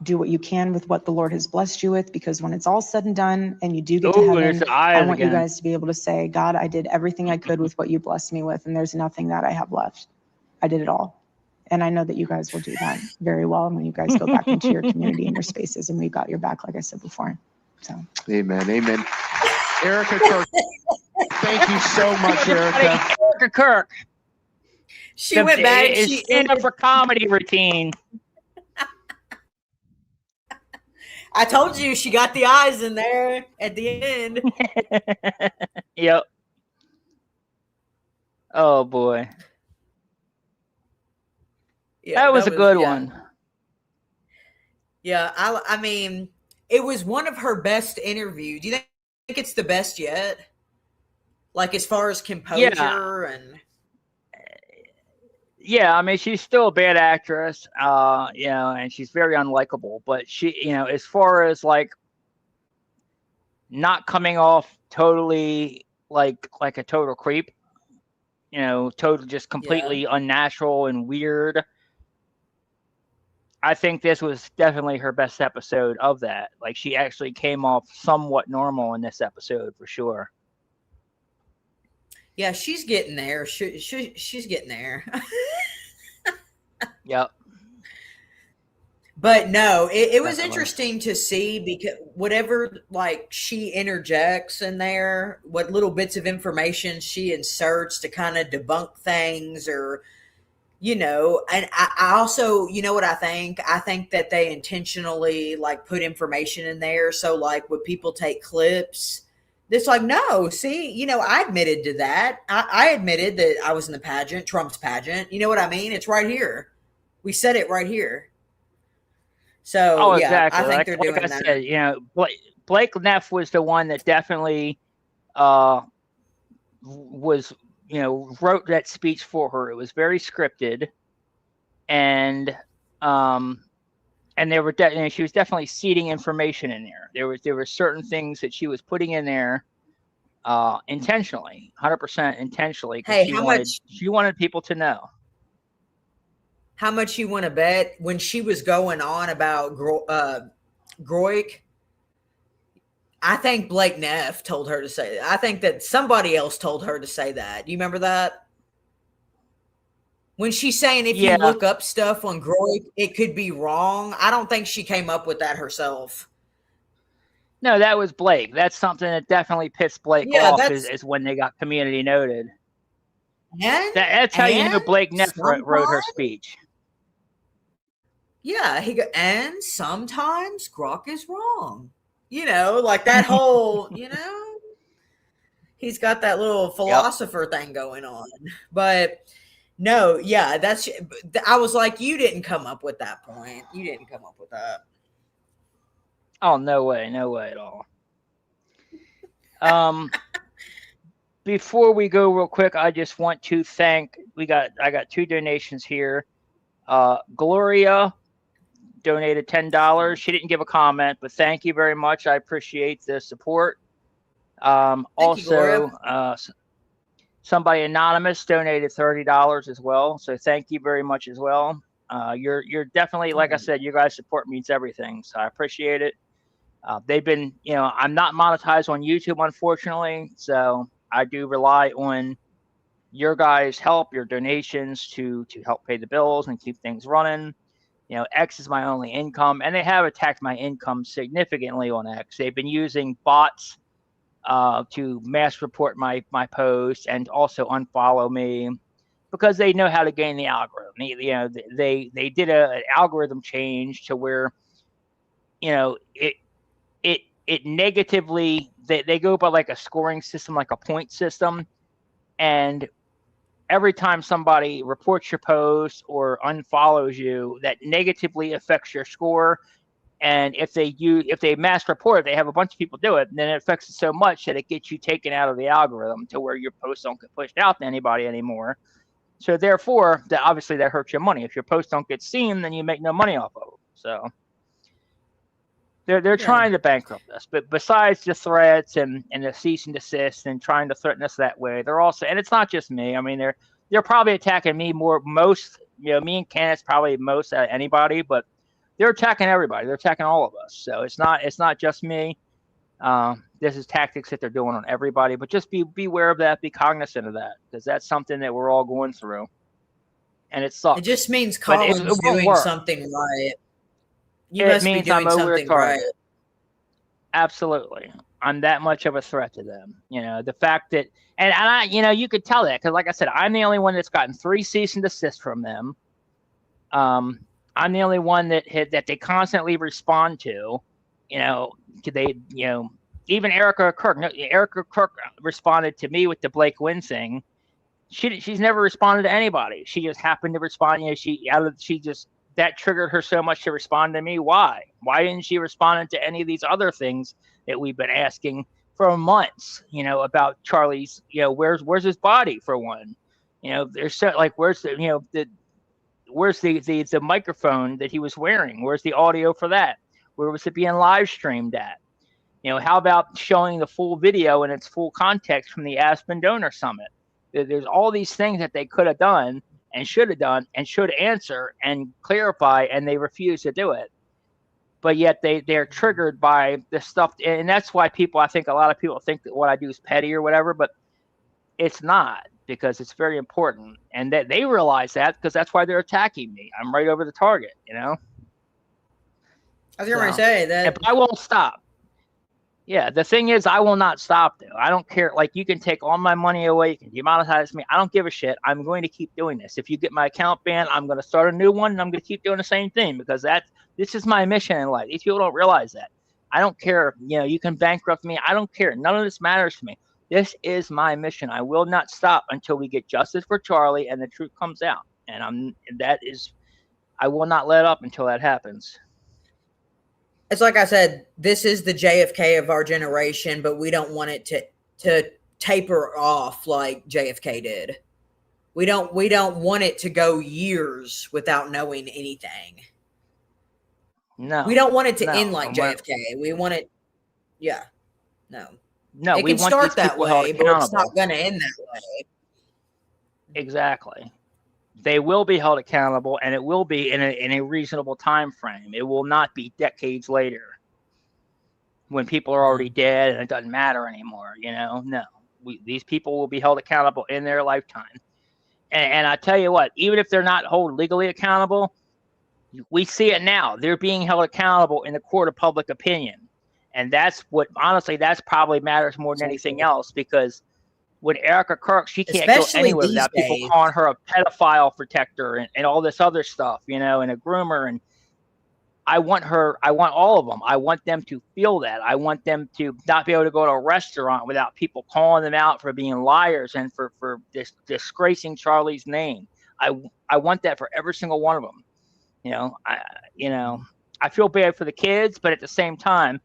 Do what you can with what the Lord has blessed you with, because when it's all said and done and you do get to heaven, I want you guys to be able to say, God, I did everything I could with what you blessed me with, and there's nothing that I have left. I did it all. And I know that you guys will do that very well when you guys go back into your community and your spaces, and we've got your back, like I said before. So, amen. Erika Kirk, thank you so much, Erika. Erika Kirk. She went back. She stand up for comedy routine. I told you she got the eyes in there at the end. Yep. Oh boy. Yeah, that was a good one. Yeah, I mean, it was one of her best interviews. Do you think it's the best yet? Like as far as composure and Yeah, I mean, she's still a bad actress, you know, and she's very unlikable. But she, you know, as far as like not coming off totally like a total creep, you know, total just Yeah. completely unnatural and weird. I think this was definitely her best episode of that. Like she actually came off somewhat normal in this episode for sure. Yeah, she's getting there. She's getting there. Yep. But no, it was Definitely. interesting to see because whatever like she interjects in there, what little bits of information she inserts to kind of debunk things or and I also, you know what I think? I think that they intentionally like put information in there. So like when people take clips, it's like, no, see, I admitted to that. I admitted that I was in the pageant, Trump's pageant. You know what I mean? It's right here. We said it right here. So Oh, yeah, I exactly. think Like they're like doing I that. said, you know, Blake Neff was the one that definitely was, you know, wrote that speech for her. It was very scripted, and they were and she was definitely seeding information in there. There were certain things that she was putting in there intentionally, 100% intentionally, because Hey, she wanted people to know. how much you want to bet when she was going on about Groik? I think Blake Neff told her to say that. I think that somebody else told her to say that. Do you remember that? When she's saying if you Yeah, look up stuff on Groik, it could be wrong. I don't think she came up with that herself. no, that was Blake. That's something that definitely pissed Blake Yeah, off that's is when they got community noted. and That's how you know Blake Neff wrote her sometimes, speech. yeah, and sometimes Grok is wrong. Like that whole, he's got that little Yep. philosopher thing going on. But no, yeah, I was like, you didn't come up with that point. You didn't come up with that. Oh, no way at all. Before we go real quick, I just want to thank, I got 2 donations here. Gloria donated $10. She didn't give a comment, but thank you very much. I appreciate the support. Thank you, Gloria. Also, somebody anonymous donated $30 as well. So thank you very much as well. You're definitely, like I said, you guys' support means everything. So I appreciate it. They've been, I'm not monetized on YouTube, unfortunately. So I do rely on your guys' help, your donations to help pay the bills and keep things running. X is my only income, and they have attacked my income significantly on X. They've been using bots to mass report my posts and also unfollow me because they know how to gain the algorithm. They did an algorithm change to where it negatively they go by like a scoring system, like a point system, and every time somebody reports your post or unfollows you, that negatively affects your score. And if they mass report it, they have a bunch of people do it, and then it affects it so much that it gets you taken out of the algorithm to where your posts don't get pushed out to anybody anymore. So therefore, obviously that hurts your money. If your posts don't get seen, then you make no money off of them. So they're trying to bankrupt us. But besides the threats and the cease and desist and trying to threaten us that way, they're also, and it's not just me. I mean, they're probably attacking me most. Me and Kenneth probably most anybody, but they're attacking everybody. They're attacking all of us. So it's not just me. This is tactics that they're doing on everybody. But just be aware of that. Be cognizant of that, because that's something that we're all going through, and it sucks. It just means Colin's doing something right. You it must means be doing I'm over something right. Absolutely. I'm that much of a threat to them. The fact that, and I, you could tell that because, like I said, I'm the only one that's gotten 3 cease and desist from them. I'm the only one that they constantly respond to. Even Erika Kirk. No, Erika Kirk responded to me with the Blake Wynn thing. She's never responded to anybody. She just happened to respond. That triggered her so much to respond to me. Why? Why didn't she respond to any of these other things that we've been asking for months? About Charlie's. Where's his body, for one? You know, there's so, like, where's the, you know, where's the microphone that he was wearing? Where's the audio for that? Where was it being live streamed at? You know, how about showing the full video in its full context from the Aspen Donor Summit? There's all these things that they could have done and should have done and should answer and clarify, and they refuse to do it. But yet they're triggered by the stuff, and that's why I think a lot of people think that what I do is petty or whatever, but it's not, because it's very important, and that they realize that, because that's why they're attacking me. I'm right over the target, you know. I was going to say that, but I won't stop. Yeah, the thing is, I will not stop, though. I don't care. Like, you can take all my money away, you can demonetize me. I don't give a shit. I'm going to keep doing this. If you get my account banned, I'm going to start a new one, and I'm going to keep doing the same thing, because this is my mission in life. These people don't realize that. I don't care. You know, you can bankrupt me. I don't care. None of this matters to me. This is my mission. I will not stop until we get justice for Charlie and the truth comes out. And I will not let up until that happens. it's like I said, this is the JFK of our generation, but we don't want it to taper off like JFK did. We don't want it to go years without knowing anything. No. We don't want it to end like JFK. We want it, no. No, it can start that way, but it's not going to end that way. Exactly. They will be held accountable, and it will be in a reasonable time frame. It will not be decades later when people are already dead and it doesn't matter anymore. You know, no. These people will be held accountable in their lifetime. And I tell you what, even if they're not held legally accountable, we see it now. They're being held accountable in the court of public opinion. And that's what, honestly, that's probably matters more than anything else, because with Erika Kirk, she can't go anywhere without people calling her a pedophile protector and all this other stuff, you know, and a groomer. And I want all of them. I want them to feel that. I want them to not be able to go to a restaurant without people calling them out for being liars and for disgracing Charlie's name. I want that for every single one of them. I feel bad for the kids, but at the same time,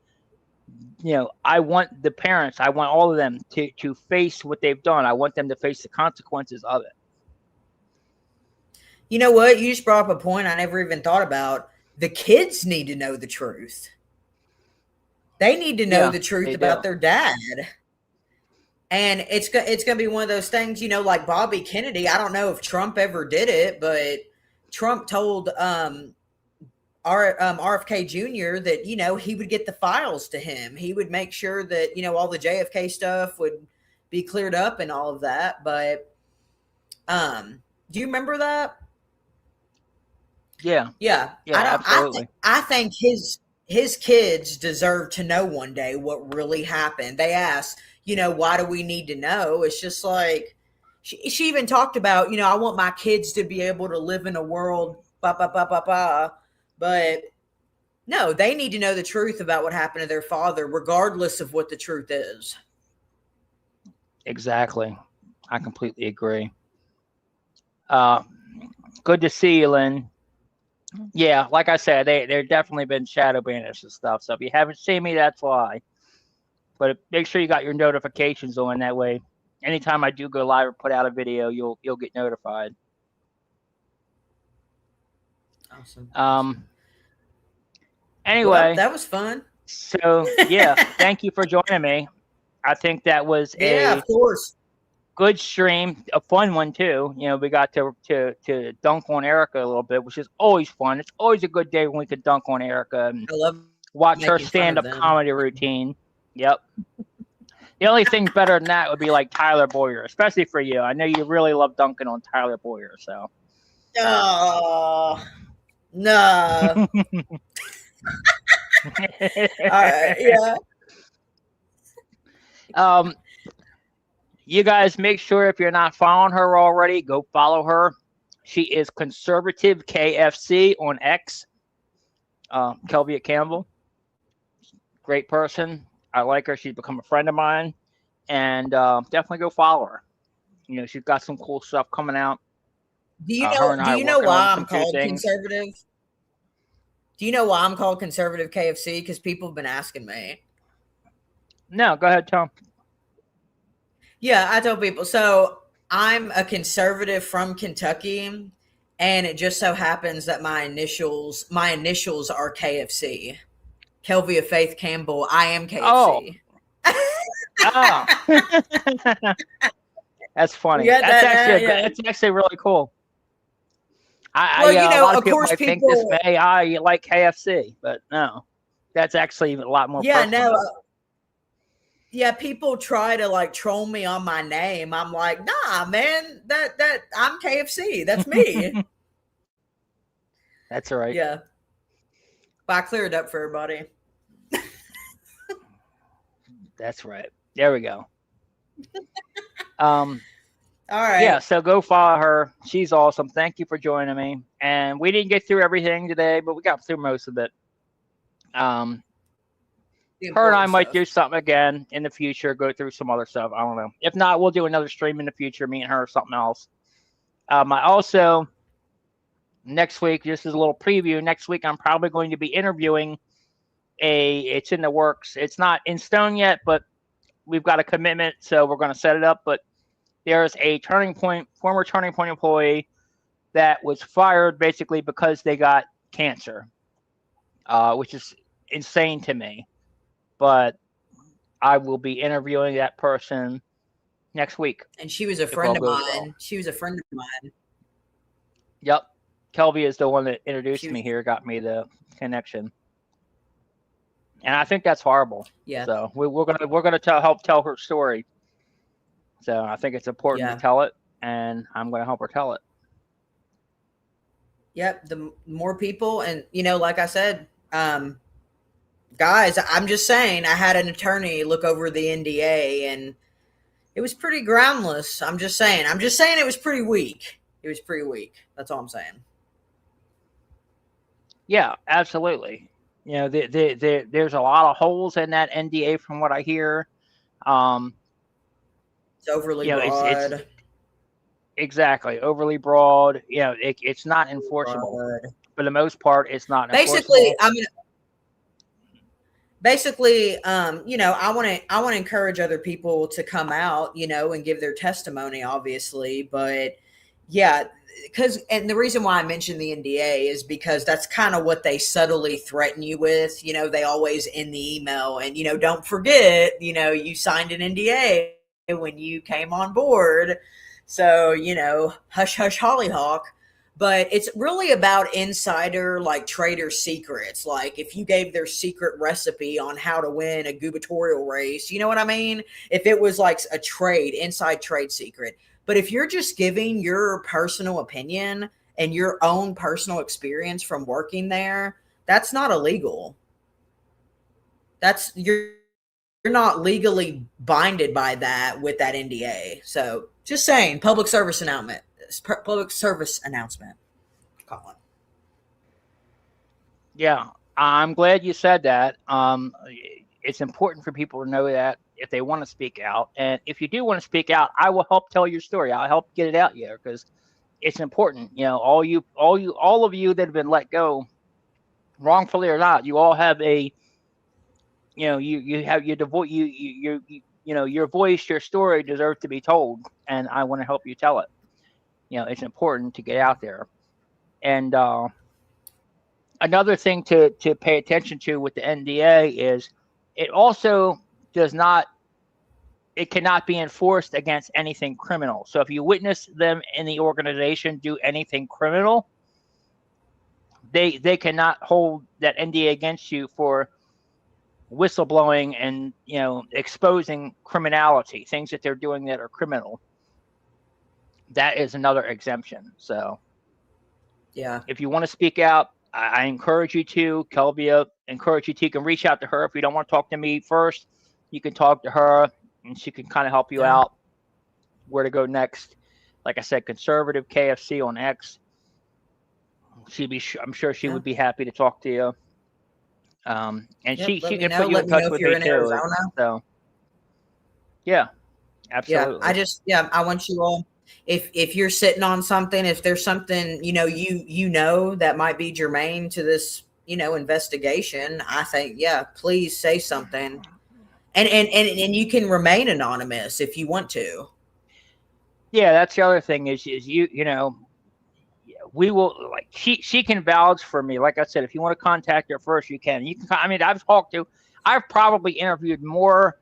I want the parents, I want all of them to face what they've done. I want them to face the consequences of it. You know what? You just brought up a point I never even thought about. The kids need to know the truth. They need to know the truth about their dad. And it's going to be one of those things, like Bobby Kennedy. I don't know if Trump ever did it, but Trump told RFK Jr. that, he would get the files to him. He would make sure that, all the JFK stuff would be cleared up and all of that. But do you remember that? Yeah. Absolutely. I think his kids deserve to know one day what really happened. They ask, why do we need to know? It's just like, she even talked about, I want my kids to be able to live in a world, but no, they need to know the truth about what happened to their father, regardless of what the truth is. Exactly. I completely agree. Good to see you, Lynn. Yeah, like I said, they've definitely been shadow banners and stuff. So if you haven't seen me, that's why. But make sure you got your notifications on. That way, anytime I do go live or put out a video, you'll get notified. Awesome. Anyway, well, that was fun. So yeah, thank you for joining me. I think that was of course, good stream, a fun one too. We got to dunk on Erika a little bit, which is always fun. It's always a good day when we could dunk on Erika and watch her stand-up comedy routine. Yep. The only thing better than that would be like Tyler Boyer, especially for you. I know you really love dunking on Tyler Boyer, so. Oh, no. All right, yeah. You guys make sure, if you're not following her already, go follow her. She is Conservative KFC on X. Kelvia Campbell, great person. I like her. She's become a friend of mine, and definitely go follow her. She's got some cool stuff coming out. Do you know why I'm called conservative? Do you know why I'm called Conservative KFC? Because people have been asking me. No, go ahead, Tom. Yeah, I tell people. So I'm a conservative from Kentucky, and it just so happens that my initials are KFC. Kelvia Faith Campbell. I am KFC. Oh. That's funny. You got That's that actually now? Yeah. that's actually really cool. Well, a lot of course, might think this way. You like KFC, but no, that's actually a lot more. Yeah, personal. no. Yeah, people try to like troll me on my name. I'm like, nah, man, that I'm KFC. That's me. That's all right. Yeah. But I cleared up for everybody. That's right. There we go. All right. Yeah, so go follow her. She's awesome. Thank you for joining me. And we didn't get through everything today, but we got through most of it. Her and I might do something again in the future, go through some other stuff. I don't know. If not, we'll do another stream in the future, me and her or something else. I also, next week, just as a little preview, next week I'm probably going to be interviewing it's in the works. It's not in stone yet, but we've got a commitment, so we're going to set it up. But there's a former Turning Point employee that was fired basically because they got cancer, which is insane to me. But I will be interviewing that person next week. And she was a friend of mine. Well. She was a friend of mine. Yep. Kelvia is the one that introduced me here, got me the connection. And I think that's horrible. Yeah. So we're gonna help tell her story. So I think it's important to tell it, and I'm gonna help her tell it. Yep. The more people, and like I said, guys, I'm just saying, I had an attorney look over the NDA, and it was pretty groundless. I'm just saying it was pretty weak. It was pretty weak. That's all I'm saying. Yeah, absolutely. There's a lot of holes in that NDA from what I hear. It's overly broad. It's exactly overly broad. It's not enforceable. Broad. For the most part, it's not basically enforceable. I want to encourage other people to come out, and give their testimony, obviously. But yeah, and the reason why I mentioned the NDA is because that's kind of what they subtly threaten you with. They always end the email, and don't forget, you signed an NDA when you came on board. So, hush, hush, hollyhock. But it's really about insider, like trader secrets. Like if you gave their secret recipe on how to win a gubernatorial race, you know what I mean? If it was like a inside trade secret. But if you're just giving your personal opinion and your own personal experience from working there, that's not illegal. You're not legally binded by that with that NDA. So just saying, public service announcement, Colin. Yeah, I'm glad you said that. It's important for people to know that if they want to speak out. And if you do want to speak out, I will help tell your story. I'll help get it out there because it's important. All of you that have been let go, wrongfully or not, you all have a, you have your your voice, your story deserves to be told, and I want to help you tell it. It's important to get out there. And another thing to pay attention to with the NDA is it also it cannot be enforced against anything criminal. So if you witness them in the organization do anything criminal, they cannot hold that NDA against you for whistleblowing and exposing criminality, things that they're doing that are criminal. That is another exemption. So yeah, if you want to speak out, I encourage you to. Kelvia, encourage you to. You can reach out to her. If you don't want to talk to me first, you can talk to her and she can kind of help you out where to go next. Like I said, conservative KFC on X. I'm sure she would be happy to talk to you. And she can put you in touch with me too. So yeah, absolutely. Yeah, I want you all. If you're sitting on something, if there's something that might be germane to this investigation, I think please say something, and you can remain anonymous if you want to. Yeah, that's the other thing is you know, we will, like, she can vouch for me. Like I said, if you want to contact her first, you can. You can. I mean, I've probably interviewed more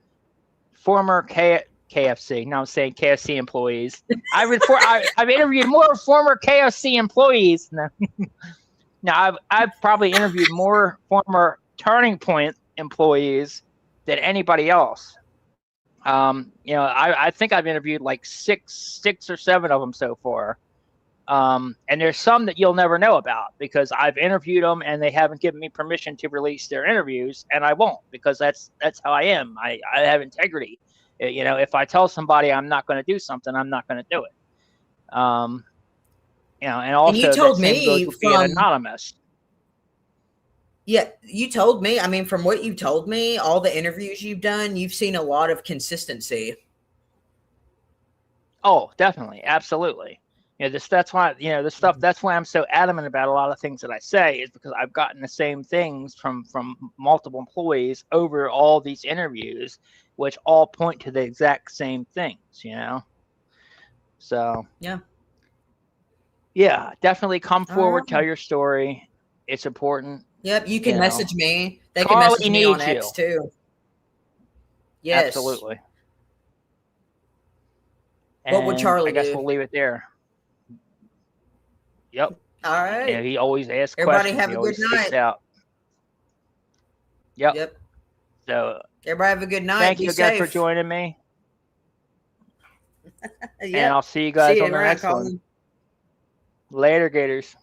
former KFC. Now I'm saying KFC employees. I've interviewed more former KFC employees. Now I've probably interviewed more former Turning Point employees than anybody else. You know, I think I've interviewed like six or seven of them so far. And there's some that you'll never know about because I've interviewed them and they haven't given me permission to release their interviews, and I won't, because that's how I am. I have integrity. You know, if I tell somebody I'm not going to do something, I'm not going to do it. You know, and also you told that same goes me with being anonymous. Yeah, you told me. I mean, from what you told me, all the interviews you've done, you've seen a lot of consistency. Oh, definitely, absolutely. You know, that's why, you know, that's why I'm so adamant about a lot of things that I say, is because I've gotten the same things from multiple employees over all these interviews, which all point to the exact same things, you know? So, yeah, definitely come forward, tell your story. It's important. Yep, you can message me. They can Carly message me on needs X you. too. Yes. Absolutely. What would And Charlie I guess do? we'll leave it there. Yep. All right. You know, he always asks Everybody questions. have He a always good seeks night. out. Yep. Yep. So everybody have a good night. thank Be you again safe. for joining me. Yep. And I'll see you guys See you on the around, next Colin. one. Later, Gators.